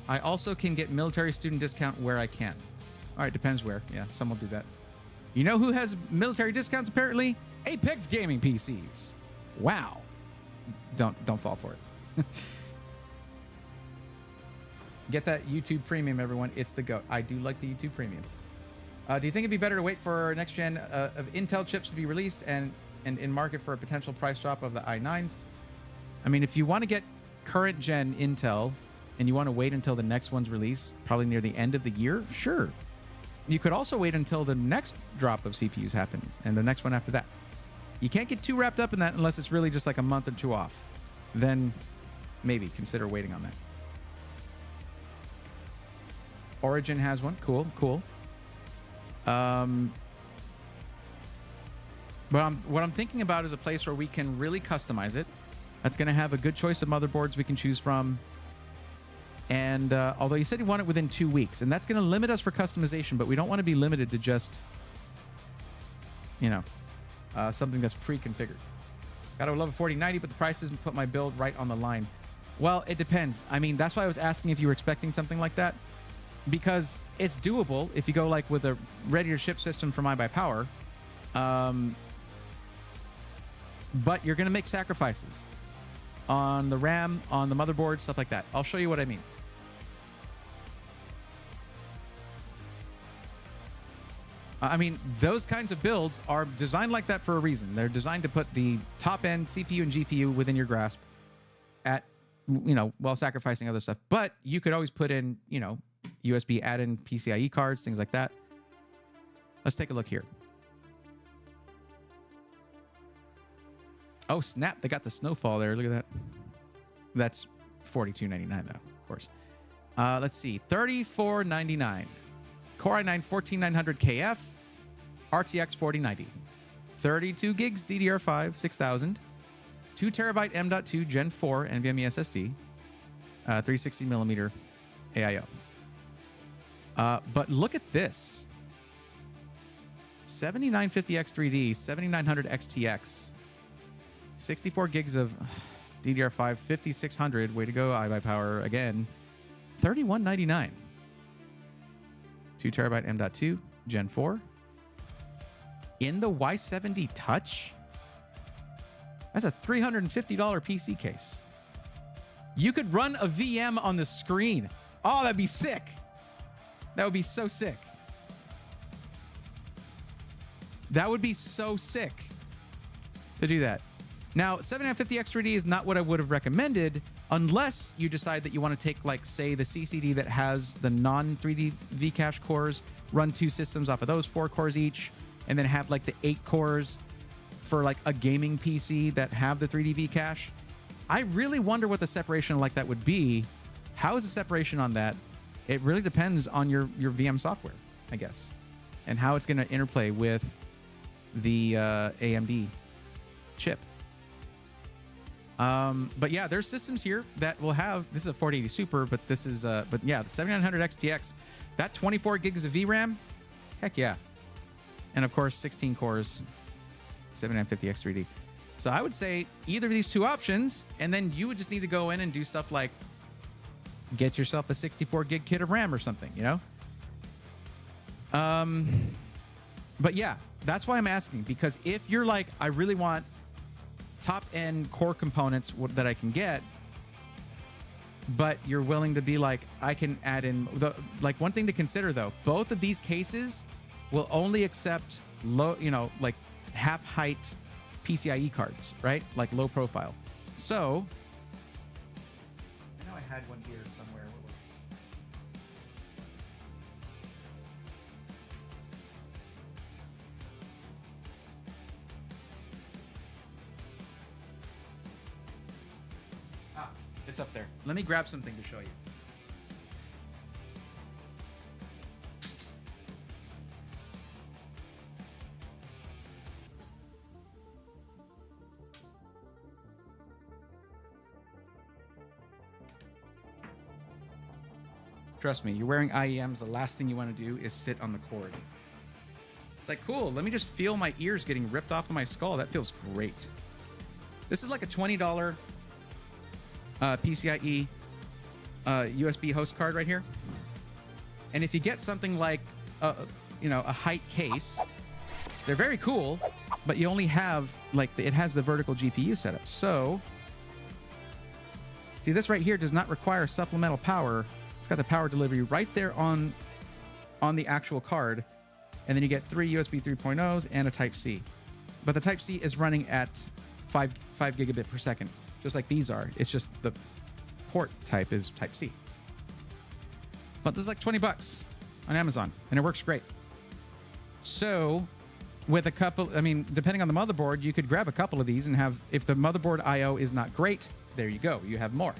A: I also can get military student discount where I can. All right, depends where. Yeah, some will do that. You know who has military discounts apparently? Apex Gaming PCs. Wow. Don't fall for it. Get that YouTube Premium, everyone. It's the GOAT. I do like the YouTube Premium. Do you think it'd be better to wait for next gen of Intel chips to be released and in market for a potential price drop of the i9s? I mean, if you want to get current gen Intel and you want to wait until the next one's released, probably near the end of the year, sure. You could also wait until the next drop of CPUs happens and the next one after that. You can't get too wrapped up in that unless it's really just like a month or two off. Then maybe consider waiting on that. Origin has one. Cool, cool. But what I'm thinking about is a place where we can really customize it. That's going to have a good choice of motherboards we can choose from. And although you said you want it within 2 weeks, and that's going to limit us for customization, but we don't want to be limited to just, you know, something that's pre-configured. Gotta love a 4090, but the price doesn't put my build right on the line. Well, it depends. I mean, that's why I was asking if you were expecting something like that, because it's doable if you go like with a ready-to-ship system from iBuyPower. But you're going to make sacrifices on the RAM, on the motherboard, stuff like that. I'll show you what I mean. I mean, those kinds of builds are designed like that for a reason. They're designed to put the top-end CPU and GPU within your grasp at, you know, while sacrificing other stuff. But you could always put in, you know, USB add-in PCIe cards, things like that. Let's take a look here. Oh, snap. They got the snowfall there. Look at that. That's $42.99, though, of course. Let's see. $34.99. Core i9 14900 KF, RTX 4090, 32 gigs DDR5 6000, 2 terabyte M.2 Gen 4 NVMe SSD, 360 millimeter AIO. But look at this. 7950X3D, 7900 XTX, 64 gigs of DDR5, 5600. Way to go, iBuyPower again. 3199. 2 terabyte M.2 Gen 4. In the Y70 Touch. That's a $350 PC case. You could run a VM on the screen. Oh, that'd be sick. That would be so sick. That would be so sick to do that. Now, 7950 X3D is not what I would have recommended unless you decide that you want to take, like, say, the CCD that has the non-3D Vcache cores, run 2 systems off of those, 4 cores each, and then have, like, the 8 cores for, like, a gaming PC that have the 3D Vcache. I really wonder what the separation like that would be. How is the separation on that? It really depends on your VM software, I guess, and how it's going to interplay with the AMD chip. But yeah, there's systems here that will have, this is a 4080 Super, but this is, but yeah, the 7900 XTX, that 24 gigs of VRAM, heck yeah. And of course, 16 cores, 7950 X3D. So I would say either of these two options, and then you would just need to go in and do stuff like get yourself a 64 gig kit of RAM or something, you know? But yeah, that's why I'm asking, because if you're like, I really want top-end core components that I can get, but you're willing to be like, I can add in the, like, one thing to consider though, both of these cases will only accept low, you know, like half height PCIe cards, right? Like low profile. So I know I had one here somewhere. Where was it? Ah, it's up there. Let me grab something to show you. Trust me, you're wearing IEMs, the last thing you want to do is sit on the cord. Like, cool, let me just feel my ears getting ripped off of my skull. That feels great. This is like a $20 PCIe USB host card right here. And if you get something like, you know, a height case, they're very cool, but you only have, like, it has the vertical GPU setup. So, see, this right here does not require supplemental power. It's got the power delivery right there on the actual card. And then you get 3 USB 3.0s and a Type-C. But the Type-C is running at 5 gigabit per second, just like these are. It's just the port type is Type-C. But this is like 20 bucks on Amazon, and it works great. So with a couple, I mean, depending on the motherboard, you could grab a couple of these and have, if the motherboard I/O is not great, there you go. You have more.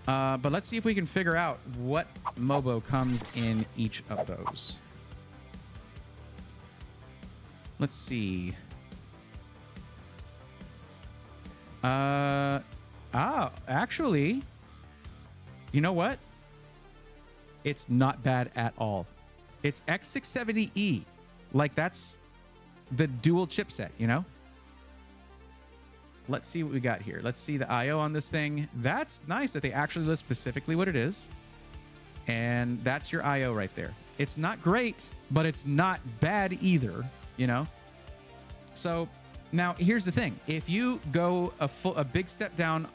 A: But let's see if we can figure out what MOBO comes in each of those. Let's see. Actually, you know what? It's not bad at all. It's X670E. Like, that's the dual chipset, you know? Let's see what we got here. Let's see the I/O on this thing. That's nice that they actually list specifically what it is. And that's your I/O right there. It's not great, but it's not bad either, you know? So now here's the thing. If you go a big step down,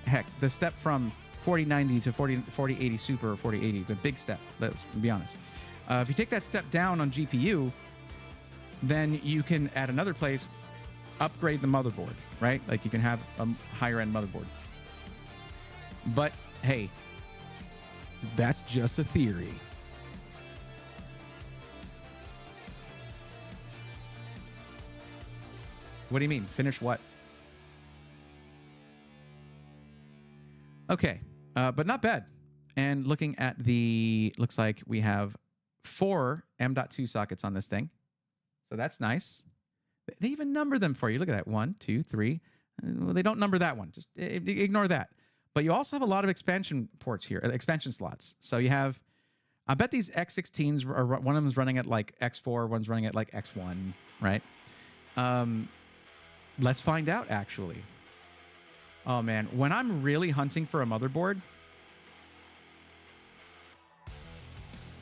A: heck, the step from 4090 to 4080 Super or 4080 is a big step. Let's be honest. If you take that step down on GPU, then you can, at another place, upgrade the motherboard, right? Like, you can have a higher end motherboard. But hey, that's just a theory. What do you mean? Finish what? Okay, but not bad. And looking at the, looks like we have 4 M.2 sockets on this thing. So that's nice. They even number them for you. Look at that. 1, 2, 3. Well, they don't number that one. Just ignore that. but you also have a lot of expansion ports here, expansion slots. So you have, I bet these X16s are, one of them is running at like X4, one's running at like X1, right? Let's find out, actually. Oh man, when I'm really hunting for a motherboard,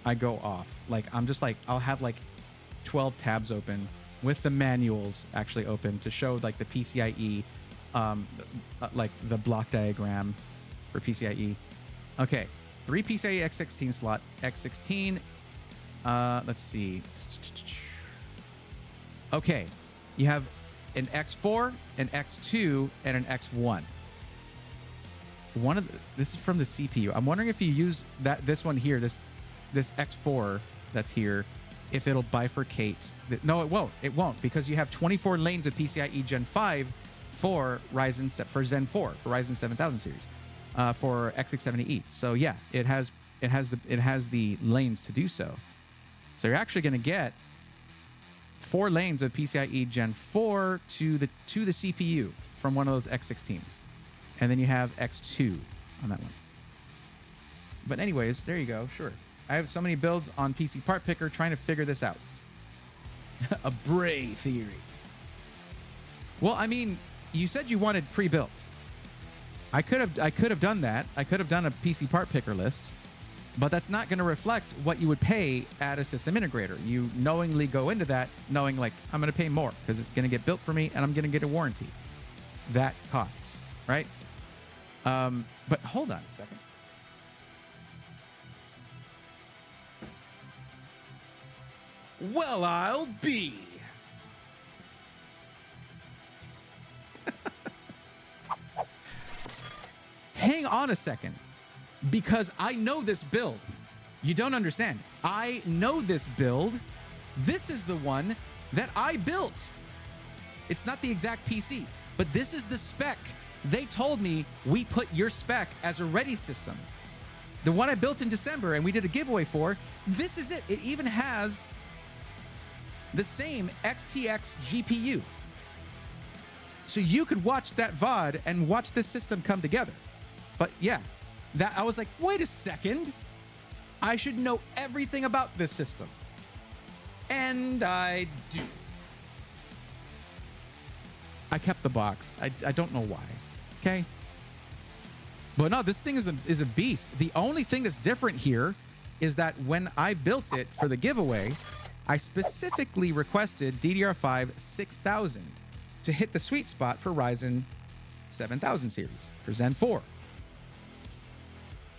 A: I go off. Like, I'm just like, I'll have like 12 tabs open with the manuals actually open to show like the PCIe, like the block diagram for PCIe. Okay, 3 PCIe X16 slot, X16. Let's see. Okay, you have an X4, an X2, and an X1. This is from the CPU. I'm wondering if you use this one here, this X4 that's here, if it'll bifurcate. No, it won't. It won't, because you have 24 lanes of PCIe Gen 5 for Zen 4 for Ryzen 7000 series for X670E. So yeah, it has the lanes to do so. So you're actually going to get 4 lanes of PCIe Gen 4 to the CPU from one of those X16s, and then you have X2 on that one. But anyways, there you go. Sure. I have so many builds on PC Part Picker trying to figure this out. A Bray theory. Well, I mean, you said you wanted pre-built. I could have done that. I could have done a PC Part Picker list, but that's not going to reflect what you would pay at a system integrator. You knowingly go into that knowing like, I'm going to pay more because it's going to get built for me and I'm going to get a warranty. That costs, right? But hold on a second. Well, I'll be. Hang on a second, because I know this build. You don't understand. I know this build. This is the one that I built. It's not the exact PC, but this is the spec. They told me we put your spec as a ready system. The one I built in December and we did a giveaway for, this is it. It even has the same XTX GPU. So you could watch that VOD and watch this system come together. But yeah, that I was like, wait a second. I should know everything about this system. And I do. I kept the box. I don't know why. Okay. But no, this thing is a beast. The only thing that's different here is that when I built it for the giveaway, I specifically requested DDR5 6000 to hit the sweet spot for Ryzen 7000 series for Zen 4.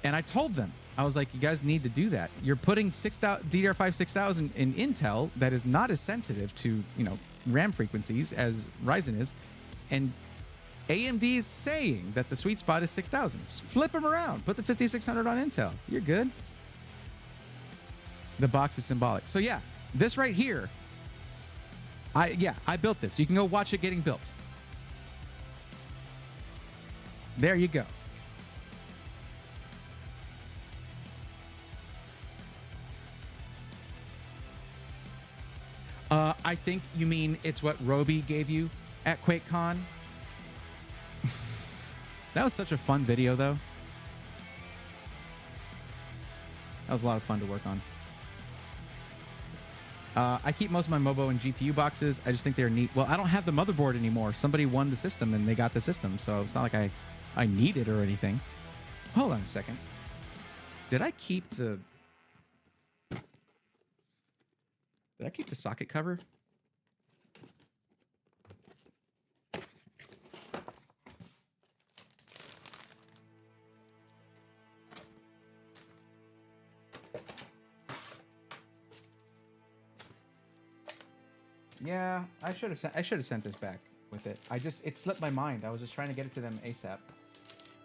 A: And I told them, I was like, you guys need to do that. You're putting DDR5 6000 in Intel that is not as sensitive to, RAM frequencies as Ryzen is. And AMD is saying that the sweet spot is 6000. Just flip them around. Put the 5600 on Intel. You're good. The box is symbolic. So yeah, this right here, I built this. You can go watch it getting built. There you go. I think you mean it's what Roby gave you at QuakeCon. That was such a fun video, though. That was a lot of fun to work on. I keep most of my MOBO and GPU boxes. I just think they're neat. Well, I don't have the motherboard anymore. Somebody won the system and they got the system, so it's not like I need it or anything. Hold on a second. Did I keep the socket cover? Yeah, I should have sent this back with it. It slipped my mind. I was just trying to get it to them ASAP.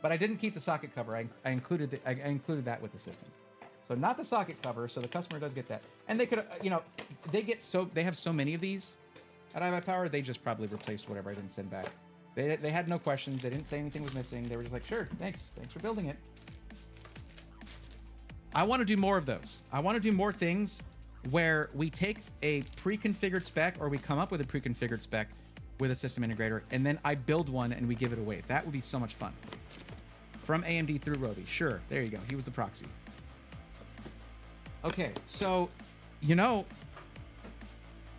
A: But I didn't keep the socket cover. I included that with the system. So not the socket cover, so the customer does get that. And they could, they have so many of these at iBuyPower, they just probably replaced whatever I didn't send back. They had no questions. They didn't say anything was missing. They were just like, sure, thanks for building it. I want to do more of those. I want to do more things where we take a pre-configured spec, or we come up with a pre-configured spec with a system integrator, and then I build one and we give it away. That would be so much fun. from AMD through Rovi. Sure, there you go. He was the proxy. Okay, so, you know,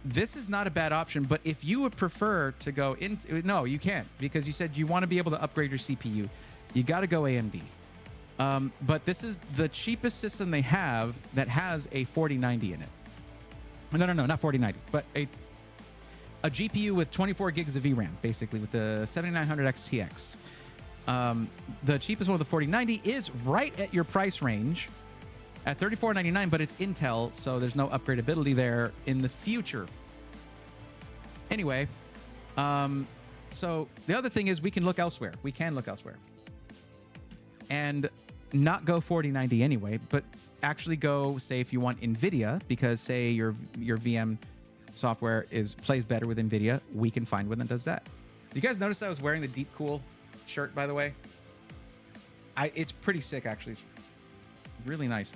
A: this is not a bad option, but if you would prefer to go into... No, you can't, because you said you want to be able to upgrade your CPU. You got to go AMD. But this is the cheapest system they have that has a 4090 in it. No, not 4090, but a GPU with 24 gigs of VRAM, basically, with the 7900 XTX. The cheapest one with the 4090 is right at your price range at $34.99, but it's Intel, so there's no upgradability there in the future. Anyway, so the other thing is we can look elsewhere. We can look elsewhere. And not go 4090 anyway, but actually go, say, if you want NVIDIA, because, say, your VM software plays better with NVIDIA, we can find one that does that. You guys notice I was wearing the Deep Cool shirt, by the way? It's pretty sick, actually. It's really nice.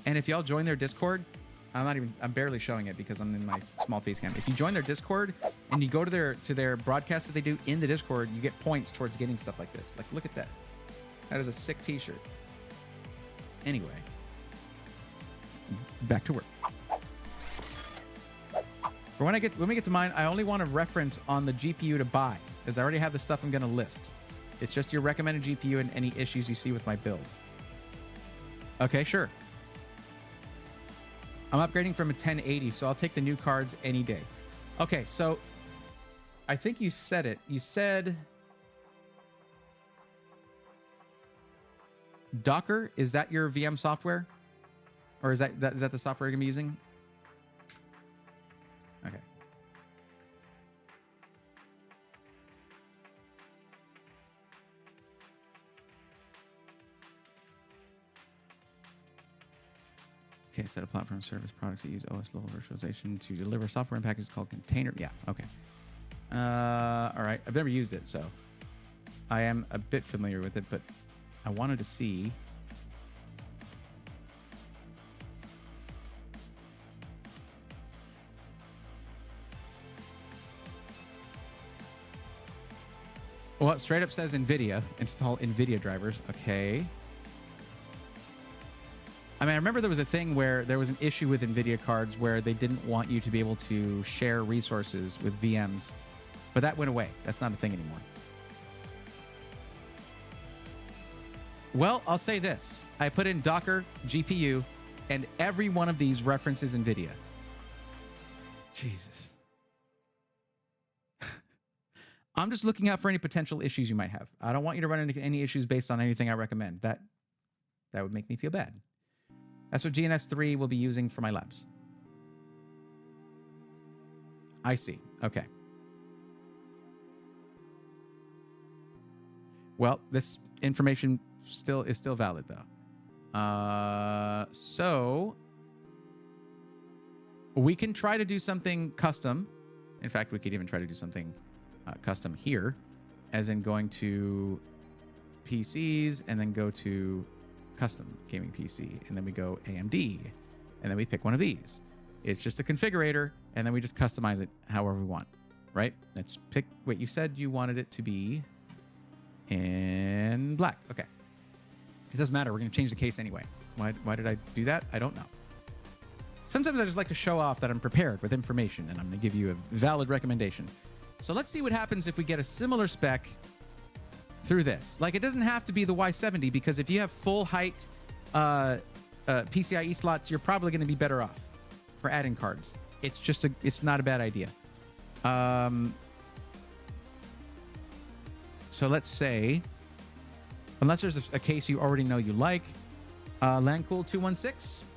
A: And if y'all join their Discord, I'm barely showing it because I'm in my small face cam. If you join their Discord and you go to their broadcasts that they do in the Discord, you get points towards getting stuff like this. Like, look at that. That is a sick t-shirt. Anyway, back to work. For when we get to mine, I only want a reference on the GPU to buy, because I already have the stuff I'm going to list. It's just your recommended GPU and any issues you see with my build. Okay, sure. I'm upgrading from a 1080, so I'll take the new cards any day. Okay, so I think you said it. You said Docker, is that your VM software? Or is that the software you're going to be using? Okay. Okay, set of platform service products that use OS level virtualization to deliver software and packages called container. Yeah, okay. All right, I've never used it, so I am a bit familiar with it, but I wanted to see. Well, it straight up says NVIDIA. Install NVIDIA drivers. Okay. I mean, I remember there was a thing where there was an issue with NVIDIA cards where they didn't want you to be able to share resources with VMs, but that went away. That's not a thing anymore. Well, I'll say this. I put in Docker, GPU, and every one of these references NVIDIA. Jesus. I'm just looking out for any potential issues you might have. I don't want you to run into any issues based on anything I recommend. That would make me feel bad. That's what GNS3 will be using for my labs. I see. Okay. Well, this information is still valid, though. So we can try to do something custom. In fact, we could even try to do something custom here, as in going to PCs and then go to custom gaming PC, and then we go AMD, and then we pick one of these. It's just a configurator, and then we just customize it however we want, right? Let's pick. Wait, you said you wanted it to be in black. Okay. It doesn't matter. We're going to change the case anyway. Why did I do that? I don't know. Sometimes I just like to show off that I'm prepared with information, and I'm going to give you a valid recommendation. So let's see what happens if we get a similar spec through this. Like, it doesn't have to be the Y70, because if you have full height PCIe slots, you're probably going to be better off for adding cards. It's not a bad idea. So let's say, unless there's a case you already know you like, LANcool 216.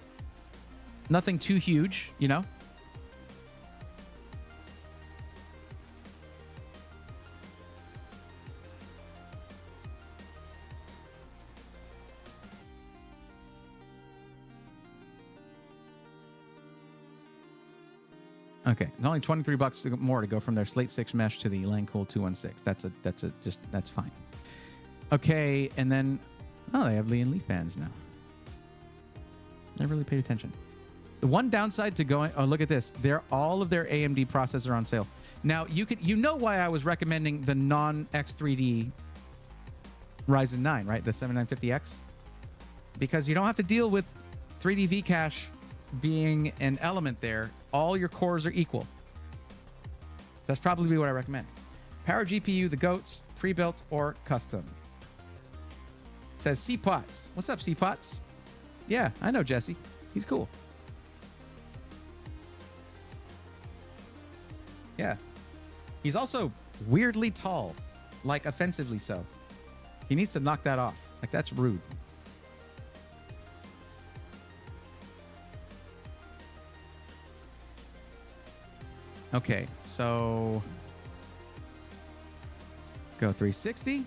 A: Nothing too huge, you know? Okay, it's only $23 more to go from their Slate 6 mesh to the LANcool 216. That's fine. Okay, and then they have Lee and Lee fans now. I really paid attention. The one downside to going, look at this. All of their AMD processors are on sale. Now you know why I was recommending the non-X3D Ryzen 9, right? The 7950X. Because you don't have to deal with 3D V-Cache being an element there. All your cores are equal. That's probably what I recommend. Power GPU, the GOATs, pre-built or custom. It says C-Pots. What's up, C-Pots? Yeah, I know Jesse. He's cool. Yeah. He's also weirdly tall, like offensively so. He needs to knock that off. Like, that's rude. Okay, so go 360.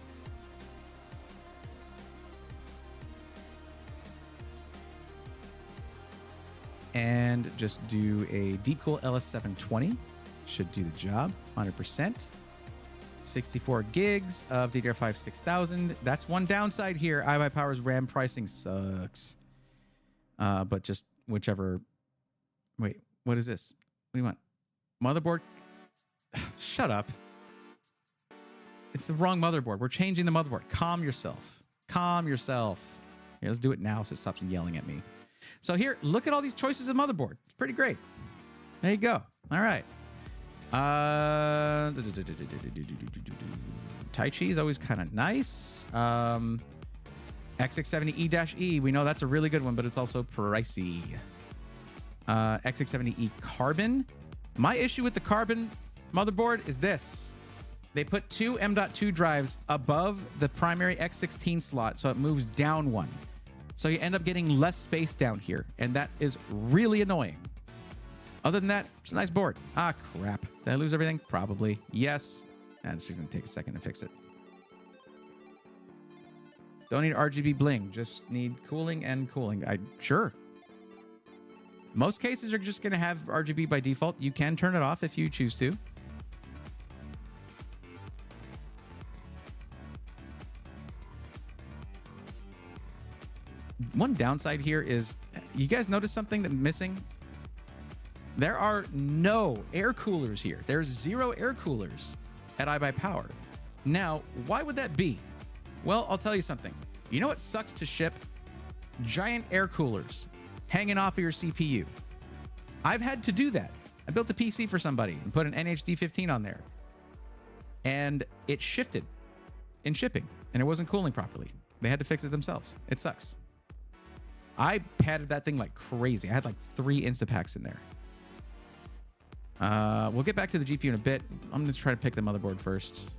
A: And just do a Deep Cool LS720. Should do the job, 100%. 64 gigs of DDR5 6000. That's one downside here. iBuyPower's RAM pricing sucks. But just whichever. Wait, what is this? What do you want? Motherboard? Shut up. It's the wrong motherboard. We're changing the motherboard. Calm yourself. Calm yourself. Here, let's do it now so it stops yelling at me. So here, look at all these choices of motherboard. It's pretty great. There you go. All right. Tai Chi is always kind of nice. X670E-E. We know that's a really good one, but it's also pricey. X670E Carbon. My issue with the Carbon motherboard is this. They put two M.2 drives above the primary X16 slot, so it moves down one. So you end up getting less space down here, and that is really annoying. Other than that, it's a nice board. Ah, crap. Did I lose everything? Probably. Yes. It's just going to take a second to fix it. Don't need RGB bling. Just need cooling and cooling. Sure. Most cases are just going to have RGB by default. You can turn it off if you choose to. One downside here is, you guys notice something that's missing? There are no air coolers here. There's 0 air coolers at iBuyPower. Now, why would that be? Well, I'll tell you something. You know what sucks to ship? Giant air coolers hanging off of your CPU. I've had to do that. I built a PC for somebody and put an NHD15 on there. And it shifted in shipping, and it wasn't cooling properly. They had to fix it themselves. It sucks. I padded that thing like crazy. I had like 3 Instapacks in there. We'll get back to the GPU in a bit. I'm going to try to pick the motherboard first.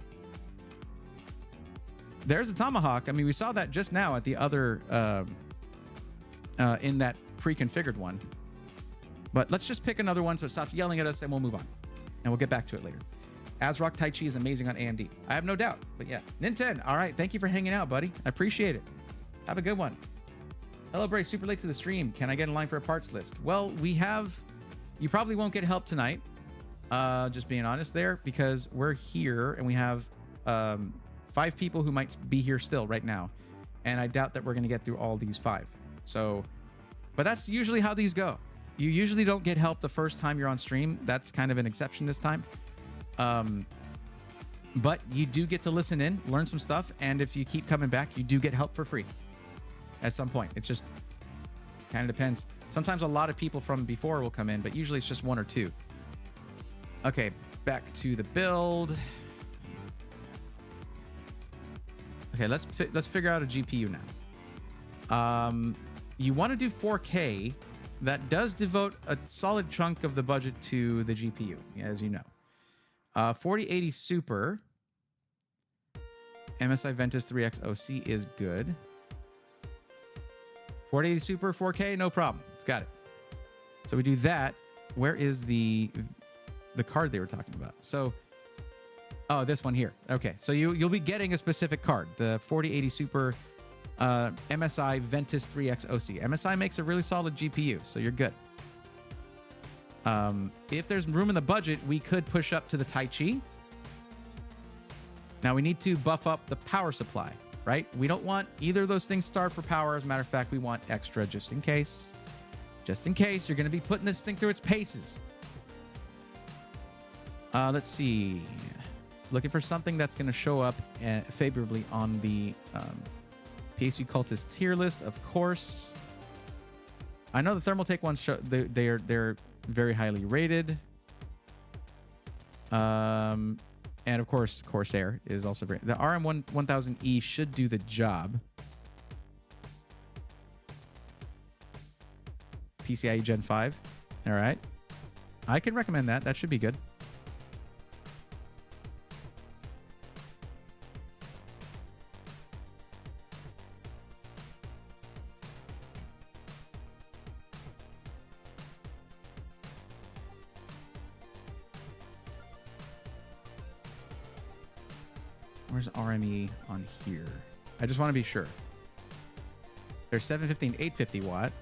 A: There's a Tomahawk. I mean, we saw that just now at the other, in that pre-configured one. But let's just pick another one so it stops yelling at us, and we'll move on. And we'll get back to it later. ASRock Tai Chi is amazing on AMD. I have no doubt. But yeah, Nintendo. All right. Thank you for hanging out, buddy. I appreciate it. Have a good one. Hello, Bray. Super late to the stream. Can I get in line for a parts list? Well, we have... You probably won't get help tonight. Just being honest there, because we're here and we have 5 people who might be here still right now. And I doubt that we're going to get through all these 5. So, but that's usually how these go. You usually don't get help the first time you're on stream. That's kind of an exception this time. But you do get to listen in, learn some stuff. And if you keep coming back, you do get help for free at some point. It just kind of depends. Sometimes a lot of people from before will come in, but usually it's just 1 or 2. Okay, back to the build. Okay, let's figure out a GPU now. You want to do 4K. That does devote a solid chunk of the budget to the GPU, as you know. 4080 Super MSI Ventus 3X OC is good. 4080 Super 4K, no problem. It's got it. So we do that. Where is the card they were talking about? So, oh, this one here. Okay, so you'll be getting a specific card, the 4080 Super MSI Ventus 3X OC. MSI makes a really solid GPU, so you're good. If there's room in the budget, we could push up to the Tai Chi. Now we need to buff up the power supply, right? We don't want either of those things starved for power. As a matter of fact, we want extra just in case. Just in case you're going to be putting this thing through its paces. Let's see. Looking for something that's going to show up favorably on the PSU Cultist tier list, of course. I know the Thermaltake ones they're very highly rated. And of course, Corsair is also very. The RM1000E should do the job. PCIe Gen 5. All right. I can recommend that. That should be good. Where's RME on here? I just want to be sure. There's 750 and 850 watt.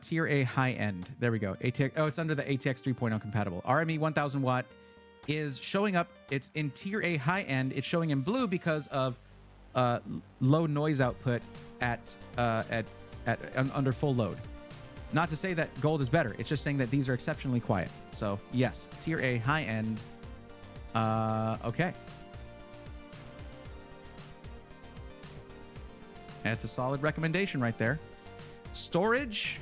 A: Tier A high end. There we go. ATX. Oh, it's under the ATX 3.0 compatible. RME 1000 watt is showing up. It's in Tier A high end. It's showing in blue because of low noise output at under full load. Not to say that gold is better. It's just saying that these are exceptionally quiet. So yes, Tier A high end. Okay. That's a solid recommendation right there. Storage,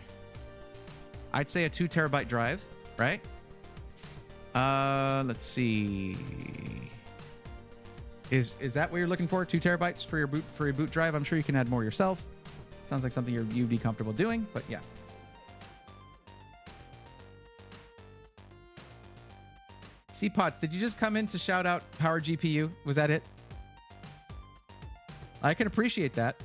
A: I'd say a 2 terabyte drive, right? Let's see. Is that what you're looking for? 2 terabytes for your boot drive? I'm sure you can add more yourself. Sounds like something you'd be comfortable doing, but yeah. C-Pots, did you just come in to shout out Power GPU? Was that it? I can appreciate that.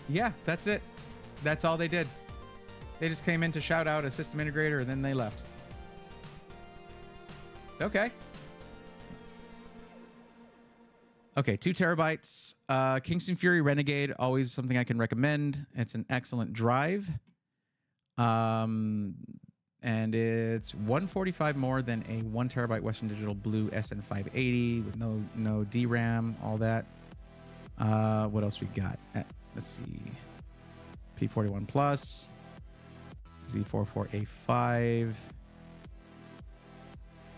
A: Yeah, that's it. That's all they did. They just came in to shout out a system integrator and then they left. Okay. Okay, 2 terabytes. Kingston Fury Renegade, always something I can recommend. It's an excellent drive. And it's 145 more than a 1 terabyte Western Digital Blue SN580 with no DRAM, all that. What else we got? Let's see. P41 Plus, Z44A5.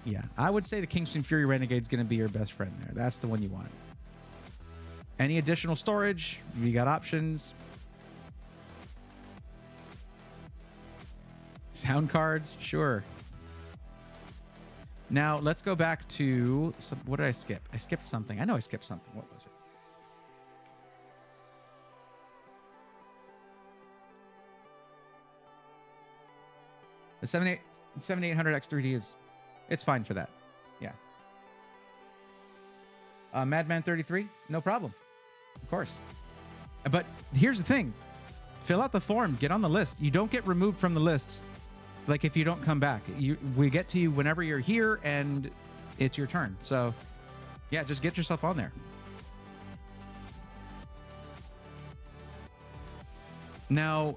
A: Yeah, I would say the Kingston Fury Renegade is going to be your best friend there. That's the one you want. Any additional storage? We got options. Sound cards? Sure. Now, let's go back to... what did I skip? I skipped something. I know I skipped something. What was it? The 7800X3D is... it's fine for that. Yeah. Madman 33? No problem. Of course. But here's the thing. Fill out the form. Get on the list. You don't get removed from the list. Like if you don't come back. We get to you whenever you're here and it's your turn. So yeah, just get yourself on there. Now,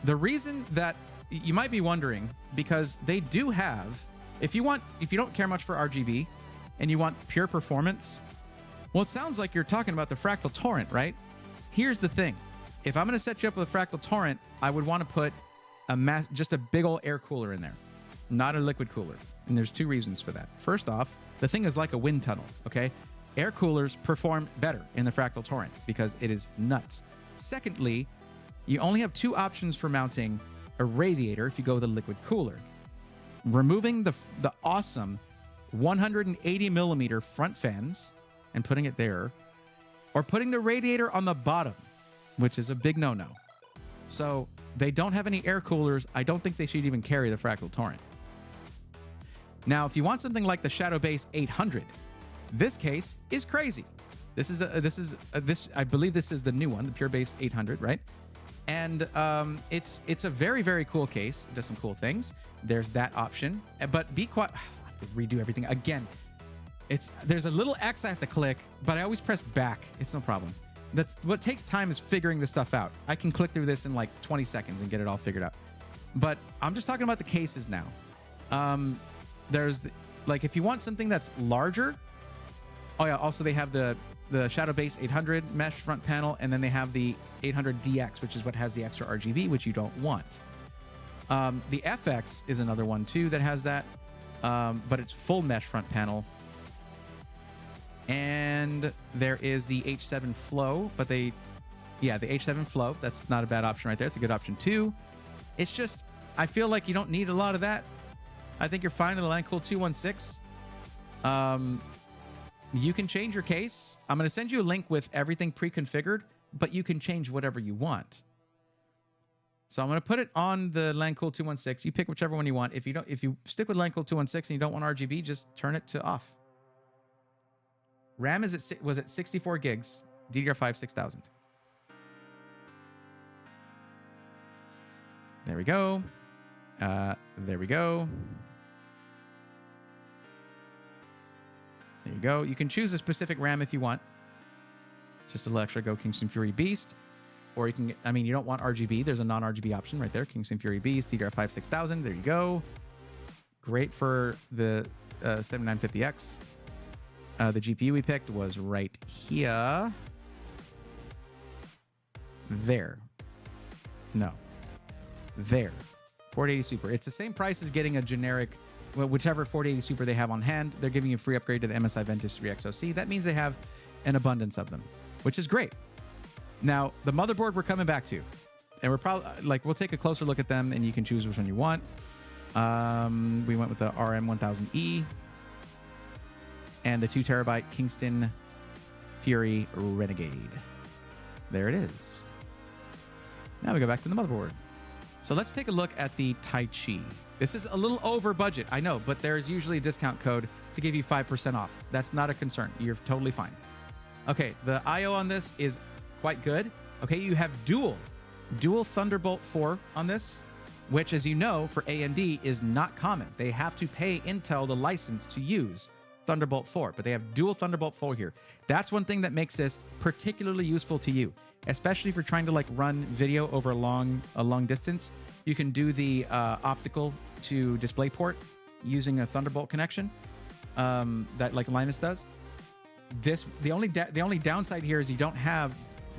A: the reason that you might be wondering, because they do have, if you don't care much for RGB and you want pure performance, well, it sounds like you're talking about the Fractal Torrent, right? Here's the thing. If I'm going to set you up with a Fractal Torrent, I would want to put just a big old air cooler in there, not a liquid cooler. And there's 2 reasons for that. First off, the thing is like a wind tunnel, okay? Air coolers perform better in the Fractal Torrent because it is nuts. Secondly, you only have 2 options for mounting a radiator if you go with a liquid cooler. Removing the awesome 180 millimeter front fans and putting it there, or putting the radiator on the bottom, which is a big no-no. So they don't have any air coolers. I don't think they should even carry the Fractal Torrent. Now, if you want something like the Shadowbase 800, this case is crazy. I believe this is the new one, the PureBase 800, right? And it's a very, very cool case. It does some cool things. There's that option. But be quiet. I have to redo everything again. There's a little X I have to click, but I always press back. It's no problem. That's what takes time, is figuring this stuff out. I can click through this in like 20 seconds and get it all figured out. But I'm just talking about the cases now. There's like, if you want something that's larger. Oh yeah, also they have the Shadow Base 800 mesh front panel, and then they have the 800DX, which is what has the extra RGB, which you don't want. The FX is another one too that has that, but it's full mesh front panel. And there is the H7 Flow, but the H7 Flow, that's not a bad option right there. It's a good option too. It's just, I feel like you don't need a lot of that. I think you're fine with the Landcool 216. You can change your case. I'm going to send you a link with everything pre-configured, but you can change whatever you want. So I'm going to put it on the Landcool 216. You pick whichever one you want. If you stick with Landcool 216 and you don't want RGB, just turn it to off. RAM was at 64 gigs, DDR5 6000. There we go. There we go. There you go. You can choose a specific RAM if you want. Just a little extra Go Kingston Fury Beast. Or you can, I mean, you don't want RGB. There's a non-RGB option right there. Kingston Fury Beast, DDR5 6000. There you go. Great for the 7950X. The GPU we picked was right here. There. No. There. 4080 Super. It's the same price as getting a generic, well, whichever 4080 Super they have on hand. They're giving you a free upgrade to the MSI Ventus 3 XOC. That means they have an abundance of them, which is great. Now, the motherboard we're coming back to, and we're probably, like, we'll take a closer look at them and you can choose which one you want. We went with the RM1000E and the 2 terabyte Kingston Fury Renegade. There it is. Now we go back to the motherboard. So let's take a look at the Tai Chi. This is a little over budget, I know, but there's usually a discount code to give you 5% off. That's not a concern. You're totally fine. Okay, the I/O on this is quite good. Okay, you have dual Thunderbolt 4 on this, which, as you know, for AMD is not common. They have to pay Intel the license to use Thunderbolt 4, but they have dual Thunderbolt 4 here. That's one thing that makes this particularly useful to you, especially if you're trying to like run video over a long distance. You can do the optical to DisplayPort using a Thunderbolt connection that like Linus does. The only downside here is you don't have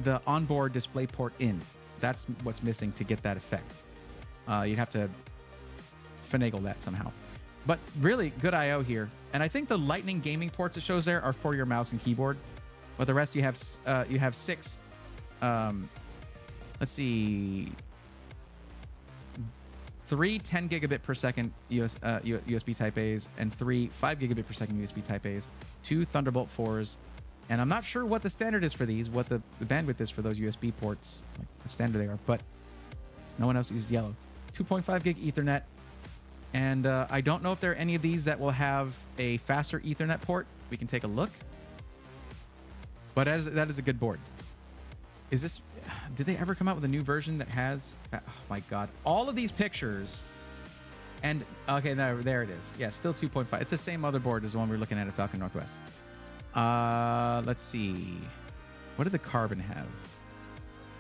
A: the onboard DisplayPort in. That's what's missing to get that effect. You'd have to finagle that somehow. But really good I/O here. And I think the Lightning gaming ports it shows there are for your mouse and keyboard. But the rest you have 6. Let's see. 3 10 gigabit per second USB Type A's and 3 5 gigabit per second USB Type A's, 2 Thunderbolt 4s. And I'm not sure what the standard is for these, what the bandwidth is for those USB ports, like the standard they are, but no one else uses yellow. 2.5 gig Ethernet. And I don't know if there are any of these that will have a faster Ethernet port. We can take a look. But that is a good board. Did they ever come out with a new version that has, oh my God, all of these pictures? And okay, there it is. Yeah, still 2.5. It's the same motherboard as the one we're looking at Falcon Northwest. Let's see. What did the Carbon have?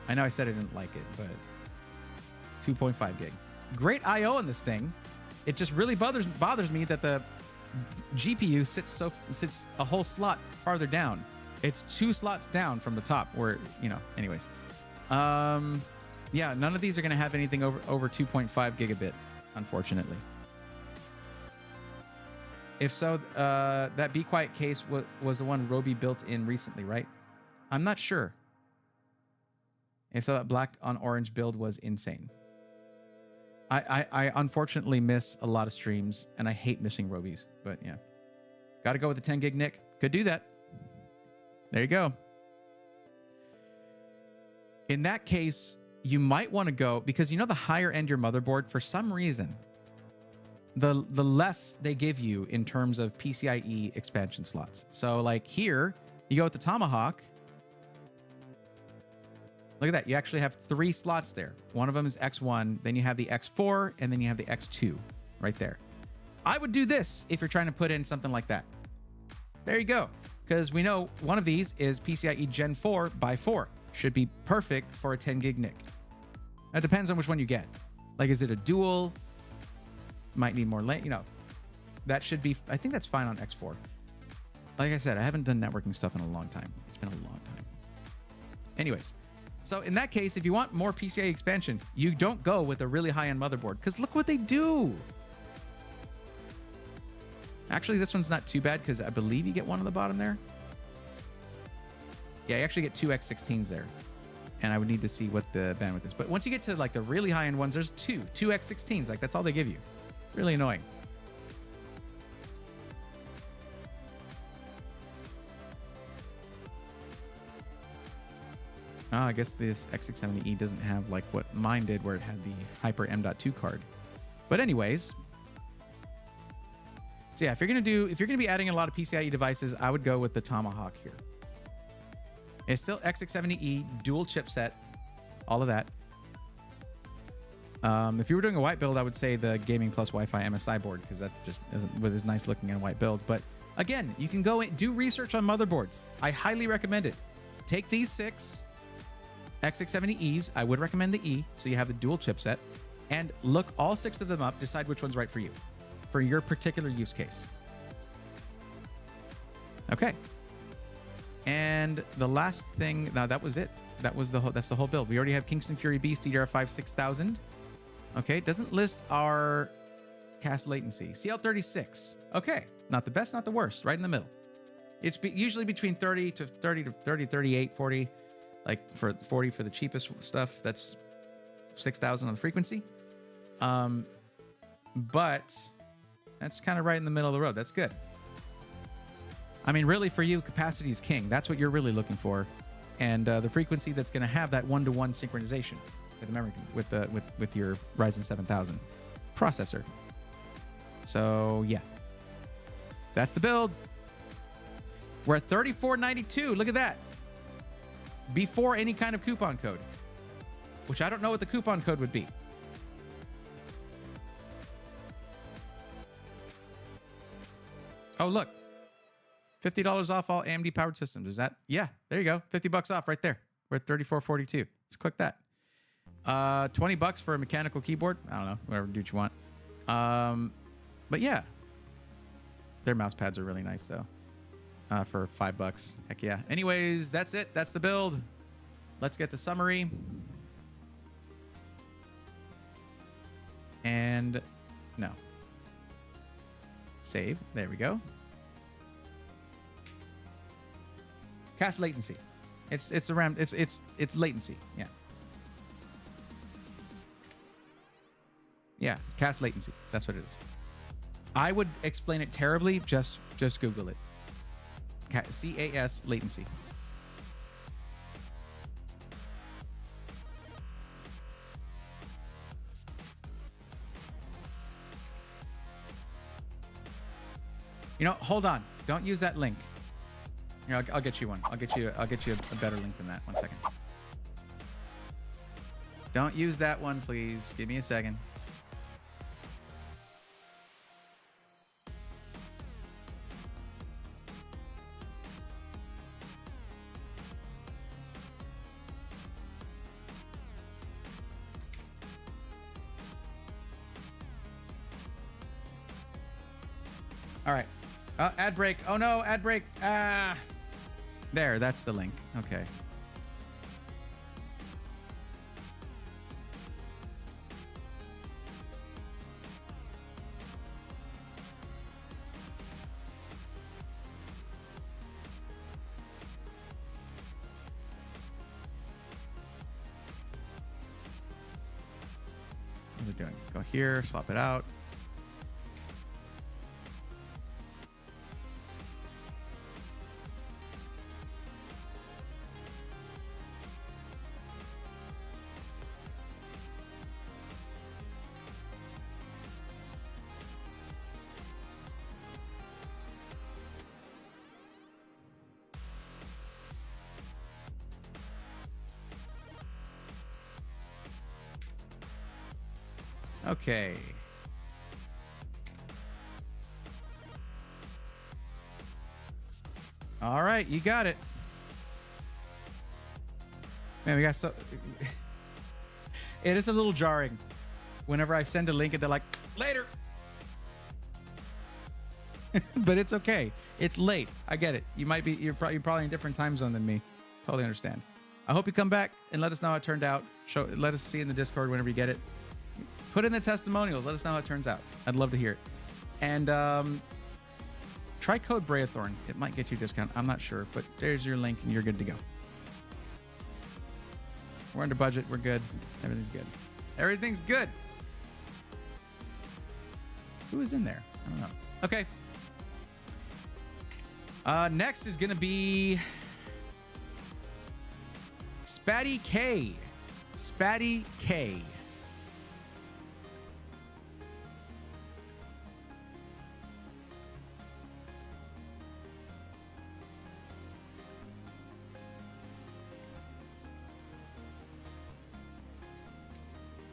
A: I know I said I didn't like it, but 2.5 gig. Great I/O in this thing. It just really bothers me that the GPU sits a whole slot farther down. It's 2 slots down from the top where, anyways. Yeah, none of these are going to have anything over 2.5 gigabit, unfortunately. If so, that Be Quiet case was the one Roby built in recently, right? I'm not sure. If so, that black on orange build was insane. I unfortunately miss a lot of streams, and I hate missing Robies, but yeah. Got to go with the 10 gig NIC. Could do that. There you go. In that case, you might want to go, because the higher end your motherboard, for some reason, the less they give you in terms of PCIe expansion slots. So like here, you go with the Tomahawk. Look at that. You actually have 3 slots there. One of them is X1, then you have the X4, and then you have the X2 right there. I would do this if you're trying to put in something like that. There you go. because we know one of these is PCIe Gen 4 by 4. Should be perfect for a 10 gig NIC. It depends on which one you get. Like, is it a dual? Might need more lane, you know. That should be, I think that's fine on X4. Like I said, I haven't done networking stuff in a long time. It's been a long time. Anyways, so in that case, if you want more PCIe expansion, you don't go with a really high-end motherboard, because look what they do. Actually, this one's not too bad, because I believe you get one on the bottom there. Yeah, you actually get two X16s there. And I would need to see what the bandwidth is. But once you get to like the really high-end ones, there's two X16s. Like, that's all they give you. Really annoying. I guess this X670E doesn't have like what mine did, where it had the Hyper M.2 card. But anyways, so yeah, if you're gonna be adding a lot of PCIe devices, I would go with the Tomahawk here. It's still X670E, dual chipset, all of that. If you were doing a white build, I would say the Gaming Plus Wi-Fi MSI board, because that just was nice looking in a white build. But again, you can go and do research on motherboards. I highly recommend it. Take these 6 X670Es. I would recommend the E, so you have the dual chipset, and look all 6 of them up. Decide which one's right for you, for your particular use case. Okay. And the last thing, now that was it. That's the whole build. We already have Kingston Fury Beast DDR5 6000. Okay, it doesn't list our cast latency. CL36. Okay, not the best, not the worst, right in the middle. It's usually between 30 to 38, 40. Like for 40 for the cheapest stuff, that's 6,000 on the frequency. But that's kind of right in the middle of the road. That's good. I mean, really, for you, capacity is king. That's what you're really looking for, and the frequency that's going to have that one-to-one synchronization with the memory, with your Ryzen 7000 processor. So yeah, that's the build. We're at $34.92. Look at that. Before any kind of coupon code, which I don't know what the coupon code would be. Oh, look. $50 off all AMD powered systems. Is that? Yeah, there you go. $50 off right there. We're at $34.42. Let's click that. $20 for a mechanical keyboard. I don't know, whatever, do what you want. But yeah, their mouse pads are really nice though. For $5. Heck yeah. Anyways, that's it. That's the build. Let's get the summary. And no. Save. There we go. Cast latency. It's around it's latency. Yeah. Yeah, cast latency. That's what it is. I would explain it terribly. Just Google it. CAS latency. You know, hold on. Don't use that link. Here, I'll get you one. I'll get you a better link than that. 1 second. Don't use that one, please. Give me a second. All right. Ad break. Oh no, ad break. Ah. There, that's the link. Okay. What's it doing? Go here, swap it out. Okay. All right, you got it. Man, we got so... It is a little jarring whenever I send a link and they're like, later. But it's okay. It's late. I get it. You're probably in a different time zone than me. Totally understand. I hope you come back and let us know how it turned out. Let us see in the Discord whenever you get it. Put in the testimonials. Let us know how it turns out. I'd love to hear it. And try code Braethorn. It might get you a discount. I'm not sure, but there's your link and you're good to go. We're under budget. We're good. Everything's good. Everything's good. Who is in there? I don't know. Okay. Next is going to be Spatty K. Spatty K.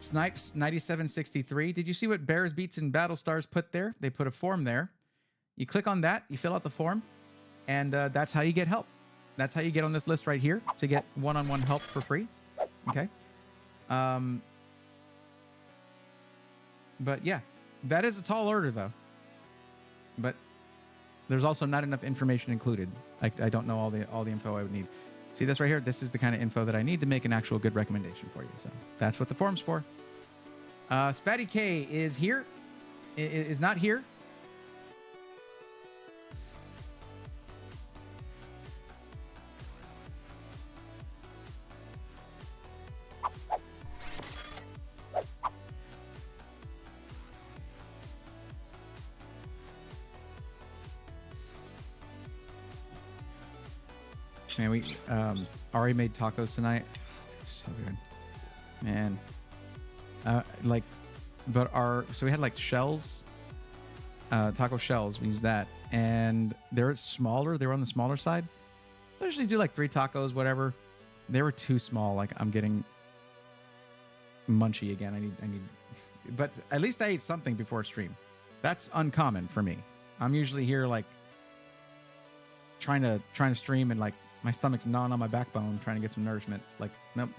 A: Snipes 9763. Did you see what Bears Beats and Battlestars put there? They put a form there. You click on that, you fill out the form, and that's how you get help. That's how you get on this list right here to get one-on-one help for free. Okay. But yeah, that is a tall order though. But there's also not enough information included. I don't know all the info I would need. See this right here? This is the kind of info that I need to make an actual good recommendation for you. So that's what the form's for. Spatty K is here. Is not here. Man, we Ari made tacos tonight. So good, man. So we had like shells, taco shells. We used that, and they're smaller. They were on the smaller side. I usually do like 3 tacos, whatever. They were too small. Like I'm getting munchy again. I need. But at least I ate something before stream. That's uncommon for me. I'm usually here like trying to stream and like. My stomach's gnawing on my backbone, trying to get some nourishment. Like, nope.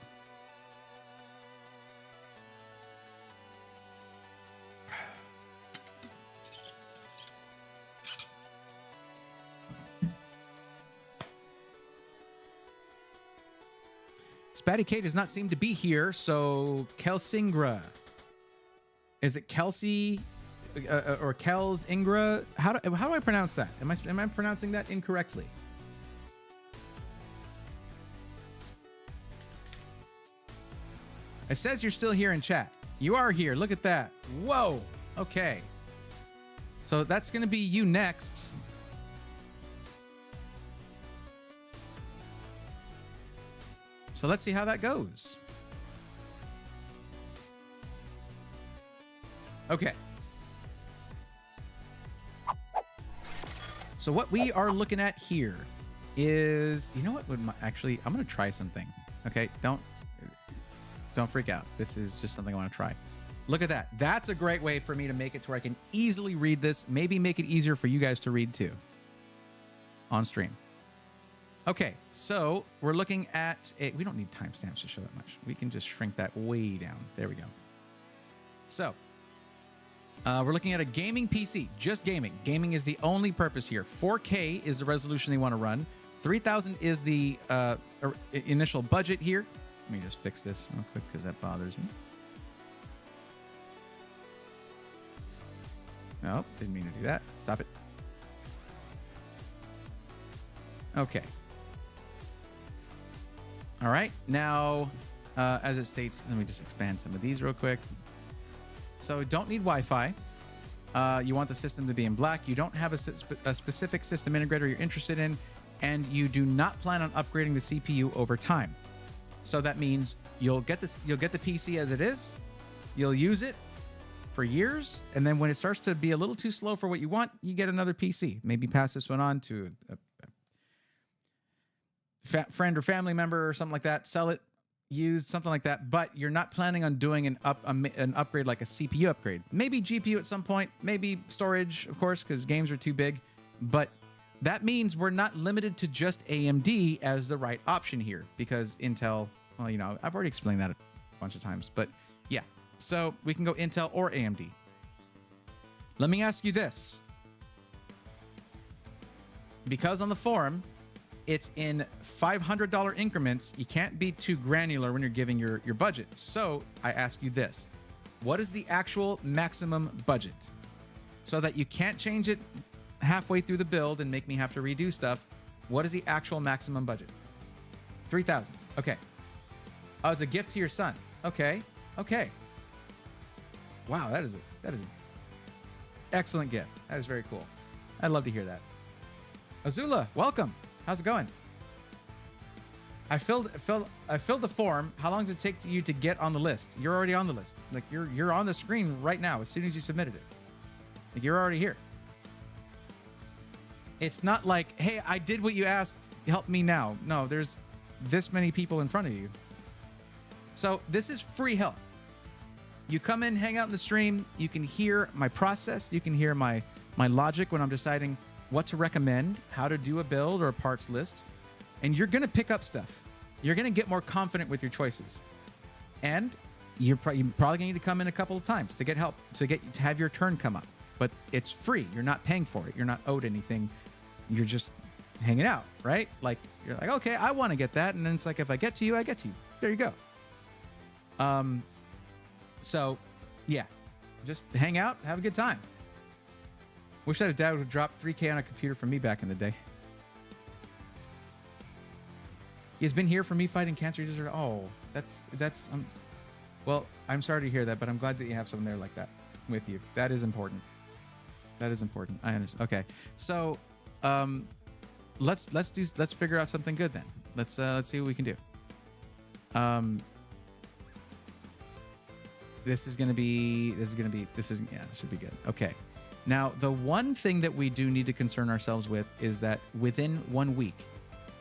A: Spatty K does not seem to be here, so Kelsingra. Is it Kelsey or Kels Ingra? How do I pronounce that? Am I pronouncing that incorrectly? It says you're still here in chat. You are here. Look at that. Whoa. Okay. So that's going to be you next. So let's see how that goes. Okay. So what we are looking at here is, you know what would actually, I'm going to try something. Okay. Don't freak out. This is just something I want to try. Look at that. That's a great way for me to make it to where I can easily read this. Maybe make it easier for you guys to read too on stream. Okay, so we're looking at we don't need timestamps to show that much. We can just shrink that way down. There we go. So we're looking at a gaming PC, just gaming. Gaming is the only purpose here. 4K is the resolution they want to run. 3000 is the initial budget here. Let me just fix this real quick because that bothers me. No, didn't mean to do that. Stop it. Okay. All right. Now, as it states, let me just expand some of these real quick. So don't need Wi-Fi. You want the system to be in black. You don't have a specific system integrator you're interested in, and you do not plan on upgrading the CPU over time. So that means you'll get the PC as it is. You'll use it for years, and then when it starts to be a little too slow for what you want, you get another PC. Maybe pass this one on to a friend or family member or something like that. Sell it, use something like that. But you're not planning on doing an upgrade like a CPU upgrade. Maybe GPU at some point. Maybe storage, of course, because games are too big. But that means we're not limited to just AMD as the right option here, because Intel, well, you know, I've already explained that a bunch of times, but yeah. So we can go Intel or AMD. Let me ask you this. Because on the forum, it's in $500 increments, you can't be too granular when you're giving your budget. So I ask you this. What is the actual maximum budget? So that you can't change it halfway through the build and make me have to redo stuff. What is the actual maximum budget? 3,000. Okay. Oh, it's a gift to your son. Okay. Okay. Wow, that is an excellent gift. That is very cool. I'd love to hear that. Azula, welcome. How's it going? I filled the form. How long does it take you to get on the list? You're already on the list. Like you're on the screen right now as soon as you submitted it. Like you're already here. It's not like, hey, I did what you asked. Help me now. No, there's this many people in front of you. So this is free help. You come in, hang out in the stream. You can hear my process. You can hear my logic when I'm deciding what to recommend, how to do a build or a parts list. And you're going to pick up stuff. You're going to get more confident with your choices. And you're probably going to need to come in a couple of times to get help, to have your turn come up. But it's free. You're not paying for it. You're not owed anything. You're just hanging out, right? Like, you're like, okay, I want to get that. And then it's like, if I get to you, I get to you. There you go. So, yeah, just hang out, have a good time. Wish I had a dad who would drop 3K on a computer for me back in the day. He's been here for me fighting cancer. Oh, that's well, I'm sorry to hear that, but I'm glad that you have someone there like that with you. That is important. That is important. I understand. Okay, so let's figure out something good then. Let's see what we can do. This should be good. Okay. Now, the one thing that we do need to concern ourselves with is that within 1 week,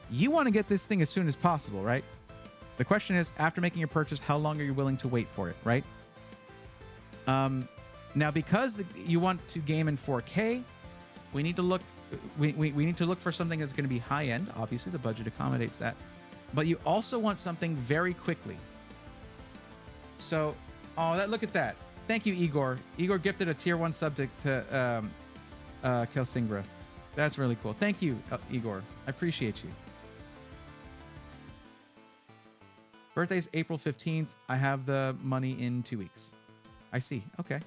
A: you want to get this thing as soon as possible, right? The question is, after making your purchase, how long are you willing to wait for it, right? Now, because you want to game in 4K, we need to look. We need to look for something that's going to be high end. Obviously, the budget accommodates that, but you also want something very quickly. So, look at that. Thank you, Igor. Igor gifted a tier 1 sub to Kelsingra. That's really cool. Thank you, Igor. I appreciate you. Birthday's April 15th. I have the money in 2 weeks. I see. Okay.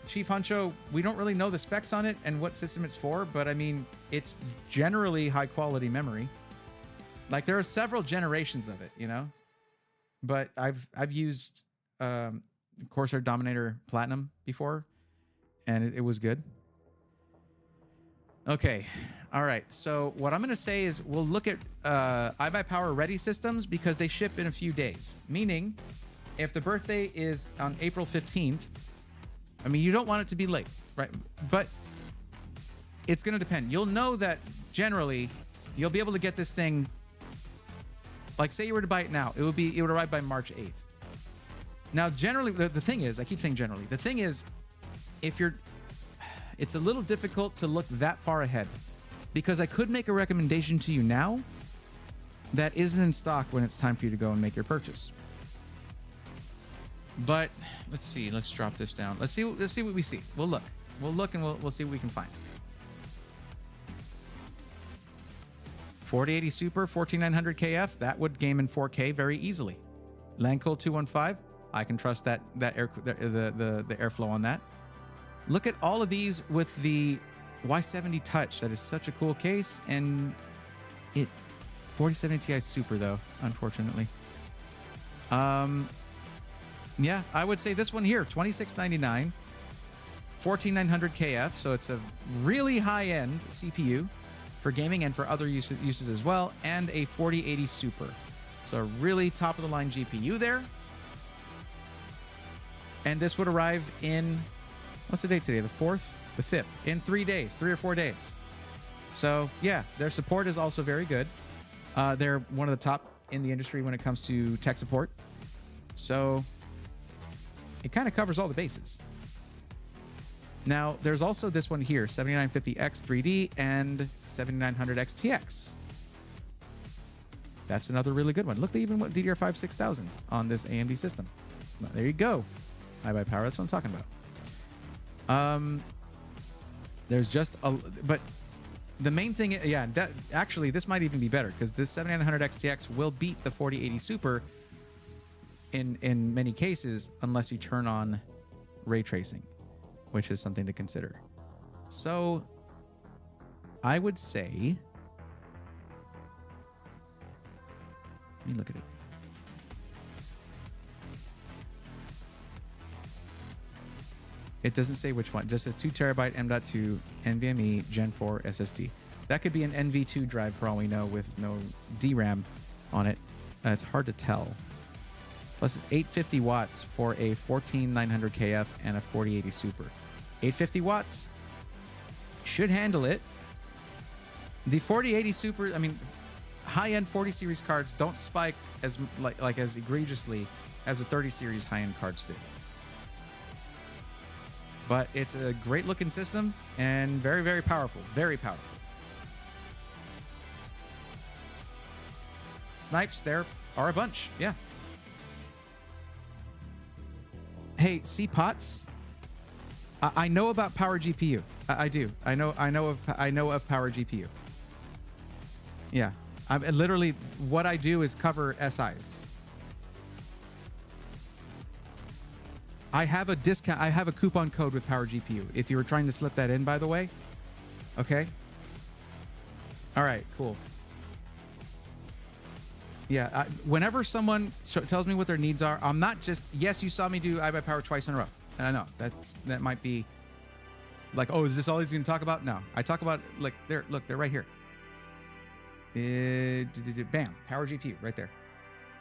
A: Chief Huncho, we don't really know the specs on it and what system it's for, but I mean, it's generally high quality memory. Like there are several generations of it, you know, but I've used Corsair Dominator Platinum before, and it was good. Okay, all right. So what I'm going to say is we'll look at iBuyPower ready systems because they ship in a few days. Meaning, if the birthday is on April 15th, I mean, you don't want it to be late, right? But it's going to depend. You'll know that generally you'll be able to get this thing. Like, say you were to buy it now, it would arrive by March 8th. Now, generally, the thing is, I keep saying generally, the thing is, it's a little difficult to look that far ahead because I could make a recommendation to you now that isn't in stock when it's time for you to go and make your purchase. But let's see, let's drop this down. Let's see what we see. We'll look and we'll see what we can find. 4080 Super 14900 KF, that would game in 4K very easily. Lanco 215, I can trust the airflow on that. Look at all of these with the Y70 Touch. That is such a cool case, and 4070 Ti Super though, unfortunately. Yeah, I would say this one here, 2699, 14900 KF, so it's a really high-end CPU for gaming and for other uses as well, and a 4080 Super. So a really top-of-the-line GPU there. And this would arrive in, what's the date today? The 4th? The 5th. In 3 days, 3 or 4 days. So, yeah, their support is also very good. They're one of the top in the industry when it comes to tech support. So, it kind of covers all the bases. Now, there's also this one here, 7950X 3D and 7900X TX. That's another really good one. Look, they even went DDR5 6000 on this AMD system. There you go. High by power, that's what I'm talking about. There's just a, but the main thing, yeah, actually, this might even be better because this 7900X TX will beat the 4080 Super in many cases, unless you turn on ray tracing, which is something to consider. So I would say, let me look at it. It doesn't say which one. It just says 2 terabyte M.2 NVMe Gen 4 SSD. That could be an NV2 drive for all we know with no DRAM on it. It's hard to tell. Plus it's 850 watts for a 14900 KF and a 4080 Super. 850 watts should handle it. The 4080 Super, I mean, high-end 40 series cards don't spike as like as egregiously as the 30 series high-end cards do. But it's a great looking system and very, very powerful. Very powerful. Snipes, there are a bunch. Yeah. Hey, C-Pots. I know about Power GPU. I do. I know of Power GPU. Yeah. I'm literally, what I do is cover SIs. I have a discount. I have a coupon code with Power GPU. If you were trying to slip that in, by the way. Okay. All right, cool. Yeah, whenever someone tells me what their needs are, I'm not just, yes, you saw me do iBuyPower twice in a row. And I know that might be like, oh, is this all he's going to talk about? No, I talk about, like, they're right here. Bam, Power GPU right there.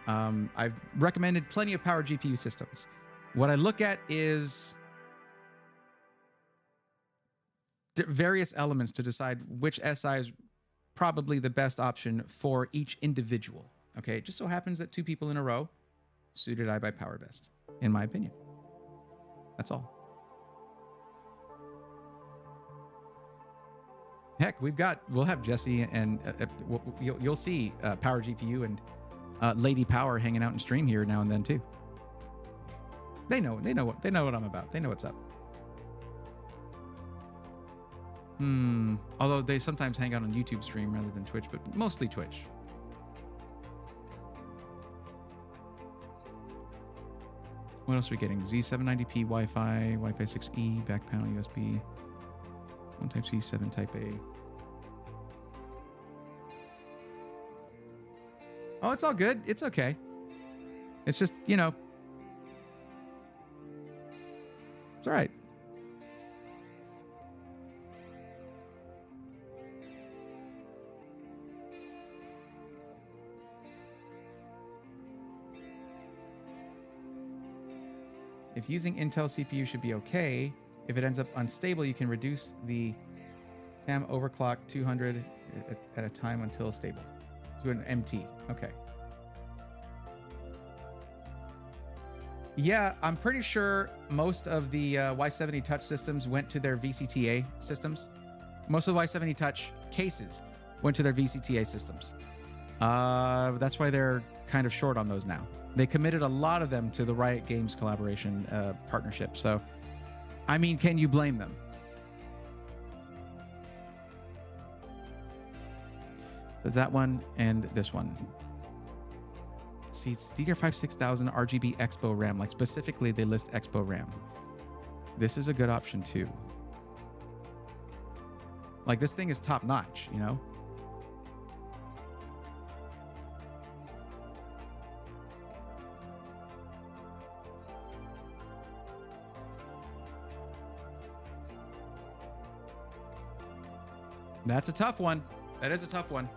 A: I've recommended plenty of Power GPU systems. What I look at is various elements to decide which SI is probably the best option for each individual. Okay, it just so happens that 2 people in a row suited iBuyPower best, in my opinion. That's all. Heck, we'll have Jesse and you'll see Power GPU and Lady Power hanging out in stream here now and then too. They know what I'm about. They know what's up. Although they sometimes hang out on YouTube stream rather than Twitch, but mostly Twitch. What else are we getting? Z790p Wi-Fi, Wi-Fi 6E, back panel USB, 1 Type-C, 7 Type-A. Oh, it's all good. It's okay. It's just, you know, it's all right. If using Intel CPU should be okay, if it ends up unstable, you can reduce the TAM overclock 200 at a time until stable. To an MT. Okay. Yeah, I'm pretty sure most of the Y70 Touch systems went to their VCTA systems. Most of the Y70 Touch cases went to their VCTA systems. That's why they're kind of short on those now. They committed a lot of them to the Riot Games collaboration partnership. So, I mean, can you blame them? So it's that one and this one. See, it's DDR5 6000 RGB Expo RAM. Like specifically, they list Expo RAM. This is a good option too. Like this thing is top notch, you know? That's a tough one. That is a tough one.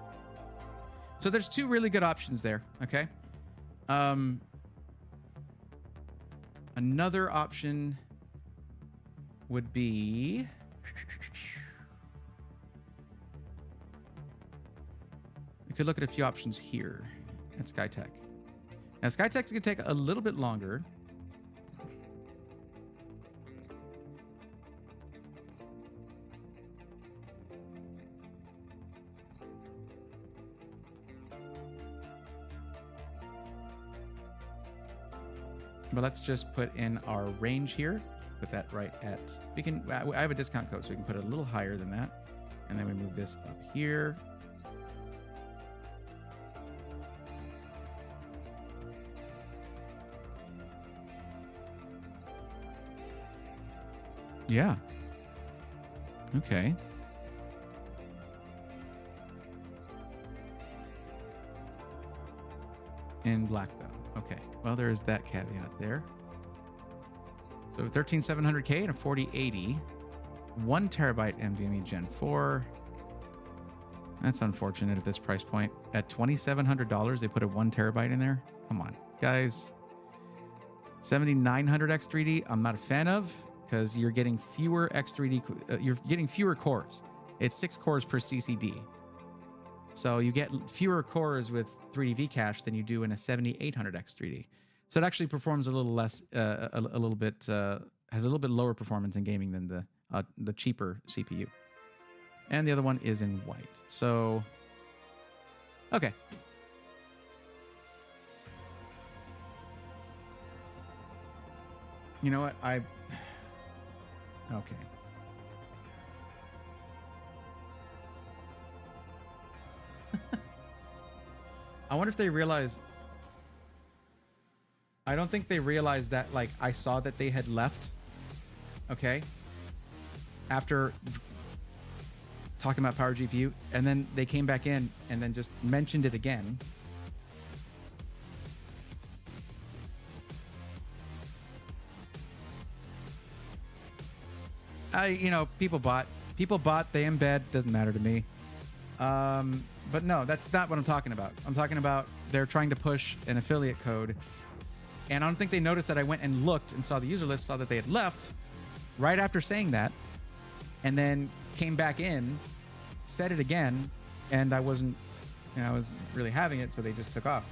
A: So there's 2 really good options there, okay? Another option would be... We could look at a few options here at Skytech. Now, Skytech's going to take a little bit longer. But let's just put in our range here. Put that right at, we can, I have a discount code, so we can put it a little higher than that. And then we move this up here. Yeah. Okay. In black though. Okay. Well, there is that caveat there. So 13700K and a 4080, 1 terabyte NVMe Gen 4. That's unfortunate at this price point. At $2,700, they put a 1 terabyte in there. Come on, guys. 7900 X3D, I'm not a fan of, because you're getting fewer X3D, you're getting fewer cores. It's 6 cores per CCD. So you get fewer cores with 3D V-cache than you do in a 7800 X3D. So it actually performs a little less, a little bit, has a little bit lower performance in gaming than the cheaper CPU. And the other one is in white. So, okay. You know what? Okay. I wonder if they realize. I don't think they realized that, like, I saw that they had left. Okay. After talking about Power GPU, and then they came back in and then just mentioned it again. People bought, they embed, doesn't matter to me. But no, that's not what I'm talking about. I'm talking about they're trying to push an affiliate code. And I don't think they noticed that I went and looked and saw the user list, saw that they had left right after saying that, and then came back in, said it again, and I wasn't really having it, so they just took off.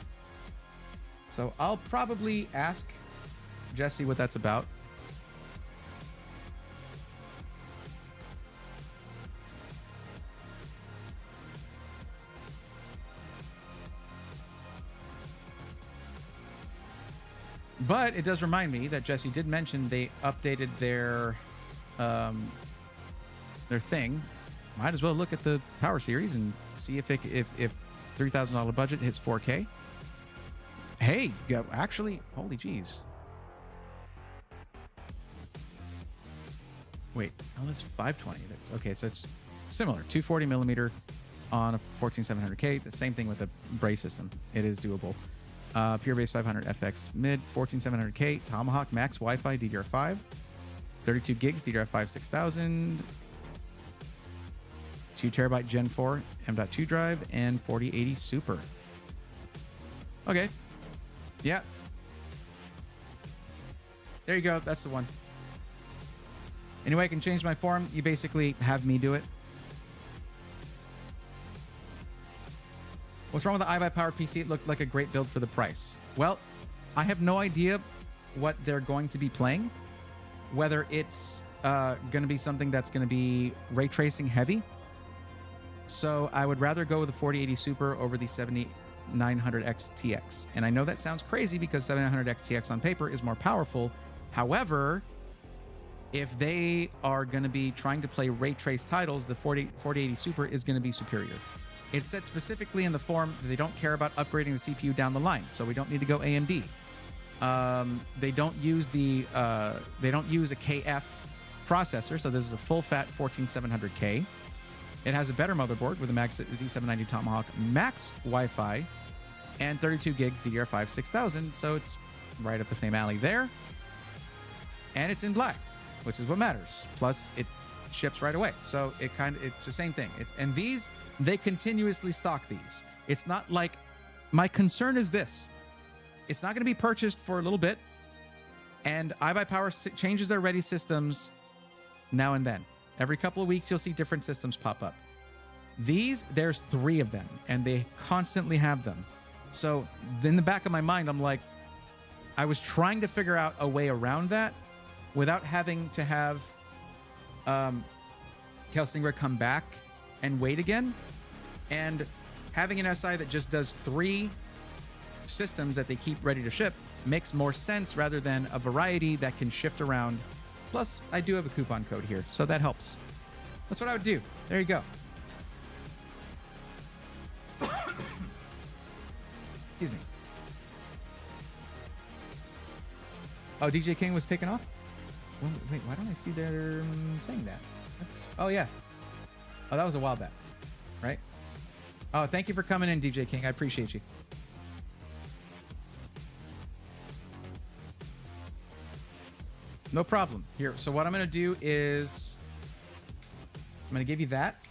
A: So I'll probably ask Jesse what that's about. But it does remind me that Jesse did mention they updated their thing. Might as well look at the Power Series and see if $3,000 budget hits 4K. Hey, actually, holy jeez. Wait, oh, that's 520. Okay, so it's similar. 240 millimeter on a 14700K. The same thing with the Bray system. It is doable. Pure Base 500 FX mid, 14700K, Tomahawk Max Wi-Fi DDR5, 32 gigs DDR5 6000, 2 terabyte Gen 4 M.2 drive, and 4080 Super. Okay. Yeah. There you go. That's the one. Anyway, I can change my form. You basically have me do it. What's wrong with the iBuyPower PC? It looked like a great build for the price. Well, I have no idea what they're going to be playing. Whether it's going to be something that's going to be ray tracing heavy. So I would rather go with the 4080 Super over the 7900X TX. And I know that sounds crazy because 7900X TX on paper is more powerful. However, if they are going to be trying to play ray trace titles, the 4080 Super is going to be superior. It said specifically in the form that they don't care about upgrading the CPU down the line, so we don't need to go AMD. They don't use a KF processor, so this is a full-fat 14700K. It has a better motherboard with a Max Z790 Tomahawk Max Wi-Fi and 32 gigs DDR5 6000, so it's right up the same alley there. And it's in black, which is what matters. Plus, it ships right away, so it's the same thing. They continuously stock these. It's not like, my concern is this. It's not going to be purchased for a little bit, and iBuyPower changes their ready systems now and then. Every couple of weeks, you'll see different systems pop up. These, there's 3 of them, and they constantly have them. So in the back of my mind, I'm like, I was trying to figure out a way around that without having to have Kelsinger come back and wait again. And having an SI that just does 3 systems that they keep ready to ship makes more sense rather than a variety that can shift around. Plus, I do have a coupon code here, so that helps. That's what I would do. There you go. Excuse me. Oh, DJ King was taken off? Wait, why don't I see they're saying that? Oh, yeah. Oh, that was a while back, right? Oh, thank you for coming in, DJ King. I appreciate you. No problem. Here, so what I'm going to do is I'm going to give you that.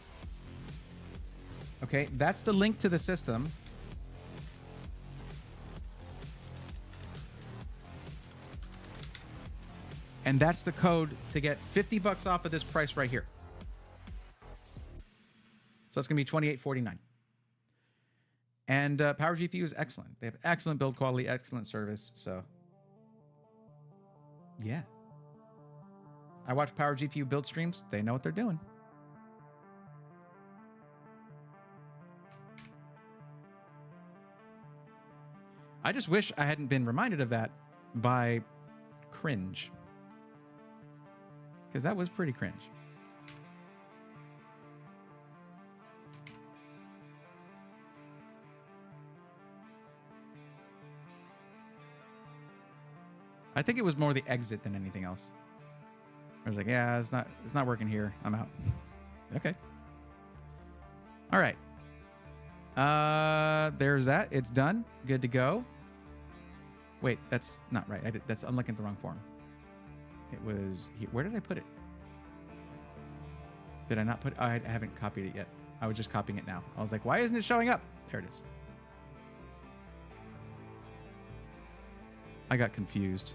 A: Okay, that's the link to the system. And that's the code to get $50 off of this price right here. So it's going to be $28.49. And Power GPU is excellent. They have excellent build quality, excellent service. So, yeah. I watch Power GPU build streams. They know what they're doing. I just wish I hadn't been reminded of that by cringe. Because that was pretty cringe. I think it was more the exit than anything else. I was like, yeah, it's not working here. I'm out. Okay. All right. There's that. It's done. Good to go. Wait, that's not right. I'm looking at the wrong form. It was here. Where did I put it? Did I not put it? I haven't copied it yet. I was just copying it now. I was like, why isn't it showing up? There it is. I got confused.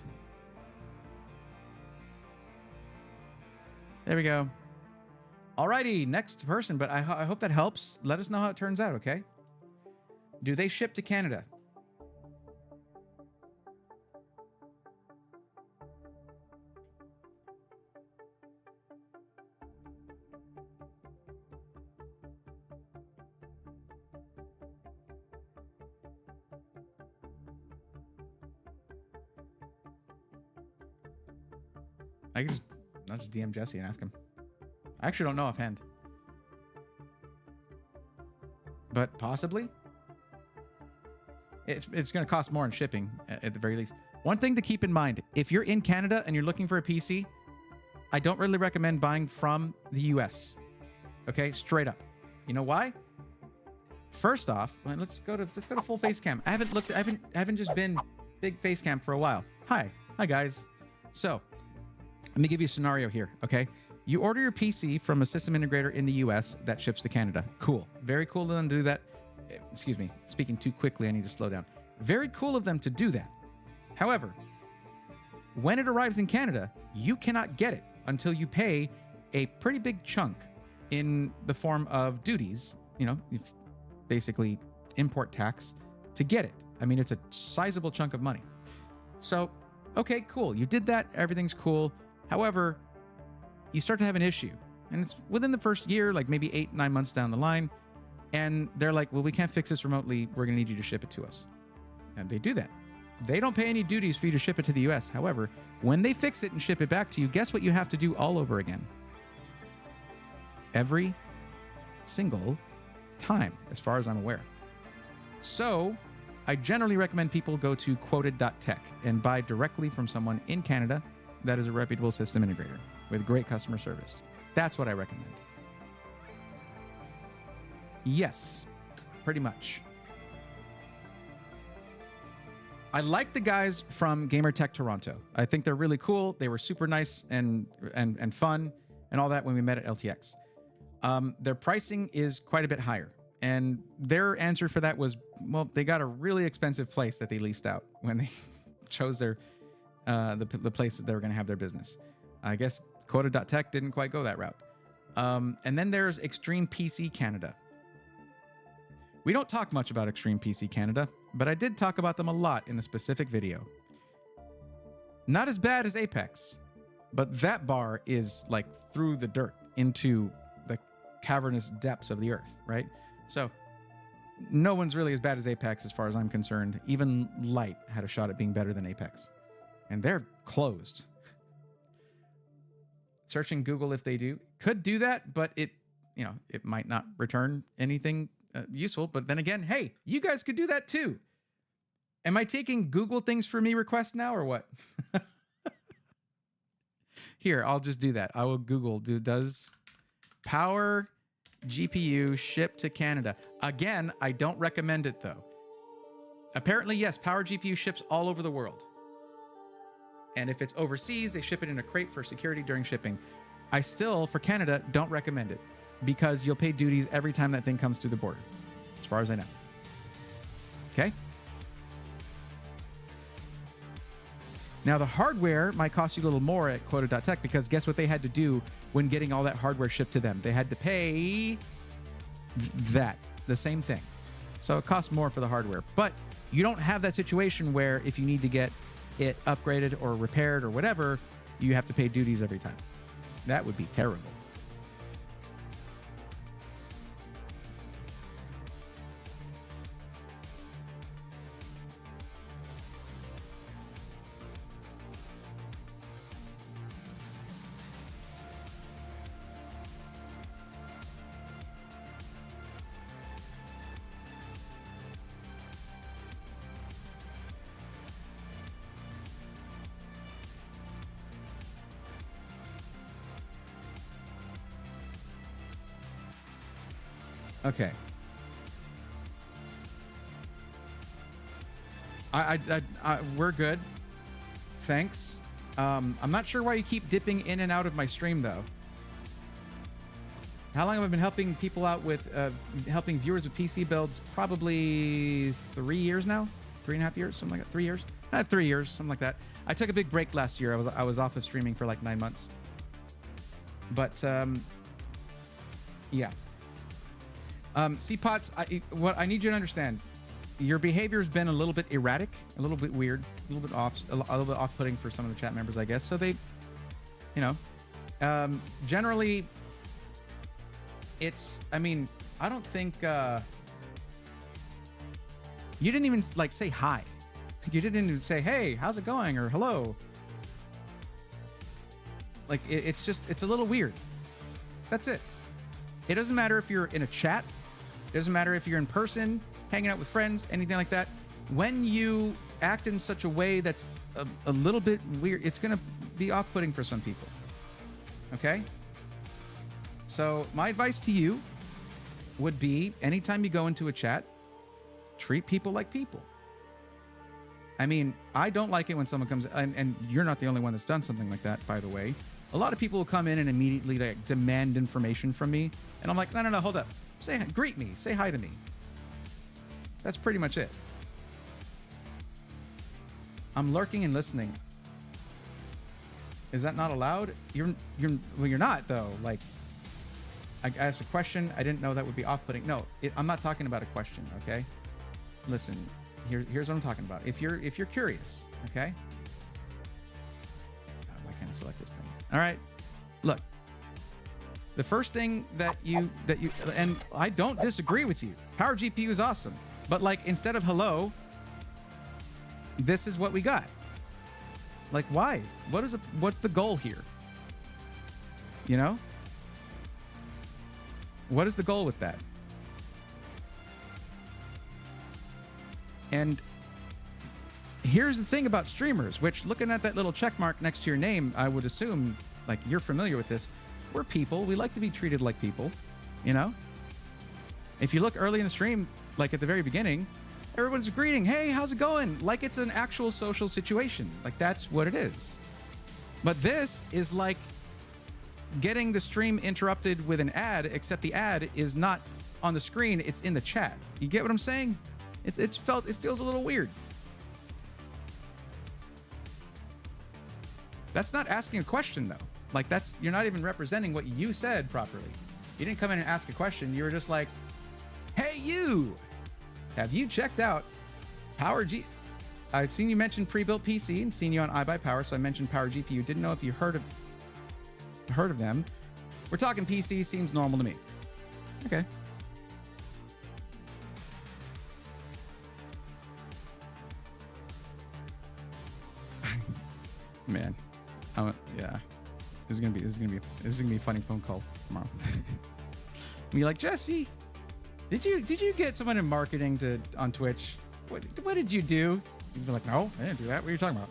A: There we go. Alrighty, next person, but I hope that helps. Let us know how it turns out, okay? Do they ship to Canada? I'll just DM Jesse and ask him. I actually don't know offhand. But possibly. It's going to cost more in shipping at the very least. One thing to keep in mind, if you're in Canada and you're looking for a PC, I don't really recommend buying from the US. Okay, straight up. You know why? First off, let's go to full face cam. I haven't just been big face cam for a while. Hi guys. So, let me give you a scenario here, okay? You order your PC from a system integrator in the US that ships to Canada. Cool. Very cool of them to do that. Excuse me, speaking too quickly, I need to slow down. Very cool of them to do that. However, when it arrives in Canada, you cannot get it until you pay a pretty big chunk in the form of duties, basically import tax, to get it. I mean, it's a sizable chunk of money. So, okay, cool. You did that. Everything's cool. However, you start to have an issue, and it's within the first year, like maybe 8-9 months down the line, and they're like, well, we can't fix this remotely. We're going to need you to ship it to us. And they do that. They don't pay any duties for you to ship it to the US. However, when they fix it and ship it back to you, guess what you have to do all over again? Every single time, as far as I'm aware. So, I generally recommend people go to quoted.tech and buy directly from someone in Canada that is a reputable system integrator with great customer service. That's what I recommend. Yes, pretty much. I like the guys from Gamertech Toronto. I think they're really cool. They were super nice and fun and all that when we met at LTX. Their pricing is quite a bit higher. And their answer for that was, well, they got a really expensive place that they leased out when they chose their the place that they were going to have their business. I guess Coda.tech didn't quite go that route. And then there's Extreme PC Canada. We don't talk much about Extreme PC Canada, but I did talk about them a lot in a specific video. Not as bad as Apex, but that bar is like through the dirt into the cavernous depths of the earth, right? So no one's really as bad as Apex as far as I'm concerned. Even Light had a shot at being better than Apex. And they're closed. Searching Google if they do. Could do that, but it might not return anything useful. But then again, hey, you guys could do that too. Am I taking Google things for me requests now or what? Here, I'll just do that. I will Google, does Power GPU ship to Canada? Again, I don't recommend it though. Apparently, yes, Power GPU ships all over the world. And if it's overseas, they ship it in a crate for security during shipping. I still, for Canada, don't recommend it because you'll pay duties every time that thing comes through the border, as far as I know. Okay? Now, the hardware might cost you a little more at Quota.tech because guess what they had to do when getting all that hardware shipped to them? They had to pay the same thing. So it costs more for the hardware. But you don't have that situation where if you need to get it upgraded or repaired or whatever, you have to pay duties every time. That would be terrible. Okay. We're good. Thanks. I'm not sure why you keep dipping in and out of my stream though. How long have I been helping people out with helping viewers with PC builds? Probably 3 years now. 3.5 years, something like that. 3 years. 3 years, something like that. I took a big break last year. I was off of streaming for like 9 months. But yeah. C-Pots, what I need you to understand, your behavior has been a little bit erratic, a little bit weird, a little bit off-putting for some of the chat members, I guess. So they, generally, it's, I don't think, you didn't even like say hi. You didn't even say, hey, how's it going? Or hello. Like, it's a little weird. That's it. It doesn't matter if you're in a chat. It doesn't matter if you're in person, hanging out with friends, anything like that. When you act in such a way that's a little bit weird, it's going to be off-putting for some people. Okay? So my advice to you would be anytime you go into a chat, treat people like people. I don't like it when someone comes, and you're not the only one that's done something like that, by the way. A lot of people will come in and immediately like demand information from me. And I'm like, no, hold up. Greet me. Say hi to me. That's pretty much it. I'm lurking and listening. Is that not allowed? You're not though. Like, I asked a question. I didn't know that would be off-putting. No, I'm not talking about a question. Okay. Listen, here's what I'm talking about. If you're curious, okay. God, why can't I select this thing? All right, look. The first thing that you and I don't disagree with you. Power GPU is awesome, but like instead of hello, this is what we got. Like, why? What's the goal here? What is the goal with that? And here's the thing about streamers, which looking at that little check mark next to your name, I would assume like you're familiar with this. We're people. We like to be treated like people, If you look early in the stream, like at the very beginning, everyone's greeting, hey, how's it going? Like it's an actual social situation. Like that's what it is. But this is like getting the stream interrupted with an ad, except the ad is not on the screen. It's in the chat. You get what I'm saying? It feels a little weird. That's not asking a question though. Like you're not even representing what you said properly. You didn't come in and ask a question. You were just like, hey, have you checked out Power G? I've seen you mention pre-built PC and seen you on iBuyPower. So I mentioned Power GPU. Didn't know if you heard of them. We're talking PC, seems normal to me. Okay. Man, yeah, this is gonna be a funny phone call tomorrow. Be like, Jesse, did you get someone in marketing on Twitch? What did you do? You'd be like, no, I didn't do that. What are you talking about?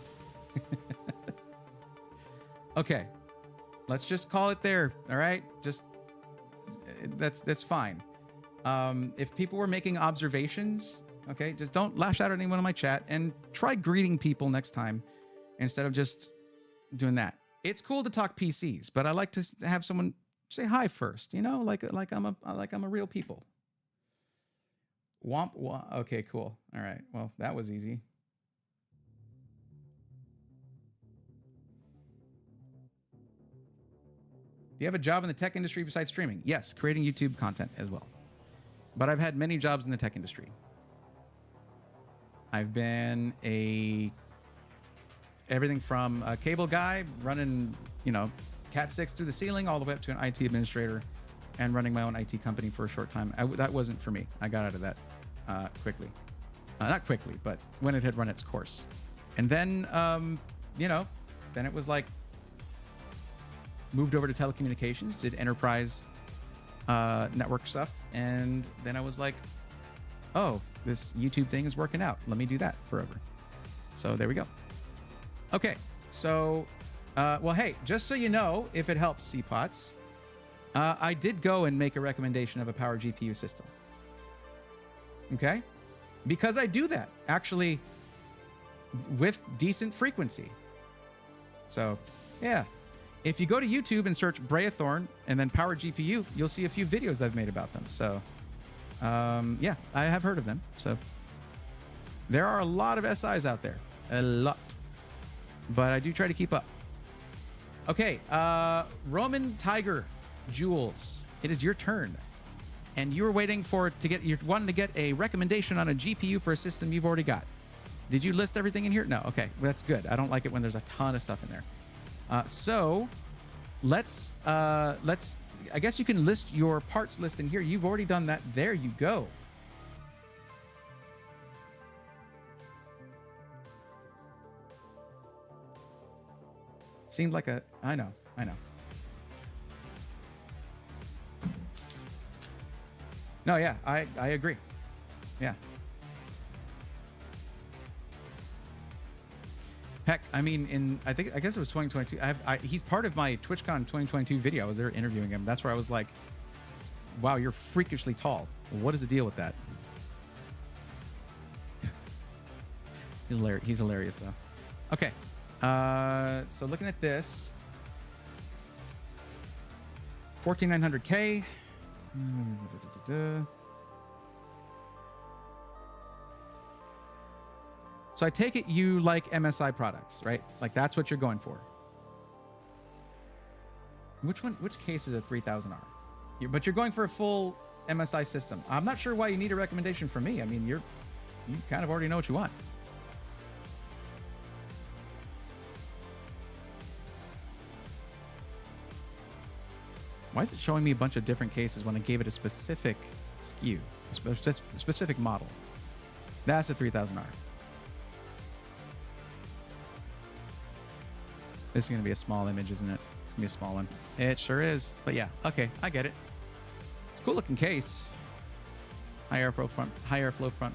A: Okay, let's just call it there. All right, just that's fine. If people were making observations, okay, just don't lash out at anyone in my chat and try greeting people next time instead of just doing that. It's cool to talk PCs, but I like to have someone say hi first, you know, like I'm a real people. Womp womp. Okay, cool. All right. Well, that was easy. Do you have a job in the tech industry besides streaming? Yes, creating YouTube content as well. But I've had many jobs in the tech industry. I've been everything from a cable guy running, you know, Cat 6 through the ceiling, all the way up to an IT administrator and running my own IT company for a short time. That wasn't for me. I got out of that quickly. Not quickly, but when it had run its course. And then, you know, then it was like, moved over to telecommunications, did enterprise network stuff. And then I was like, oh, this YouTube thing is working out. Let me do that forever. So there we go. Okay, so, well, hey, just so you know, if it helps, CPOTS, I did go and make a recommendation of a power GPU system. Okay? Because I do that, actually, with decent frequency. So, yeah. If you go to YouTube and search Braethorn and then power GPU, you'll see a few videos I've made about them. So, yeah, I have heard of them. So, there are a lot of SIs out there. A lot. But I do try to keep up. Okay, Roman Tiger Jules, it is your turn. And you're waiting you're wanting to get a recommendation on a GPU for a system you've already got. Did you list everything in here? No, okay, well, that's good. I don't like it when there's a ton of stuff in there. So let's, I guess you can list your parts list in here. You've already done that. There you go. Seemed like I know. No, yeah, I agree. Yeah. Heck, I mean, I guess it was 2022. He's part of my TwitchCon 2022 video. I was there interviewing him. That's where I was like, wow, you're freakishly tall. What is the deal with that? He's hilarious though. Okay. So looking at this, 14900K. So I take it you like MSI products, right? Like that's what you're going for. Which case is a 3000R? But you're going for a full MSI system. I'm not sure why you need a recommendation from me. I mean, you kind of already know what you want. Why is it showing me a bunch of different cases when I gave it a specific SKU, a specific model? That's a 3000R. This is going to be a small image, isn't it? It's going to be a small one. It sure is. But yeah, okay, I get it. It's a cool looking case. High airflow front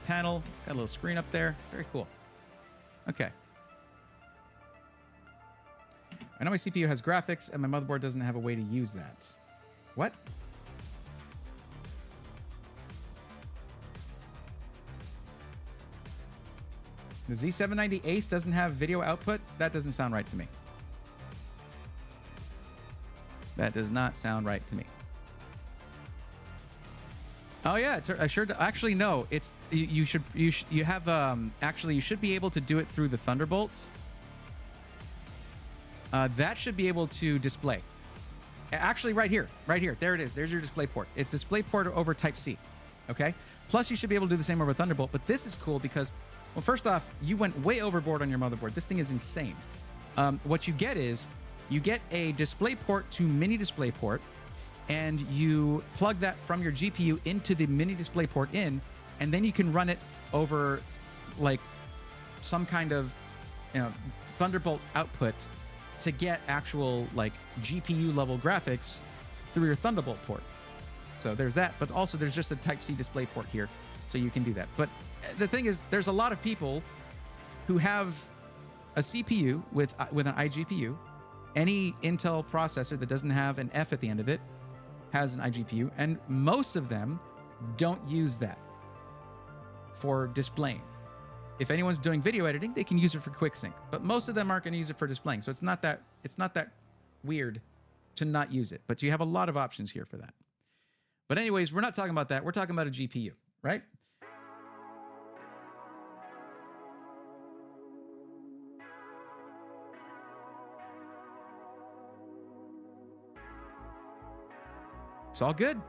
A: panel. It's got a little screen up there. Very cool. Okay. I know my CPU has graphics and my motherboard doesn't have a way to use that. What? The Z790 Ace doesn't have video output? That doesn't sound right to me. That does not sound right to me. Oh yeah, I sure actually no. It's you should be able to do it through the Thunderbolt. That should be able to display. Actually, right here. There it is. There's your display port. It's display port over Type-C. Okay. Plus, you should be able to do the same over Thunderbolt. But this is cool because, well, first off, you went way overboard on your motherboard. This thing is insane. What you get is you get a display port to mini display port, and you plug that from your GPU into the mini display port in, and then you can run it over like some kind of, Thunderbolt output to get actual like GPU level graphics through your Thunderbolt port. So there's that, but also there's just a Type-C display port here, so you can do that. But the thing is, there's a lot of people who have a CPU with an iGPU. Any Intel processor that doesn't have an F at the end of it has an iGPU, and most of them don't use that for displaying. If anyone's doing video editing, they can use it for quick sync, but most of them aren't going to use it for displaying. So it's not that weird to not use it, but you have a lot of options here for that. But anyways, we're not talking about that. We're talking about a GPU, right? It's all good.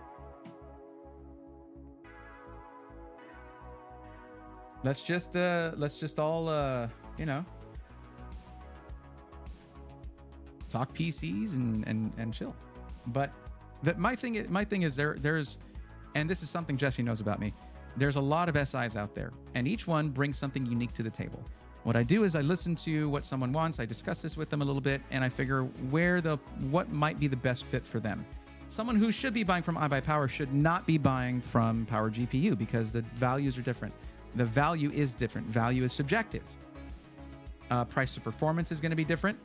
A: Let's just all you know, talk PCs and chill. But my thing is there's, and this is something Jesse knows about me, there's a lot of SIs out there, and each one brings something unique to the table. What I do is I listen to what someone wants, I discuss this with them a little bit, and I figure what might be the best fit for them. Someone who should be buying from iBuyPower should not be buying from Power GPU because the values are different. The value is different. Value is subjective. Price to performance is going to be different.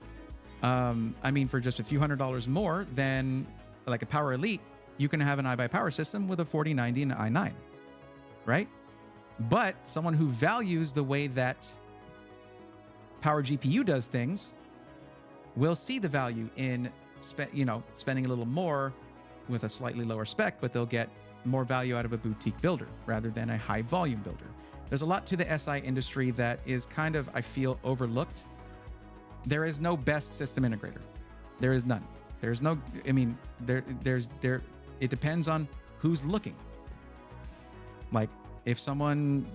A: I mean, for just a few $100s more than like a Power Elite, you can have an iBuyPower system with a 4090 and an i9, right? But someone who values the way that Power GPU does things will see the value in spending a little more with a slightly lower spec, but they'll get more value out of a boutique builder rather than a high volume builder. There's a lot to the SI industry that is kind of, I feel, overlooked. There is no best system integrator. There is none. There's no, I mean, it depends on who's looking. Like, if someone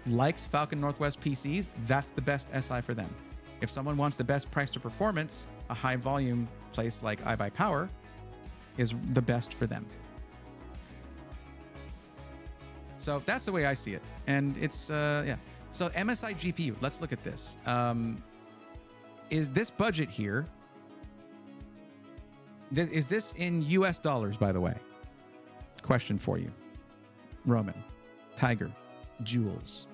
A: likes Falcon Northwest PCs, that's the best SI for them. If someone wants the best price to performance, a high volume place like iBuyPower is the best for them. So that's the way I see it. And it's, yeah. So MSI GPU, let's look at this. Is this budget here, is this in US dollars, by the way? Question for you. Roman, Tiger, Jules.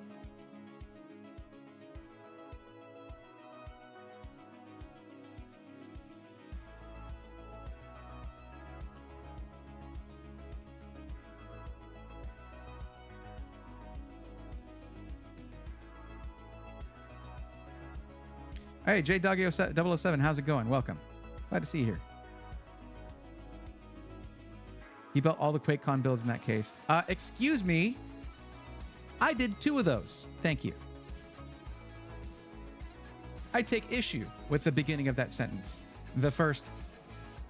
A: Hey, JDoggy007, how's it going? Welcome. Glad to see you here. He built all the QuakeCon builds in that case. Excuse me. I did 2 of those. Thank you. I take issue with the beginning of that sentence. The first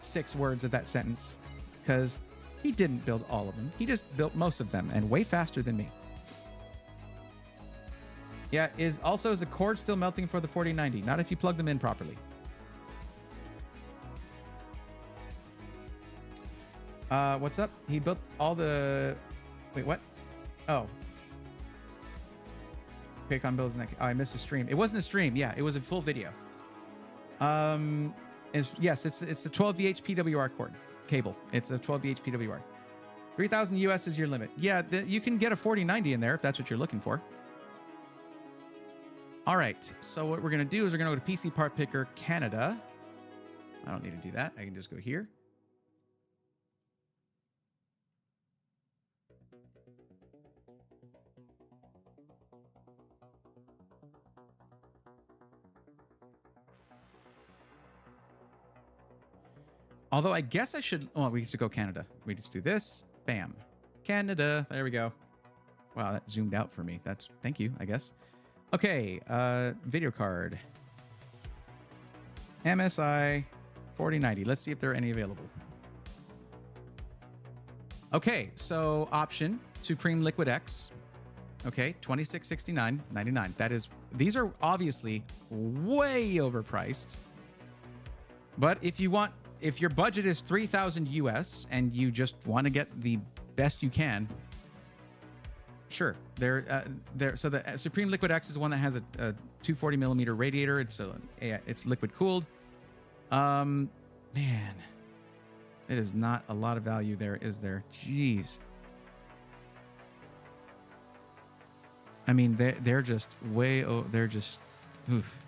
A: 6 words of that sentence. Because he didn't build all of them. He just built most of them and way faster than me. Yeah, is the cord still melting for the 4090? Not if you plug them in properly. What's up? He built all the... Wait, what? Oh. QuakeCon builds in that... Oh, I missed a stream. It wasn't a stream. Yeah, it was a full video. Yes, it's a 12VH PWR cord cable. It's a 12VH PWR. 3,000 US is your limit. Yeah, you can get a 4090 in there if that's what you're looking for. All right, so what we're going to do is we're going to go to PC Part Picker Canada. I don't need to do that. I can just go here. Although I guess I should... Oh, we have to go Canada. We just do this. Bam. Canada. There we go. Wow, that zoomed out for me. Thank you, I guess. Okay, video card. MSI 4090. Let's see if there are any available. Okay, so option Supreme Liquid X. Okay, $2669.99. These are obviously way overpriced. But if your budget is 3,000 US and you just want to get the best you can, sure. So the Supreme Liquid X is one that has a 240 millimeter radiator. It's liquid cooled. Man, it is not a lot of value there, is there? Jeez. I mean, they're just way, oh, they're just, oof.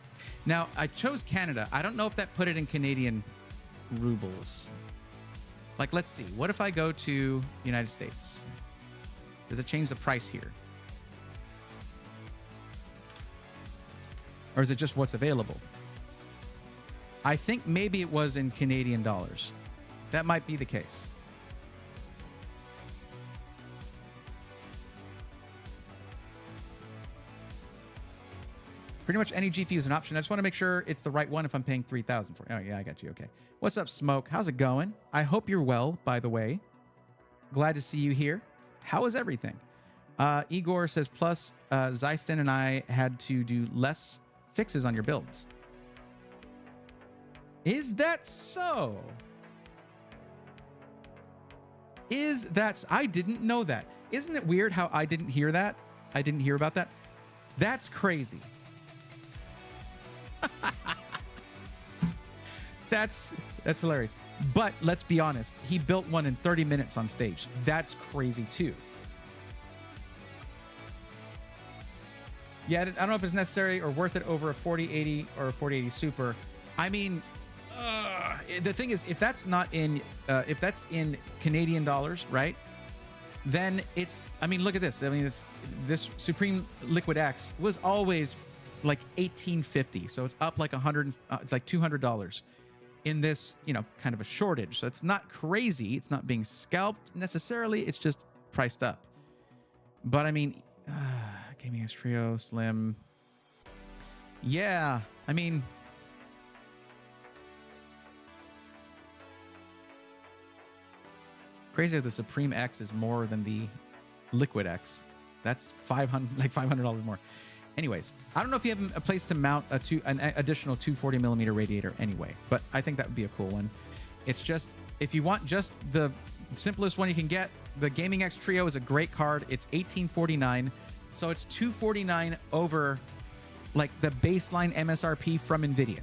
A: Now, I chose Canada. I don't know if that put it in Canadian rubles. Like, let's see. What if I go to United States? Does it change the price here? Or is it just what's available? I think maybe it was in Canadian dollars. That might be the case. Pretty much any GPU is an option. I just want to make sure it's the right one if I'm paying $3,000 for it. Oh, yeah, I got you. Okay. What's up, Smoke? How's it going? I hope you're well, by the way. Glad to see you here. How is everything? Igor says, plus, Zyston and I had to do less fixes on your builds. Is that so? Is that... I didn't know that. Isn't it weird how I didn't hear that? I didn't hear about that. That's crazy. That's hilarious. But let's be honest. He built one in 30 minutes on stage. That's crazy too. Yeah, I don't know if it's necessary or worth it over a 4080 or a 4080 Super. I mean, the thing is, if that's not in, if that's in Canadian dollars, right? Then it's, I mean, look at this. I mean, this Supreme Liquid X was always like $1850, so it's up like like $200 in this, you know, kind of a shortage. So it's not crazy. It's not being scalped necessarily. It's just priced up. But I mean, Gaming X Trio Slim. Yeah, I mean. Crazy that the Supreme X is more than the Liquid X. That's $500 more. Anyways, I don't know if you have a place to mount an additional 240mm radiator anyway, but I think that would be a cool one. It's just, if you want just the simplest one you can get, the Gaming X Trio is a great card. It's $1849, so it's $249 over like the baseline MSRP from NVIDIA.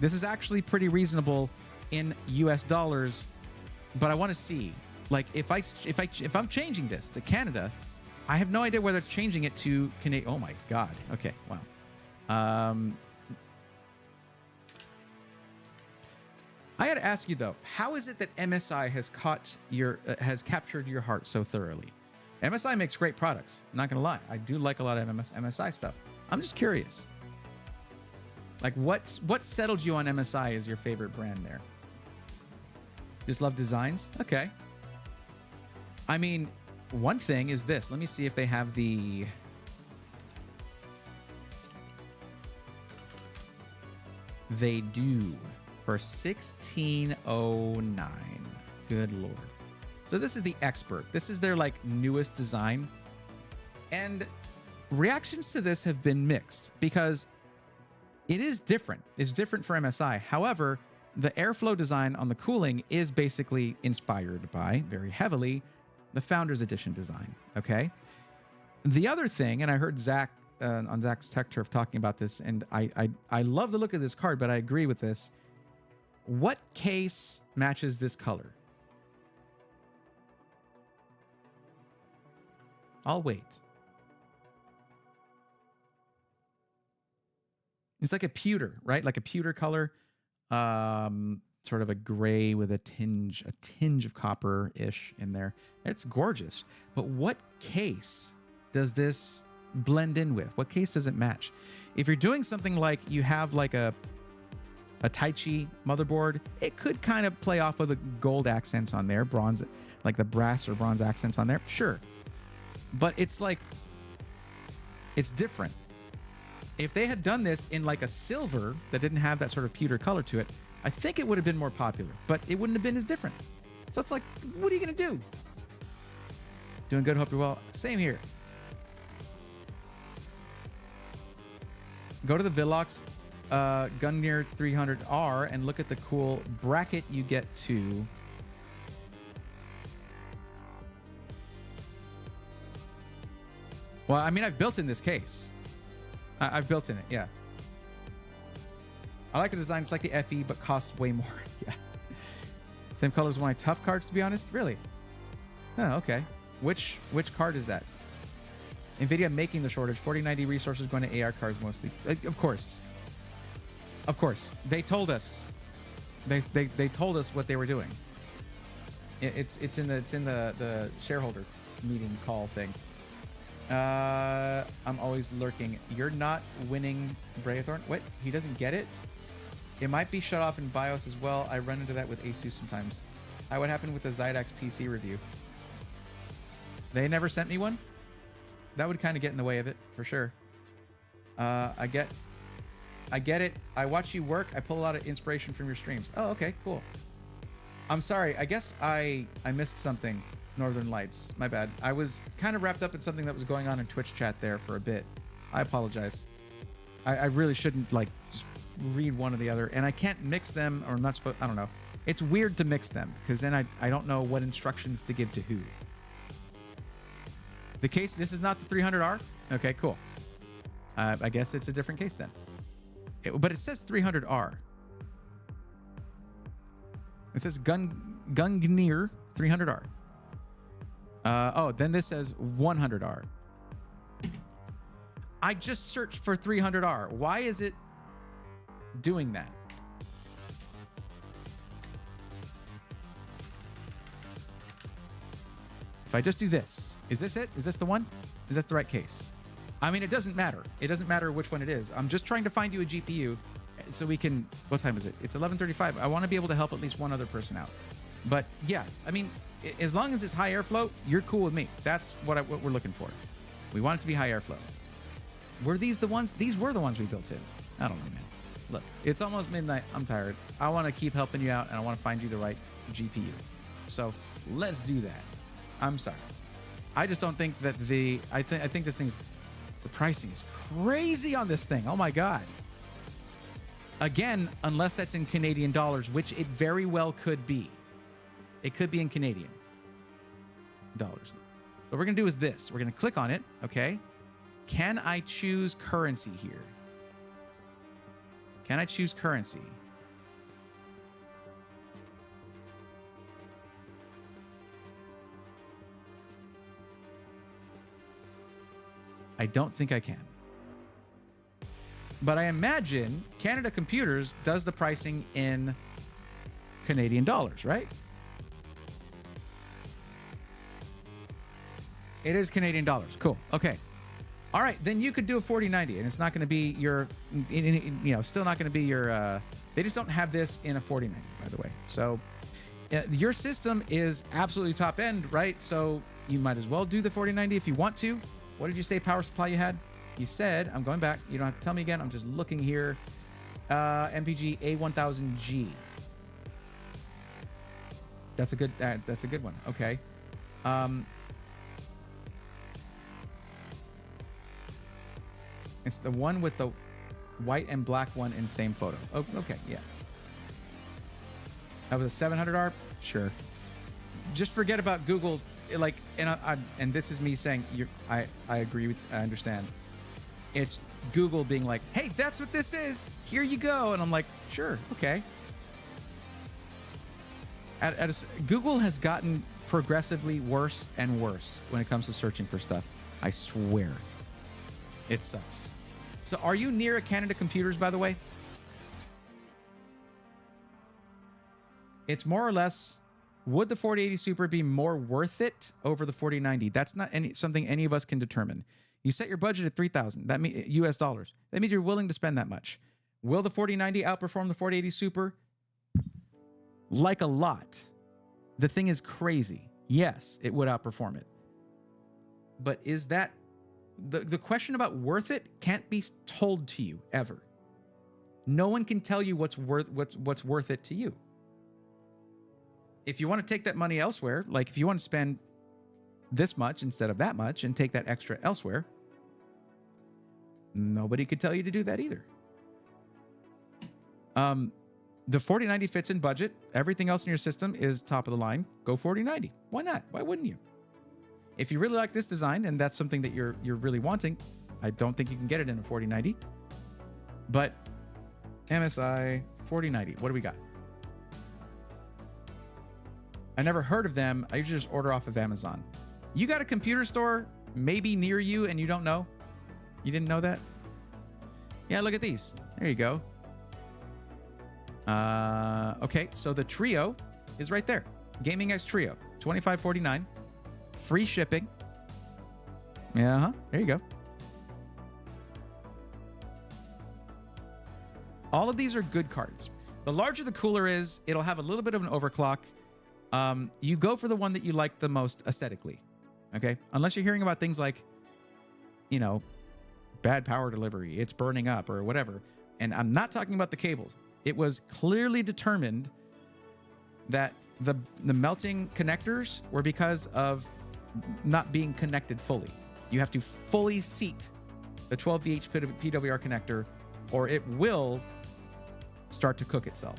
A: This is actually pretty reasonable in US dollars. But I want to see, like, if I'm changing this to Canada, I have no idea whether it's changing it to Canadian. Oh my God. Okay. Wow. I got to ask you though, how is it that MSI has captured your heart so thoroughly? MSI makes great products. I'm not gonna lie, I do like a lot of MSI stuff. I'm just curious. Like, what settled you on MSI as your favorite brand there? Just love designs? Okay. I mean, one thing is this. Let me see if they have the... They do. For $1609. Good Lord. So this is the Expert. This is their, like, newest design. And reactions to this have been mixed because it is different. It's different for MSI. However, the airflow design on the cooling is basically inspired by, very heavily, the Founders Edition design, okay? The other thing, and I heard Zach on Zach's Tech Turf talking about this, and I love the look of this card, but I agree with this. What case matches this color? I'll wait. It's like a pewter, right? Like a pewter color. Sort of a gray with a tinge of copper-ish in there. It's gorgeous. But what case does this blend in with? What case does it match? If you're doing something like you have like a Taichi motherboard, it could kind of play off with the gold accents on there, bronze, like the brass or bronze accents on there. Sure. But it's like, it's different. If they had done this in like a silver that didn't have that sort of pewter color to it, I think it would have been more popular, but it wouldn't have been as different. So it's like, what are you going to do? Doing good. Hope you're well. Same here. Go to the Villox Gungnir 300R and look at the cool bracket you get to. Well, I mean, I've built in this case. I've built in it, yeah. I like the design. It's like the FE, but costs way more. Yeah. Same color as one of my tough cards, to be honest. Really? Oh, okay. Which card is that? NVIDIA making the shortage. 4090 resources going to AR cards mostly. Of course. Of course. They told us. They told us what they were doing. It's in the shareholder meeting call thing. I'm always lurking. You're not winning, Braithorn. What? He doesn't get it? It might be shut off in BIOS as well. I run into that with Asus sometimes. What happened with the Zydax PC review? They never sent me one? That would kind of get in the way of it, for sure. I get it. I watch you work. I pull a lot of inspiration from your streams. Oh, okay, cool. I'm sorry. I guess I missed something. Northern Lights. My bad. I was kind of wrapped up in something that was going on in Twitch chat there for a bit. I apologize. I really shouldn't like just read one or the other, and I can't mix them, or I'm not supposed. I don't know. It's weird to mix them because then I don't know what instructions to give to who. The case. This is not the 300R. Okay, cool. I guess it's a different case then. But it says 300R. It says Gungnir 300R. Oh, then this says 100R. I just searched for 300R. Why is it doing that? If I just do this, is this it? Is this the one? Is that the right case? I mean, it doesn't matter. It doesn't matter which one it is. I'm just trying to find you a GPU so we can, what time is it? It's 11:35. I want to be able to help at least one other person out. But yeah, I mean, as long as it's high airflow, you're cool with me. That's what we're looking for. We want it to be high airflow. Were these the ones? These were the ones we built in. I don't know, man. Look, it's almost midnight. I'm tired. I want to keep helping you out, and I want to find you the right GPU. So let's do that. I'm sorry. I just don't think that I think this thing's, the pricing is crazy on this thing. Oh my God. Again, unless that's in Canadian dollars, which it very well could be. It could be in Canadian dollars. So what we're going to do is this. We're going to click on it, okay? Can I choose currency here? Can I choose currency? I don't think I can. But I imagine Canada Computers does the pricing in Canadian dollars, right? It is Canadian dollars. Cool. Okay. All right. Then you could do a 4090, and it's not going to be your, still not going to be your, they just don't have this in a 4090, by the way. So your system is absolutely top end, right? So you might as well do the 4090 if you want to. What did you say power supply you had? You said, I'm going back. You don't have to tell me again. I'm just looking here. MPG A1000G. That's a good one. Okay. It's the one with the white and black one in same photo. Oh, okay, yeah. That was a 700R? Sure. Just forget about Google. Like, and this is me saying, I agree with, I understand. It's Google being like, hey, that's what this is. Here you go. And I'm like, sure, okay. Google has gotten progressively worse and worse when it comes to searching for stuff. I swear. It sucks. So are you near a Canada Computers, by the way? It's more or less, would the 4080 Super be more worth it over the 4090? That's not something any of us can determine. You set your budget at $3,000. That means US dollars. That means you're willing to spend that much. Will the 4090 outperform the 4080 Super? Like a lot. The thing is crazy. Yes, it would outperform it. But is that the question about worth it can't be told to you ever. No one can tell you what's worth it to you. If you want to take that money elsewhere, like if you want to spend this much instead of that much and take that extra elsewhere, nobody could tell you to do that either. The 4090 fits in budget. Everything else in your system is top of the line. Go 4090. Why not? Why wouldn't you? If you really like this design and that's something that you're really wanting, I don't think you can get it in a 4090. But MSI 4090. What do we got? I never heard of them. I usually just order off of Amazon. You got a computer store maybe near you and you don't know? You didn't know that? Yeah, look at these. There you go. Okay, so the Trio is right there. Gaming X Trio, $25.49. Free shipping. Yeah, there you go. All of these are good cards. The larger the cooler is, it'll have a little bit of an overclock. You go for the one that you like the most aesthetically, okay? Unless you're hearing about things like, you know, bad power delivery, it's burning up or whatever. And I'm not talking about the cables. It was clearly determined that the melting connectors were because of not being connected fully. You have to fully seat the 12VH PWR connector or it will start to cook itself.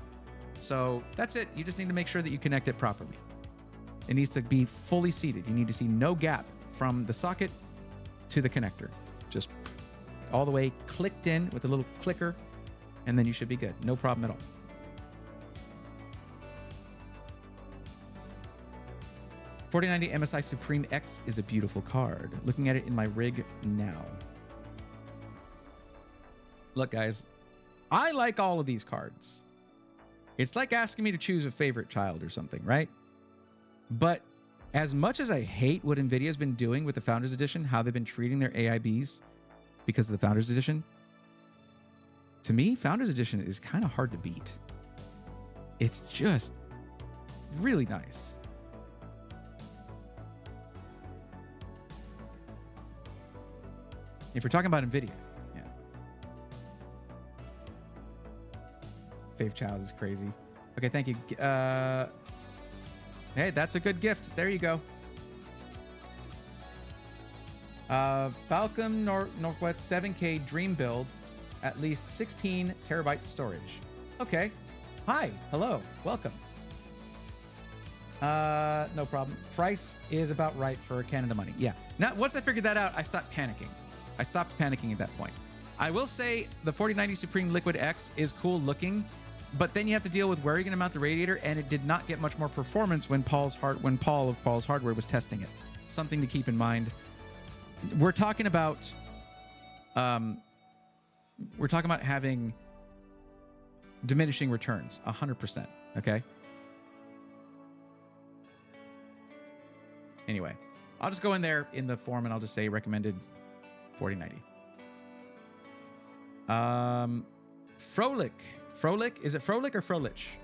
A: So that's it. You just need to make sure that you connect it properly. It needs to be fully seated. You need to see no gap from the socket to the connector. Just all the way clicked in with a little clicker, and then you should be good. No problem at all. $4090 MSI Supreme X is a beautiful card. Looking at it in my rig now. Look, guys, I like all of these cards. It's like asking me to choose a favorite child or something, right? But as much as I hate what NVIDIA's been doing with the Founders Edition, how they've been treating their AIBs because of the Founders Edition, to me, Founders Edition is kind of hard to beat. It's just really nice. If we're talking about NVIDIA, yeah. Fave Child is crazy. Okay, thank you. Hey, that's a good gift. There you go. Falcon Northwest 7K Dream Build, at least 16 terabyte storage. Okay. Hi. Hello. Welcome. No problem. Price is about right for Canada money. Yeah. Now, once I figured that out, I stopped panicking. I stopped panicking at that point. I will say the 4090 Supreme Liquid X is cool looking, but then you have to deal with where you're going to mount the radiator, and it did not get much more performance when Paul of Paul's Hardware was testing it. Something to keep in mind. We're talking about having diminishing returns, 100%. Okay. Anyway, I'll just go in there in the form and I'll just say recommended 4090. Froelich, is it Froelich or Froelich?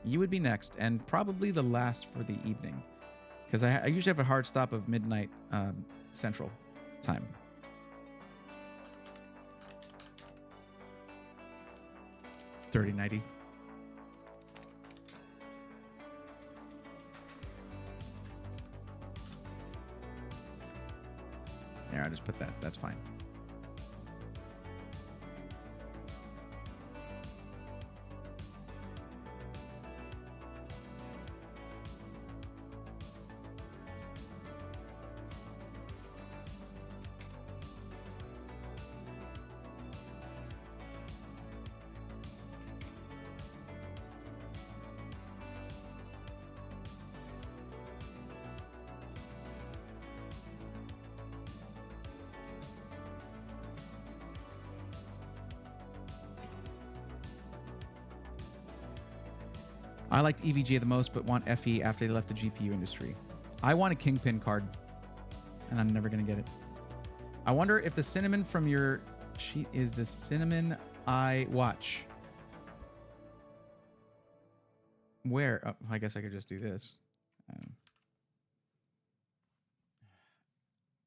A: You would be next and probably the last for the evening, because I usually have a hard stop of midnight Central Time. $30.90. There, I'll just put that. That's fine. I liked EVGA the most, but want FE after they left the GPU industry. I want a Kingpin card, and I'm never going to get it. I wonder if the cinnamon from your sheet is the cinnamon I watch. Where? Oh, I guess I could just do this.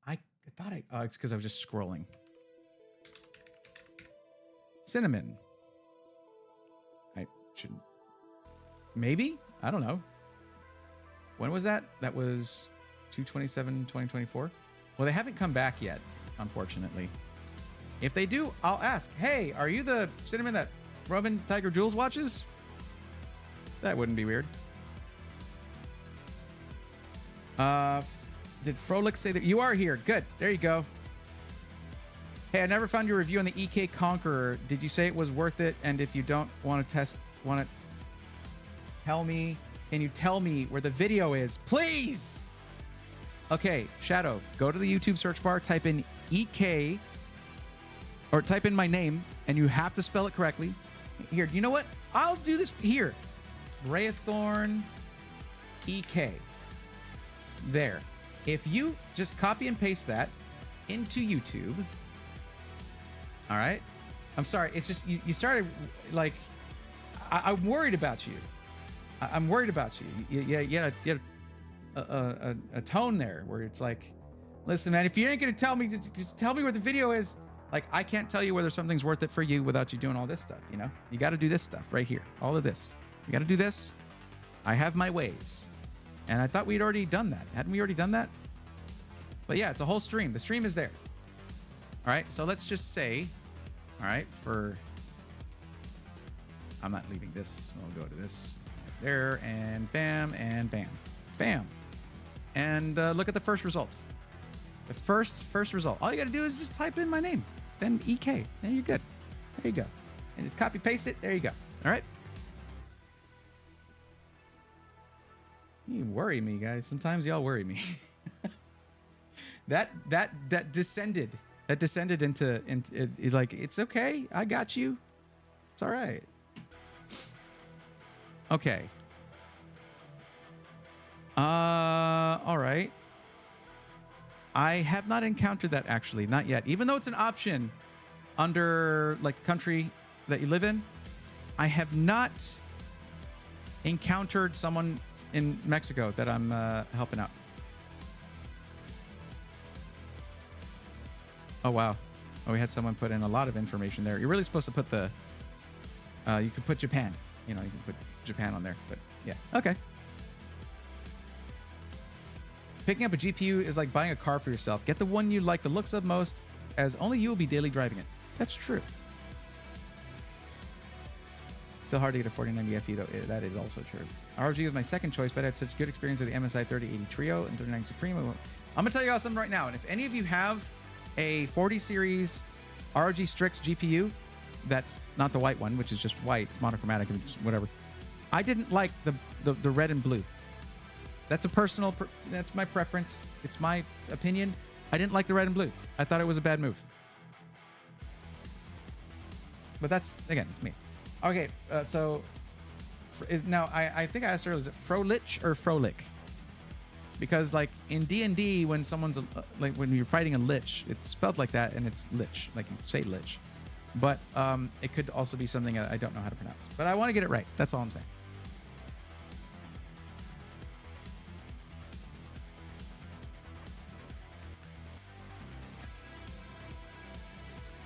A: I thought it's because I was just scrolling. Cinnamon. I shouldn't. Maybe? I don't know. When was that? That was 2/27/2024. Well, they haven't come back yet, unfortunately. If they do, I'll ask, hey, are you the cinnamon that Robin Tiger Jules watches? That wouldn't be weird. Did Froelich say that you are here? Good. There you go. Hey, I never found your review on the EK Conqueror. Did you say it was worth it? And if you don't want to tell me, can you tell me where the video is, please? Okay, Shadow, go to the YouTube search bar, type in EK, or type in my name, and you have to spell it correctly. Here, you know what? I'll do this here. Wraithorn EK. There. If you just copy and paste that into YouTube. All right. I'm sorry. It's just you started like I'm worried about you. I'm worried about you. You had a tone there where it's like, listen, man, if you ain't gonna tell me, just tell me where the video is. Like, I can't tell you whether something's worth it for you without you doing all this stuff. You know, you got to do this stuff right here. All of this. You got to do this. I have my ways, and I thought we'd already done that. Hadn't we already done that? But yeah, it's a whole stream. The stream is there. All right. So let's just say, all right, I'm not leaving this. We'll go to this there, and bam, and bam, bam. And look at the first result. The first result. All you got to do is just type in my name, then EK. Then you're good. There you go. And just copy paste it. There you go. All right. You worry me, guys. Sometimes y'all worry me. that descended. That descended into it's like, it's okay. I got you. It's all right. Okay. All right. I have not encountered that, actually, not yet. Even though it's an option under like the country that you live in, I have not encountered someone in Mexico that I'm helping out. Oh, wow. Oh, we had someone put in a lot of information there. You're really supposed to put the, you could put Japan. You know, you can put Japan on there, but yeah. Okay. Picking up a GPU is like buying a car for yourself. Get the one you like the looks of most, as only you will be daily driving it. That's true. Still hard to get a 4090 FE though. That is also true. ROG was my second choice, but I had such good experience with the MSI 3080 Trio and 3090 Supreme. I'm gonna tell you guys something right now. And if any of you have a 40 series ROG Strix GPU, that's not the white one, which is just white. It's monochromatic, whatever. I didn't like the red and blue. That's a personal, that's my preference. It's my opinion. I didn't like the red and blue. I thought it was a bad move. But that's, again, it's me. Okay, so now I think I asked earlier, is it Frolich or Frolik? Because like in D&D, when someone's like when you're fighting a lich, it's spelled like that, and it's lich, like you say lich. But it could also be something I don't know how to pronounce. But I want to get it right. That's all I'm saying.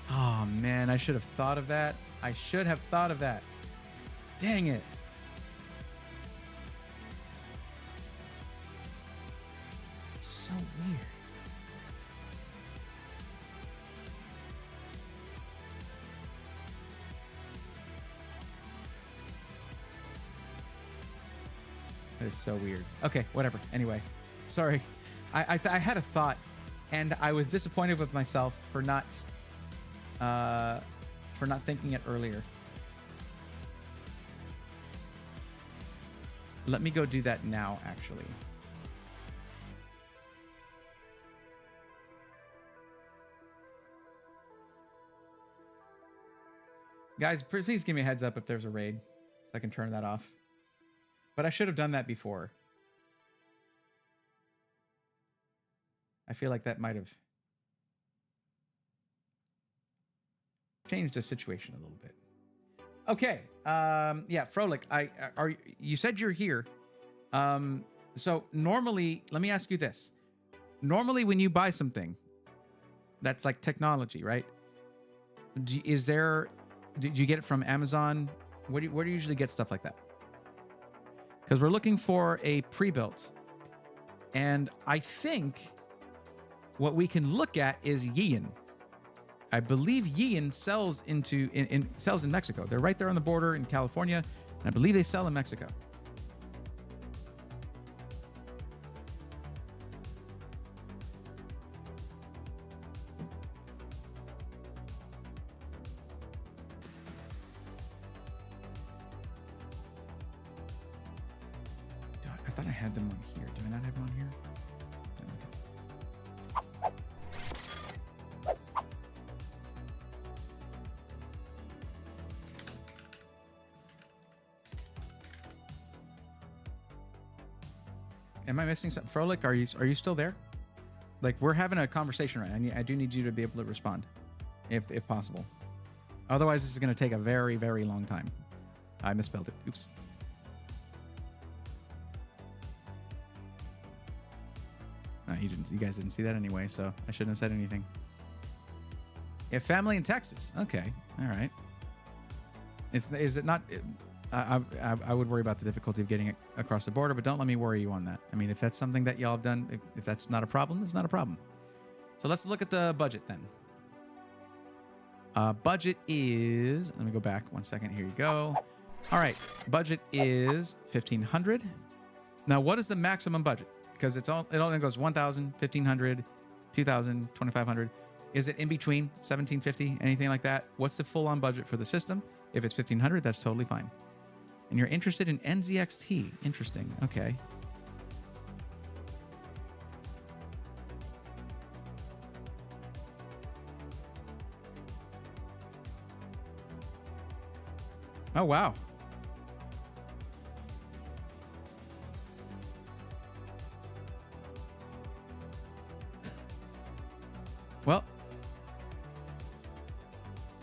A: Oh man, I should have thought of that. I should have thought of that. Dang it. So weird. That is so weird. Okay, whatever. Anyways, sorry. I had a thought, and I was disappointed with myself for not thinking it earlier. Let me go do that now, actually. Guys, please give me a heads up if there's a raid so I can turn that off. But I should have done that before. I feel like that might have changed the situation a little bit. Okay. Yeah, Frolik, you said you're here. So normally, let me ask you this. Normally when you buy something that's like technology, right? Do you get it from Amazon? Where do you usually get stuff like that? Because we're looking for a pre-built. And I think what we can look at is Yeehan. I believe Yeehan sells sells in Mexico. They're right there on the border in California, and I believe they sell in Mexico. thought I had them on here. Do I not have them on here? Am I missing something? Frolik, are you still there? Like, we're having a conversation right now. I do need you to be able to respond, if possible. Otherwise, this is going to take a very, very long time. I misspelled it. Oops. No, you guys didn't see that anyway, so I shouldn't have said anything. You have family in Texas. Okay. All right. Is it not... I would worry about the difficulty of getting it across the border, but don't let me worry you on that. I mean, if that's something that y'all have done, if that's not a problem, it's not a problem. So let's look at the budget then. Budget is, let me go back 1 second. Here you go. All right. Budget is 1,500. Now, what is the maximum budget? Because it only goes 1,000, 1,500, 2,000, 2,500. Is it in between 1,750, anything like that? What's the full on budget for the system? If it's 1,500, that's totally fine. And you're interested in NZXT. Interesting. Okay. Oh, wow.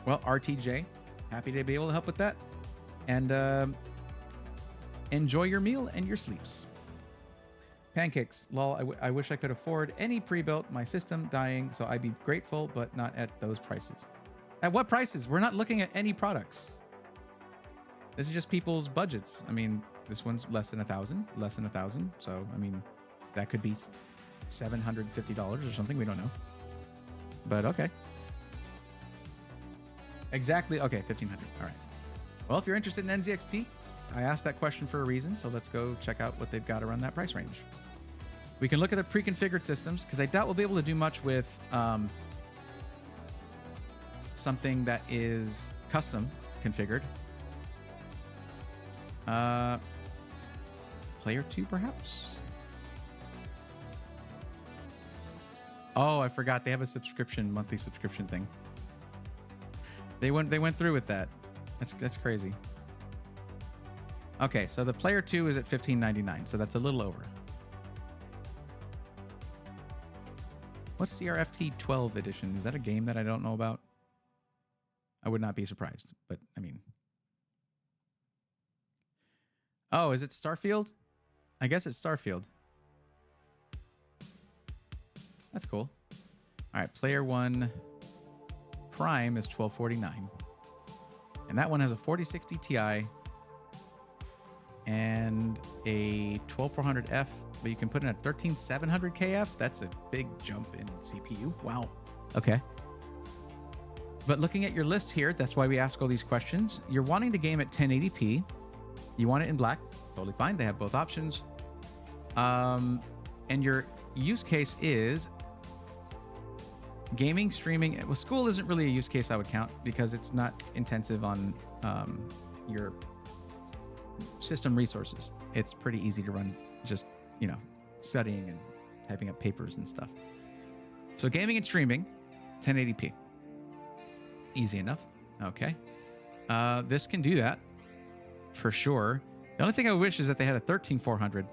A: Well, RTJ, happy to be able to help with that. And enjoy your meal and your sleeps. Pancakes, lol, I wish I could afford any pre-built. My system dying, so I'd be grateful, but not at those prices. At what prices? We're not looking at any products. This is just people's budgets. I mean, this one's less than 1,000, less than 1,000. So, I mean, that could be $750 or something. We don't know. But okay. Exactly. Okay, 1,500. All right. Well, if you're interested in NZXT, I asked that question for a reason. So let's go check out what they've got around that price range. We can look at the pre-configured systems because I doubt we'll be able to do much with something that is custom configured. Player 2, perhaps? Oh, I forgot. They have a subscription, monthly subscription thing. They went through with that. That's crazy. Okay, so the player 2 is at $15.99, so that's a little over. What's CRFT 12 edition? Is that a game that I don't know about? I would not be surprised, but I mean... Oh, is it Starfield? I guess it's Starfield. That's cool. All right, player 1 Prime is $12.49. And that one has a 4060 Ti and a 12400F, but you can put in a 13700KF. That's a big jump in CPU. Wow. Okay. But looking at your list here, that's why we ask all these questions. You're wanting to game at 1080p. You want it in black. Totally fine. They have both options. And your use case is gaming, streaming. Well, school isn't really a use case I would count because it's not intensive on your system resources. It's pretty easy to run, just, you know, studying and typing up papers and stuff. So gaming and streaming, 1080p. Easy enough. Okay. This can do that for sure. The only thing I wish is that they had a 13400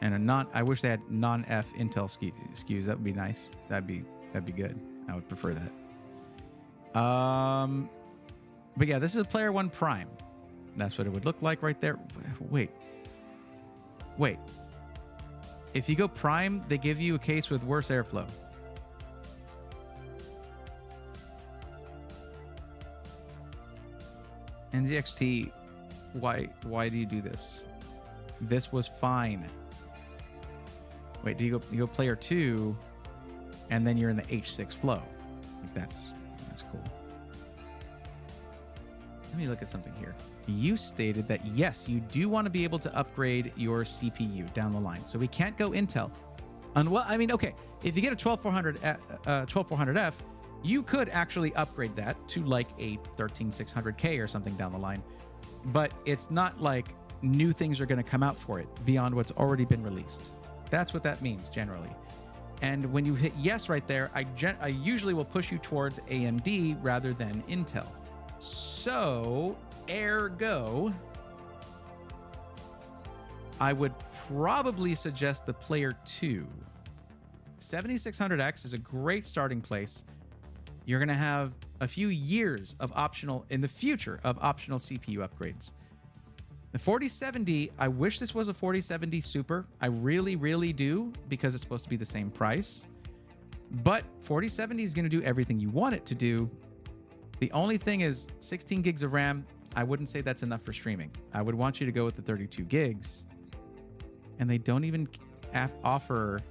A: and I wish they had non-F Intel SKUs. That would be nice. That'd be good. I would prefer that. But yeah, this is a player 1 Prime. That's what it would look like right there. Wait. If you go Prime, they give you a case with worse airflow. NZXT, why do you do this? This was fine. Wait, do you go player 2 and then you're in the H6 flow? That's cool. Let me look at something here. You stated that yes, you do want to be able to upgrade your CPU down the line. So we can't go Intel. And well, I mean, okay, if you get a 12400F, you could actually upgrade that to like a 13600K or something down the line. But it's not like new things are going to come out for it beyond what's already been released. That's what that means generally. And when you hit yes right there, I usually will push you towards AMD rather than Intel. So, ergo, I would probably suggest the Player 2. 7600X is a great starting place. You're going to have a few years of optional, in the future, of optional CPU upgrades. The 4070, I wish this was a 4070 Super. I really, really do, because it's supposed to be the same price. But 4070 is going to do everything you want it to do. The only thing is 16 gigs of RAM. I wouldn't say that's enough for streaming. I would want you to go with the 32 gigs. And they don't even offer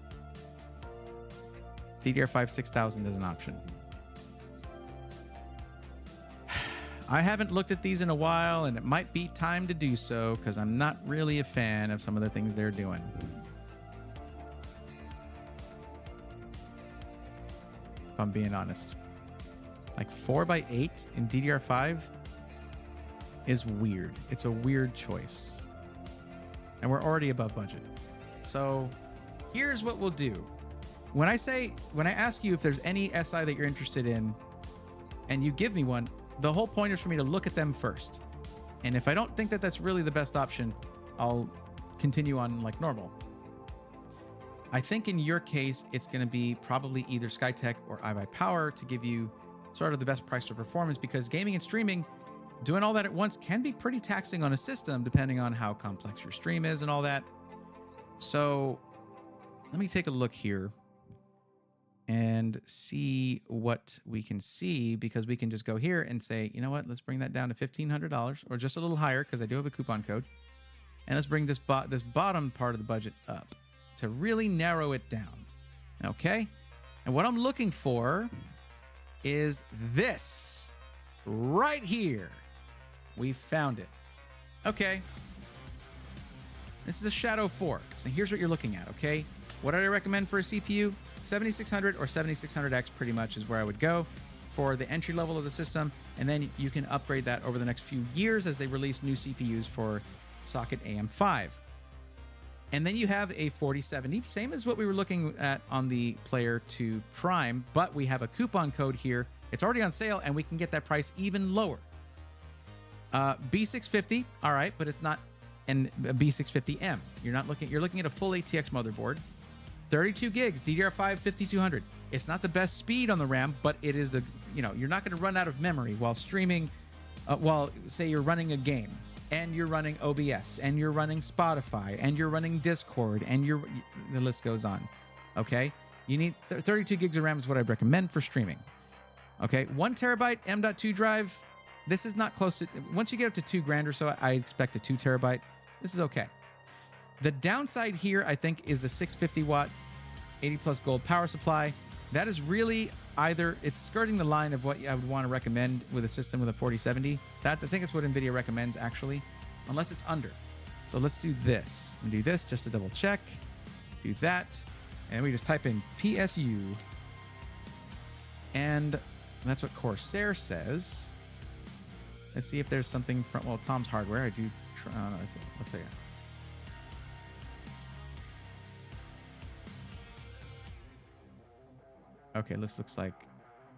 A: DDR5 6000 as an option. I haven't looked at these in a while, and it might be time to do so because I'm not really a fan of some of the things they're doing. If I'm being honest. Like 4x8 in DDR5 is weird. It's a weird choice. And we're already above budget. So here's what we'll do. When I ask you if there's any SI that you're interested in and you give me one, the whole point is for me to look at them first. And if I don't think that that's really the best option, I'll continue on like normal. I think in your case, it's going to be probably either Skytech or iBuyPower to give you sort of the best price to performance, because gaming and streaming, doing all that at once can be pretty taxing on a system depending on how complex your stream is and all that. So let me take a look here and see what we can see, because we can just go here and say, you know what, let's bring that down to $1,500 or just a little higher because I do have a coupon code. And let's bring this bottom part of the budget up to really narrow it down. Okay? And what I'm looking for is this right here. We found it. Okay. This is a Shadow 4. So here's what you're looking at, okay? What did I recommend for a CPU? 7600 or 7600X pretty much is where I would go for the entry level of the system. And then you can upgrade that over the next few years as they release new CPUs for socket AM5. And then you have a 4070, same as what we were looking at on the Player 2 Prime, but we have a coupon code here. It's already on sale, and we can get that price even lower. B650, all right, but it's not a B650M. You're looking at a full ATX motherboard. 32 gigs, DDR5 5200. It's not the best speed on the RAM, but it is you're not going to run out of memory while streaming, while say you're running a game and you're running OBS and you're running Spotify and you're running Discord and the list goes on. Okay. You need 32 gigs of RAM is what I'd recommend for streaming. Okay. 1 terabyte M.2 drive. This is not close to, once you get up to $2,000 or so, I expect a 2 terabyte. This is okay. The downside here, I think, is the 650 watt 80 plus gold power supply. That is really either it's skirting the line of what I would want to recommend with a system with a 4070. I think it's what NVIDIA recommends actually, unless it's under. So let's do this. I'm gonna do this just to double check. Do that, and we just type in PSU, and that's what Corsair says. Let's see if there's something from Tom's Hardware. I do. No, that's it. Looks like it. Okay, this looks like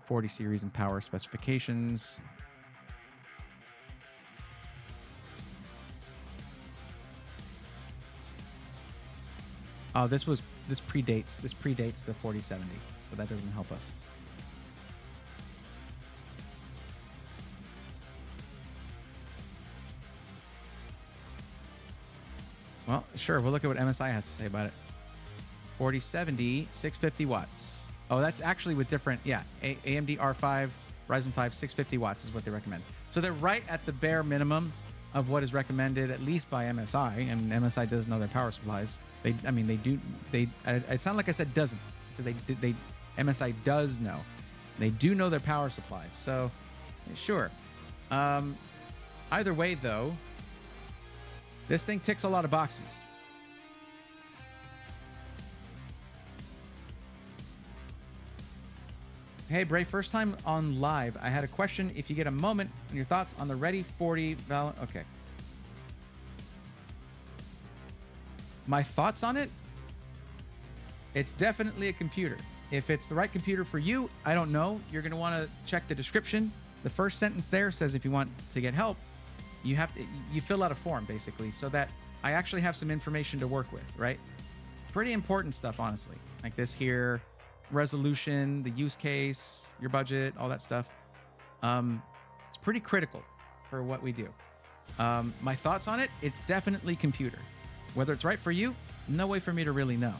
A: 40 series and power specifications. Oh, this predates the 4070, so that doesn't help us. Well, sure, we'll look at what MSI has to say about it. 4070, 650 watts. Oh, that's actually with different, AMD R5, Ryzen 5, 650 watts is what they recommend. So they're right at the bare minimum of what is recommended, at least by MSI, and MSI does know their power supplies. They do. It sounded like I said doesn't. So MSI does know. They do know their power supplies. So, sure. Either way, though, this thing ticks a lot of boxes. Hey, Bray, first time on live. I had a question. If you get a moment and your thoughts on the Ready 40 Okay. My thoughts on it? It's definitely a computer. If it's the right computer for you, I don't know. You're going to want to check the description. The first sentence there says if you want to get help, you fill out a form basically, so that I actually have some information to work with, right? Pretty important stuff, honestly. Like this here, resolution, the use case, your budget, all that stuff. It's pretty critical for what we do. My thoughts on it, it's definitely computer. Whether it's right for you, no way for me to really know.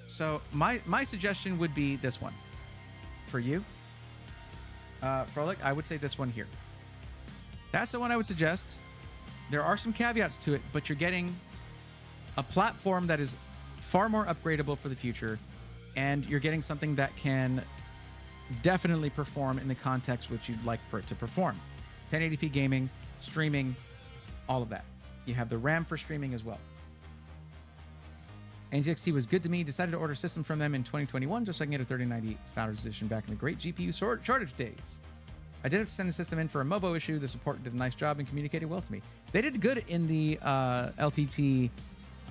A: So my suggestion would be this one. For you, Frolic, I would say this one here. That's the one I would suggest. There are some caveats to it, but you're getting a platform that is far more upgradable for the future, and you're getting something that can definitely perform in the context which you'd like for it to perform. 1080p gaming, streaming, all of that. You have the RAM for streaming as well. NZXT was good to me. Decided to order a system from them in 2021 just so I can get a 3090 Founders Edition back in the great GPU shortage days. I did have to send the system in for a MOBO issue. The support did a nice job and communicated well to me. They did good in the LTT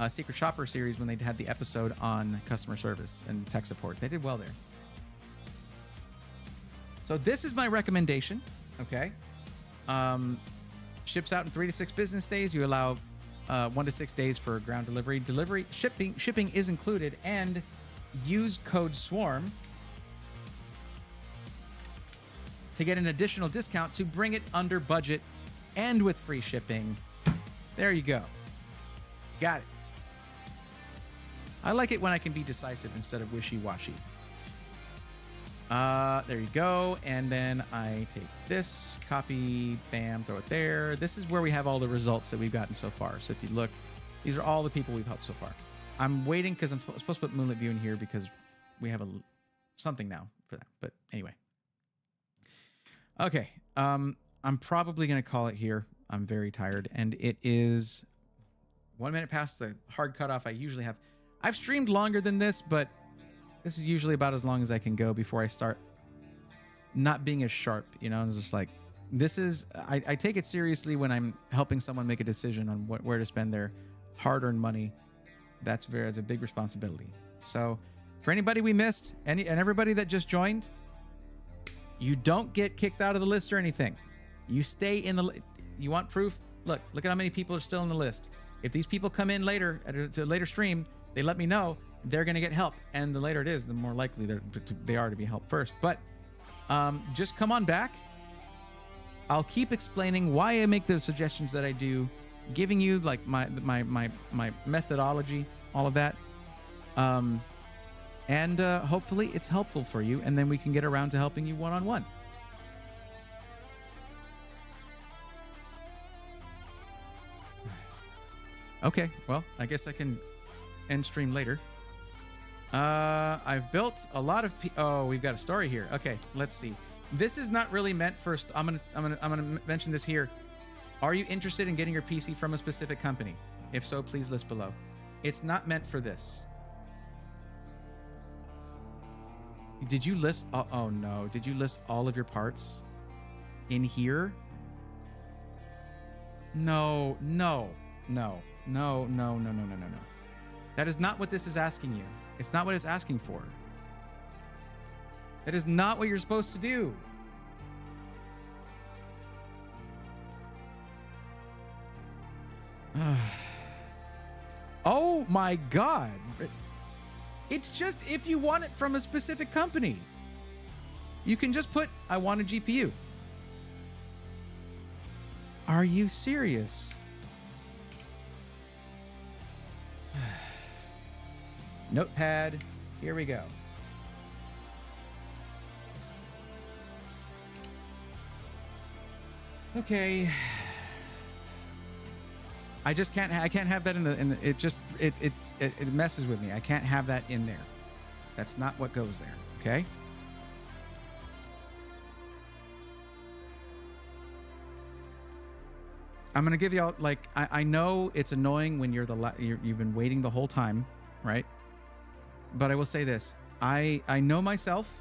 A: Secret Shopper series when they had the episode on customer service and tech support. They did well there. So this is my recommendation, okay? Ships out in 3 to 6 business days. You allow 1 to 6 days for ground delivery. Shipping is included, and use code SWARM to get an additional discount to bring it under budget and with free shipping. There you go. Got it. I like it when I can be decisive instead of wishy-washy. There you go. And then I take this, copy, bam, throw it there. This is where we have all the results that we've gotten so far. So if you look, these are all the people we've helped so far. I'm waiting because I'm supposed to put Moonlit View in here because we have something now for that. But anyway. Okay. I'm probably going to call it here. I'm very tired. And it is 1 minute past the hard cutoff I usually have. I've streamed longer than this, but this is usually about as long as I can go before I start not being as sharp, you know. It's just like, this is, I take it seriously when I'm helping someone make a decision on where to spend their hard-earned money. That's a big responsibility. So for anybody we missed, and everybody that just joined, you don't get kicked out of the list or anything. You stay in the, you want proof? Look at how many people are still in the list. If these people come in later, to a later stream, they let me know, they're going to get help. And the later it is, the more likely they are to be helped first. But just come on back. I'll keep explaining why I make the suggestions that I do, giving you like my methodology, all of that. And hopefully it's helpful for you, and then we can get around to helping you one-on-one. Okay, well, I guess I can end stream later. I've built a lot of oh, we've got a story here. Okay, let's see. This is not really meant for I'm gonna mention this here. Are you interested in getting your PC from a specific company? If so, please list below. It's not meant for this. Did you list oh no, did you list all of your parts in here? No. That is not what this is asking you. It's not what it's asking for. That is not what you're supposed to do. Oh my God. It's just if you want it from a specific company. You can just put, I want a GPU. Are you serious? Notepad, here we go. Okay. I just can't have that in the it messes with me. I can't have that in there. That's not what goes there, okay? I'm gonna give y'all, like, I know it's annoying when you've been waiting the whole time, right? But I will say this. I know myself,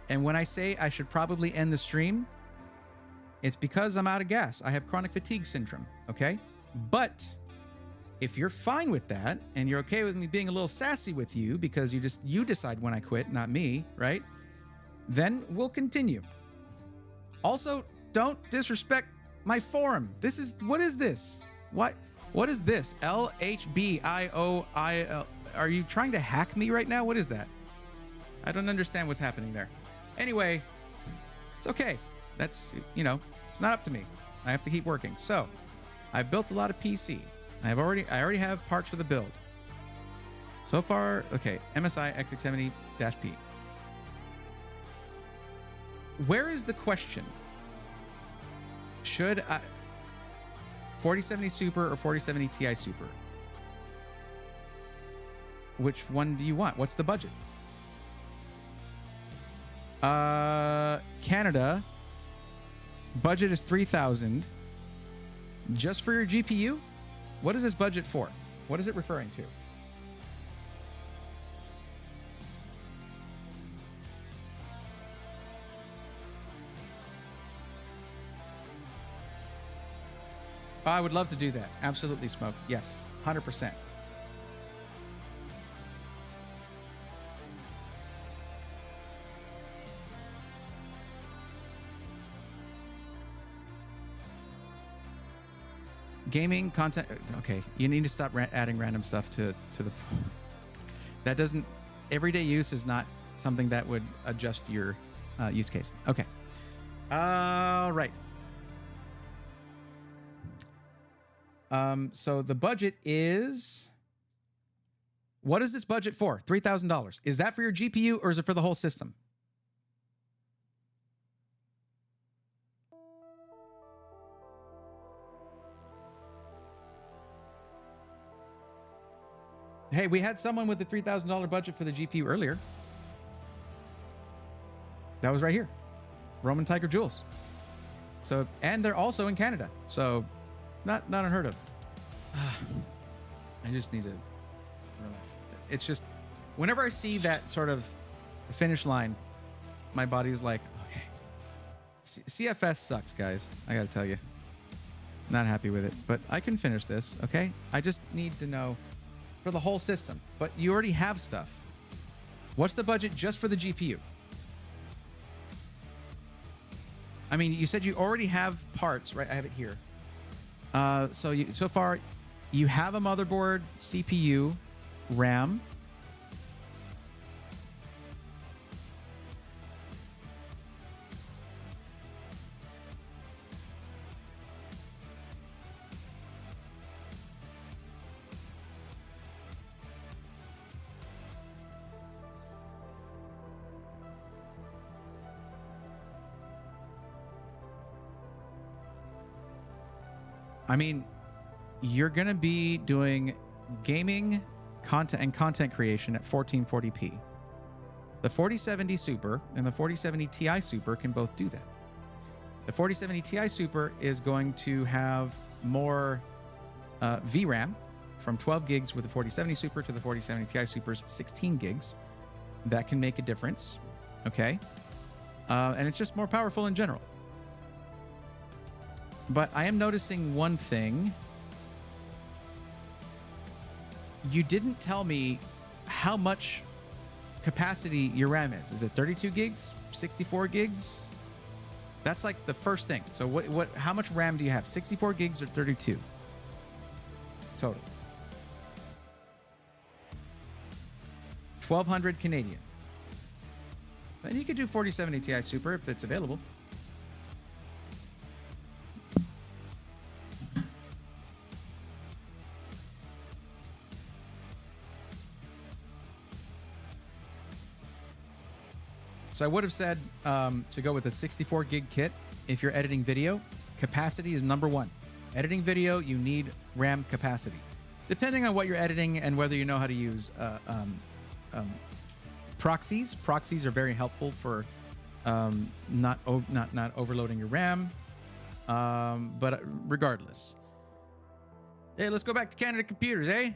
A: and when I say I should probably end the stream, it's because I'm out of gas. I have chronic fatigue syndrome, okay? But If you're fine with that and you're okay with me being a little sassy with you because you decide when I quit, not me, right? Then we'll continue. Also, don't disrespect my forum. What is this? What is this? LHBIOIL. Are you trying to hack me right now? What is that? I don't understand what's happening there. Anyway, it's okay. That's, it's not up to me. I have to keep working. So, I've built a lot of PC. I already have parts for the build. So far, okay, MSI X670-P. Where is the question? Should I 4070 Super or 4070 Ti Super? Which one do you want? What's the budget? Canada budget is 3,000 just for your GPU. What is this budget for? What is it referring to? Oh, I would love to do that. Absolutely, Smoke. Yes, 100%. Gaming content. Okay, you need to stop adding random stuff to the. That doesn't. Everyday use is not something that would adjust your use case. Okay. All right. So the budget is. What is this budget for? $3,000. Is that for your GPU or is it for the whole system? Hey, we had someone with the $3,000 budget for the GPU earlier. That was right here. Roman Tiger Jules. So, and they're also in Canada. So, not unheard of. I just need to relax. It's just, whenever I see that sort of finish line, my body's like, okay. CFS sucks, guys. I gotta tell you. Not happy with it, but I can finish this, okay? I just need to know for the whole system, but you already have stuff. What's the budget just for the GPU? I mean, you said you already have parts, right? I have it here. So far, you have a motherboard, CPU, RAM. I mean, you're going to be doing gaming content and content creation at 1440p. The 4070 Super and the 4070 Ti Super can both do that. The 4070 Ti Super is going to have more VRAM from 12 gigs with the 4070 Super to the 4070 Ti Super's 16 gigs. That can make a difference, okay? And it's just more powerful in general. But I am noticing one thing. You didn't tell me how much capacity your RAM is. Is it 32 gigs? 64 gigs? That's like the first thing. So how much RAM do you have? 64 gigs or 32? Total. 1,200 Canadian. Then you could do 4070 Ti Super if it's available. So I would have said to go with a 64 gig kit if you're editing video. Capacity is number one. Editing video, you need RAM capacity. Depending on what you're editing and whether you know how to use proxies. Proxies are very helpful for not overloading your RAM. But regardless. Hey, let's go back to Canada Computers, eh?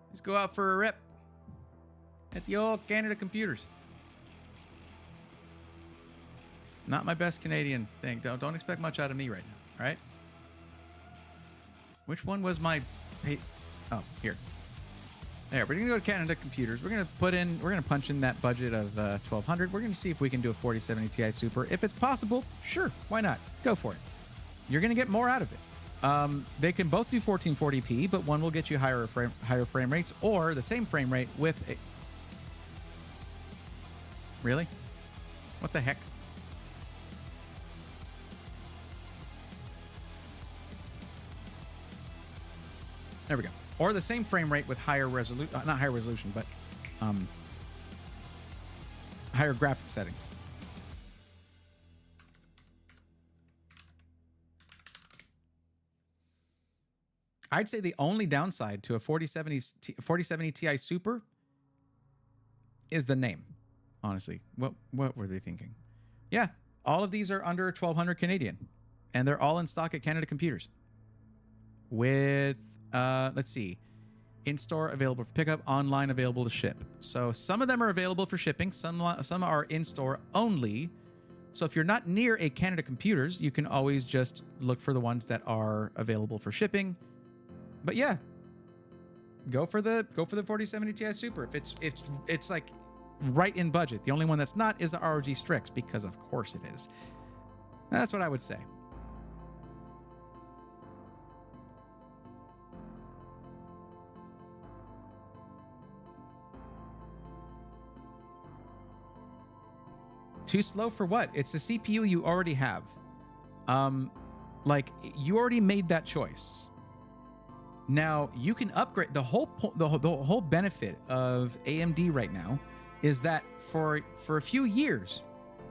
A: Let's go out for a rip at the old Canada Computers. Not my best Canadian thing. Don't expect much out of me right now, all right? Which one was my... Oh, here. There, we're going to go to Canada Computers. We're going to punch in that budget of 1,200. We're going to see if we can do a 4070 Ti Super. If it's possible, sure, why not? Go for it. You're going to get more out of it. They can both do 1440p, but one will get you higher frame rates, or the same frame rate with a... Really? What the heck? There we go. Or the same frame rate with higher resolution, not higher resolution, but higher graphic settings. I'd say the only downside to a 4070 Ti Super is the name. Honestly, what were they thinking? Yeah, all of these are under 1,200 Canadian, and they're all in stock at Canada Computers. With let's see, in store available for pickup, online available to ship. So some of them are available for shipping. Some are in store only. So if you're not near a Canada Computers, you can always just look for the ones that are available for shipping. But yeah, go for the 4070 Ti Super. If it's like right in budget. The only one that's not is the ROG Strix, because of course it is. That's what I would say. Too slow for what? It's the CPU you already have. Like, you already made that choice. Now you can upgrade. The whole benefit of AMD right now is that for a few years,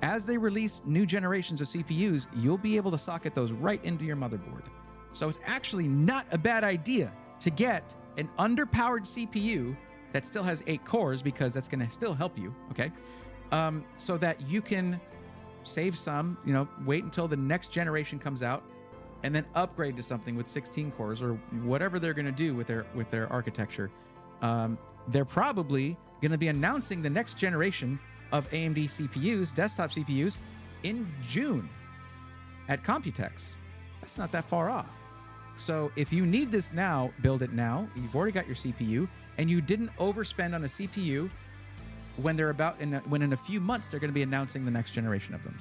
A: as they release new generations of CPUs, you'll be able to socket those right into your motherboard. So it's actually not a bad idea to get an underpowered CPU that still has 8 cores, because that's going to still help you, okay? So that you can save some, wait until the next generation comes out, and then upgrade to something with 16 cores or whatever they're going to do with their architecture. They're probably going to be announcing the next generation of AMD CPUs, desktop CPUs, in June at Computex. That's not that far off. So if you need this now, build it now. You've already got your CPU, and you didn't overspend on a CPU when in a few months they're going to be announcing the next generation of them.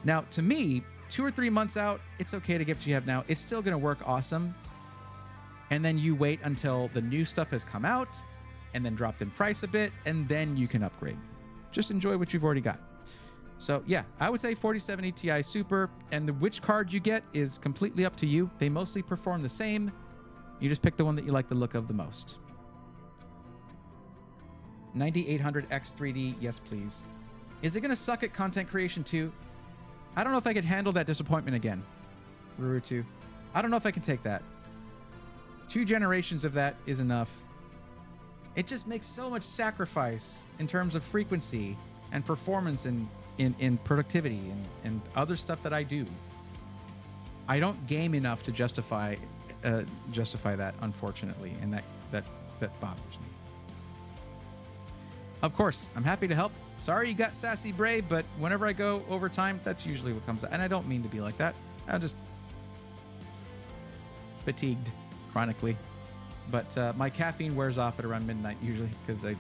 A: Now, to me, 2 or 3 months out, it's okay to get what you have now. It's still going to work awesome. And then you wait until the new stuff has come out and then dropped in price a bit, and then you can upgrade. Just enjoy what you've already got. So yeah, I would say 4070 Ti Super, and which card you get is completely up to you. They mostly perform the same. You just pick the one that you like the look of the most. 9800X 3D, yes please. Is it going to suck at content creation too? I don't know if I could handle that disappointment again. Ruru2. I don't know if I can take that. 2 generations of that is enough. It just makes so much sacrifice in terms of frequency and performance in productivity and other stuff that I do. I don't game enough to justify that, unfortunately, and that bothers me. Of course, I'm happy to help. Sorry you got Sassy Brave, but whenever I go over time, that's usually what comes out. And I don't mean to be like that. I'm just fatigued chronically. But my caffeine wears off at around midnight usually, because I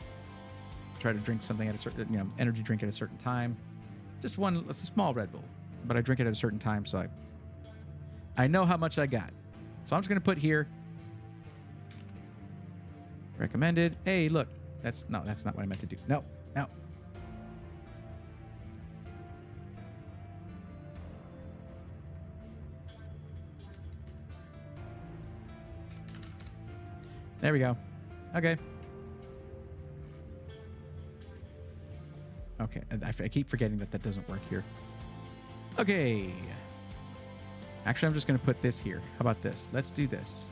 A: try to drink something at a certain, energy drink at a certain time. Just one, it's a small Red Bull, but I drink it at a certain time, so I know how much I got. So I'm just going to put here, recommended. Hey, look, that's not what I meant to do. No. There we go. Okay. Okay, I keep forgetting that doesn't work here. Okay. Actually, I'm just going to put this here. How about this? Let's do this.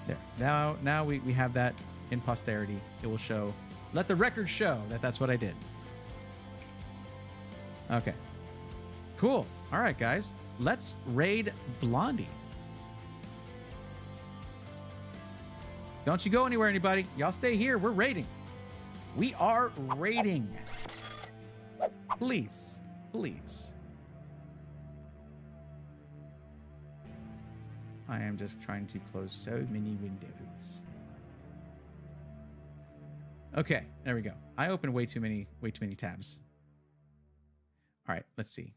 A: There. Now we have that in posterity. It will show. Let the record show that that's what I did. Okay. Cool. All right, guys. Let's raid Blondie. Don't you go anywhere, anybody. Y'all stay here. We're raiding. We are raiding. Please. Please. I am just trying to close so many windows. Okay, there we go. I opened way too many tabs. All right, let's see.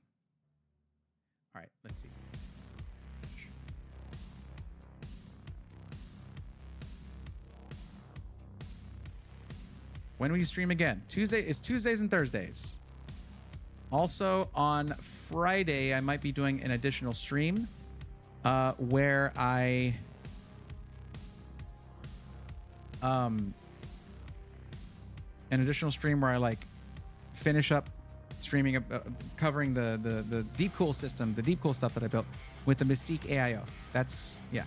A: When will you stream again? Tuesdays and Thursdays. Also on Friday, I might be doing an additional stream where I like finish up streaming, covering the deep cool system, the deep cool stuff that I built with the Mystique AIO. That's, yeah.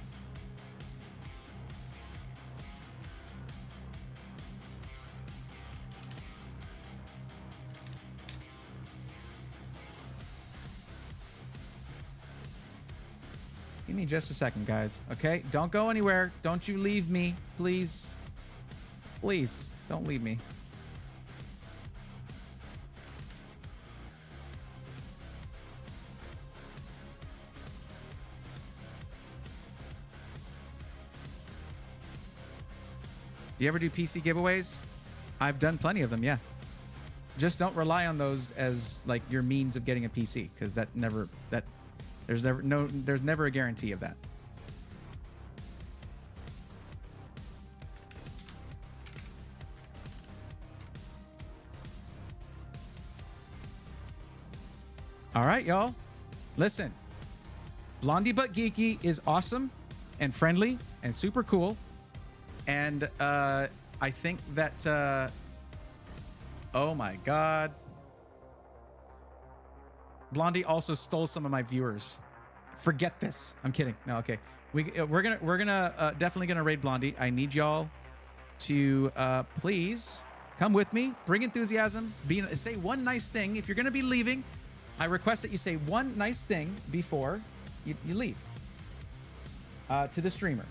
A: Give me just a second, guys. Okay? Don't go anywhere. Don't you leave me, please. Please, don't leave me. Do you ever do PC giveaways? I've done plenty of them, yeah. Just don't rely on those as like your means of getting a PC, because there's never a guarantee of that. All right, y'all. Listen. Blondie But Geeky is awesome and friendly and super cool. And I think that oh my God. Blondie also stole some of my viewers. Forget this. I'm kidding. No, okay. We're gonna definitely gonna raid Blondie. I need y'all to please come with me. Bring enthusiasm. Say one nice thing. If you're gonna be leaving, I request that you say one nice thing before you leave to the streamer.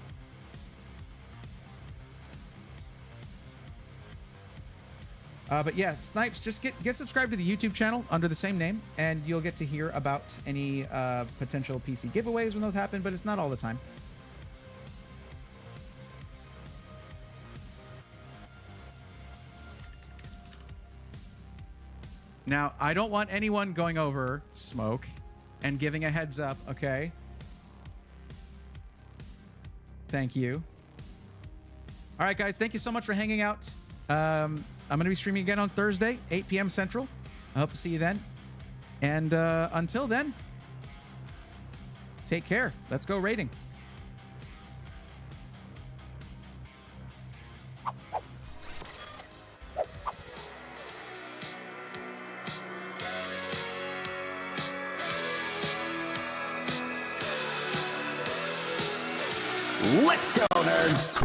A: But yeah, Snipes, just get subscribed to the YouTube channel under the same name, and you'll get to hear about any potential PC giveaways when those happen, but it's not all the time. Now, I don't want anyone going over Smoke and giving a heads up, okay? Thank you. All right, guys, thank you so much for hanging out. I'm going to be streaming again on Thursday, 8 p.m. Central. I hope to see you then. And until then, take care. Let's go raiding.
B: Let's go, nerds!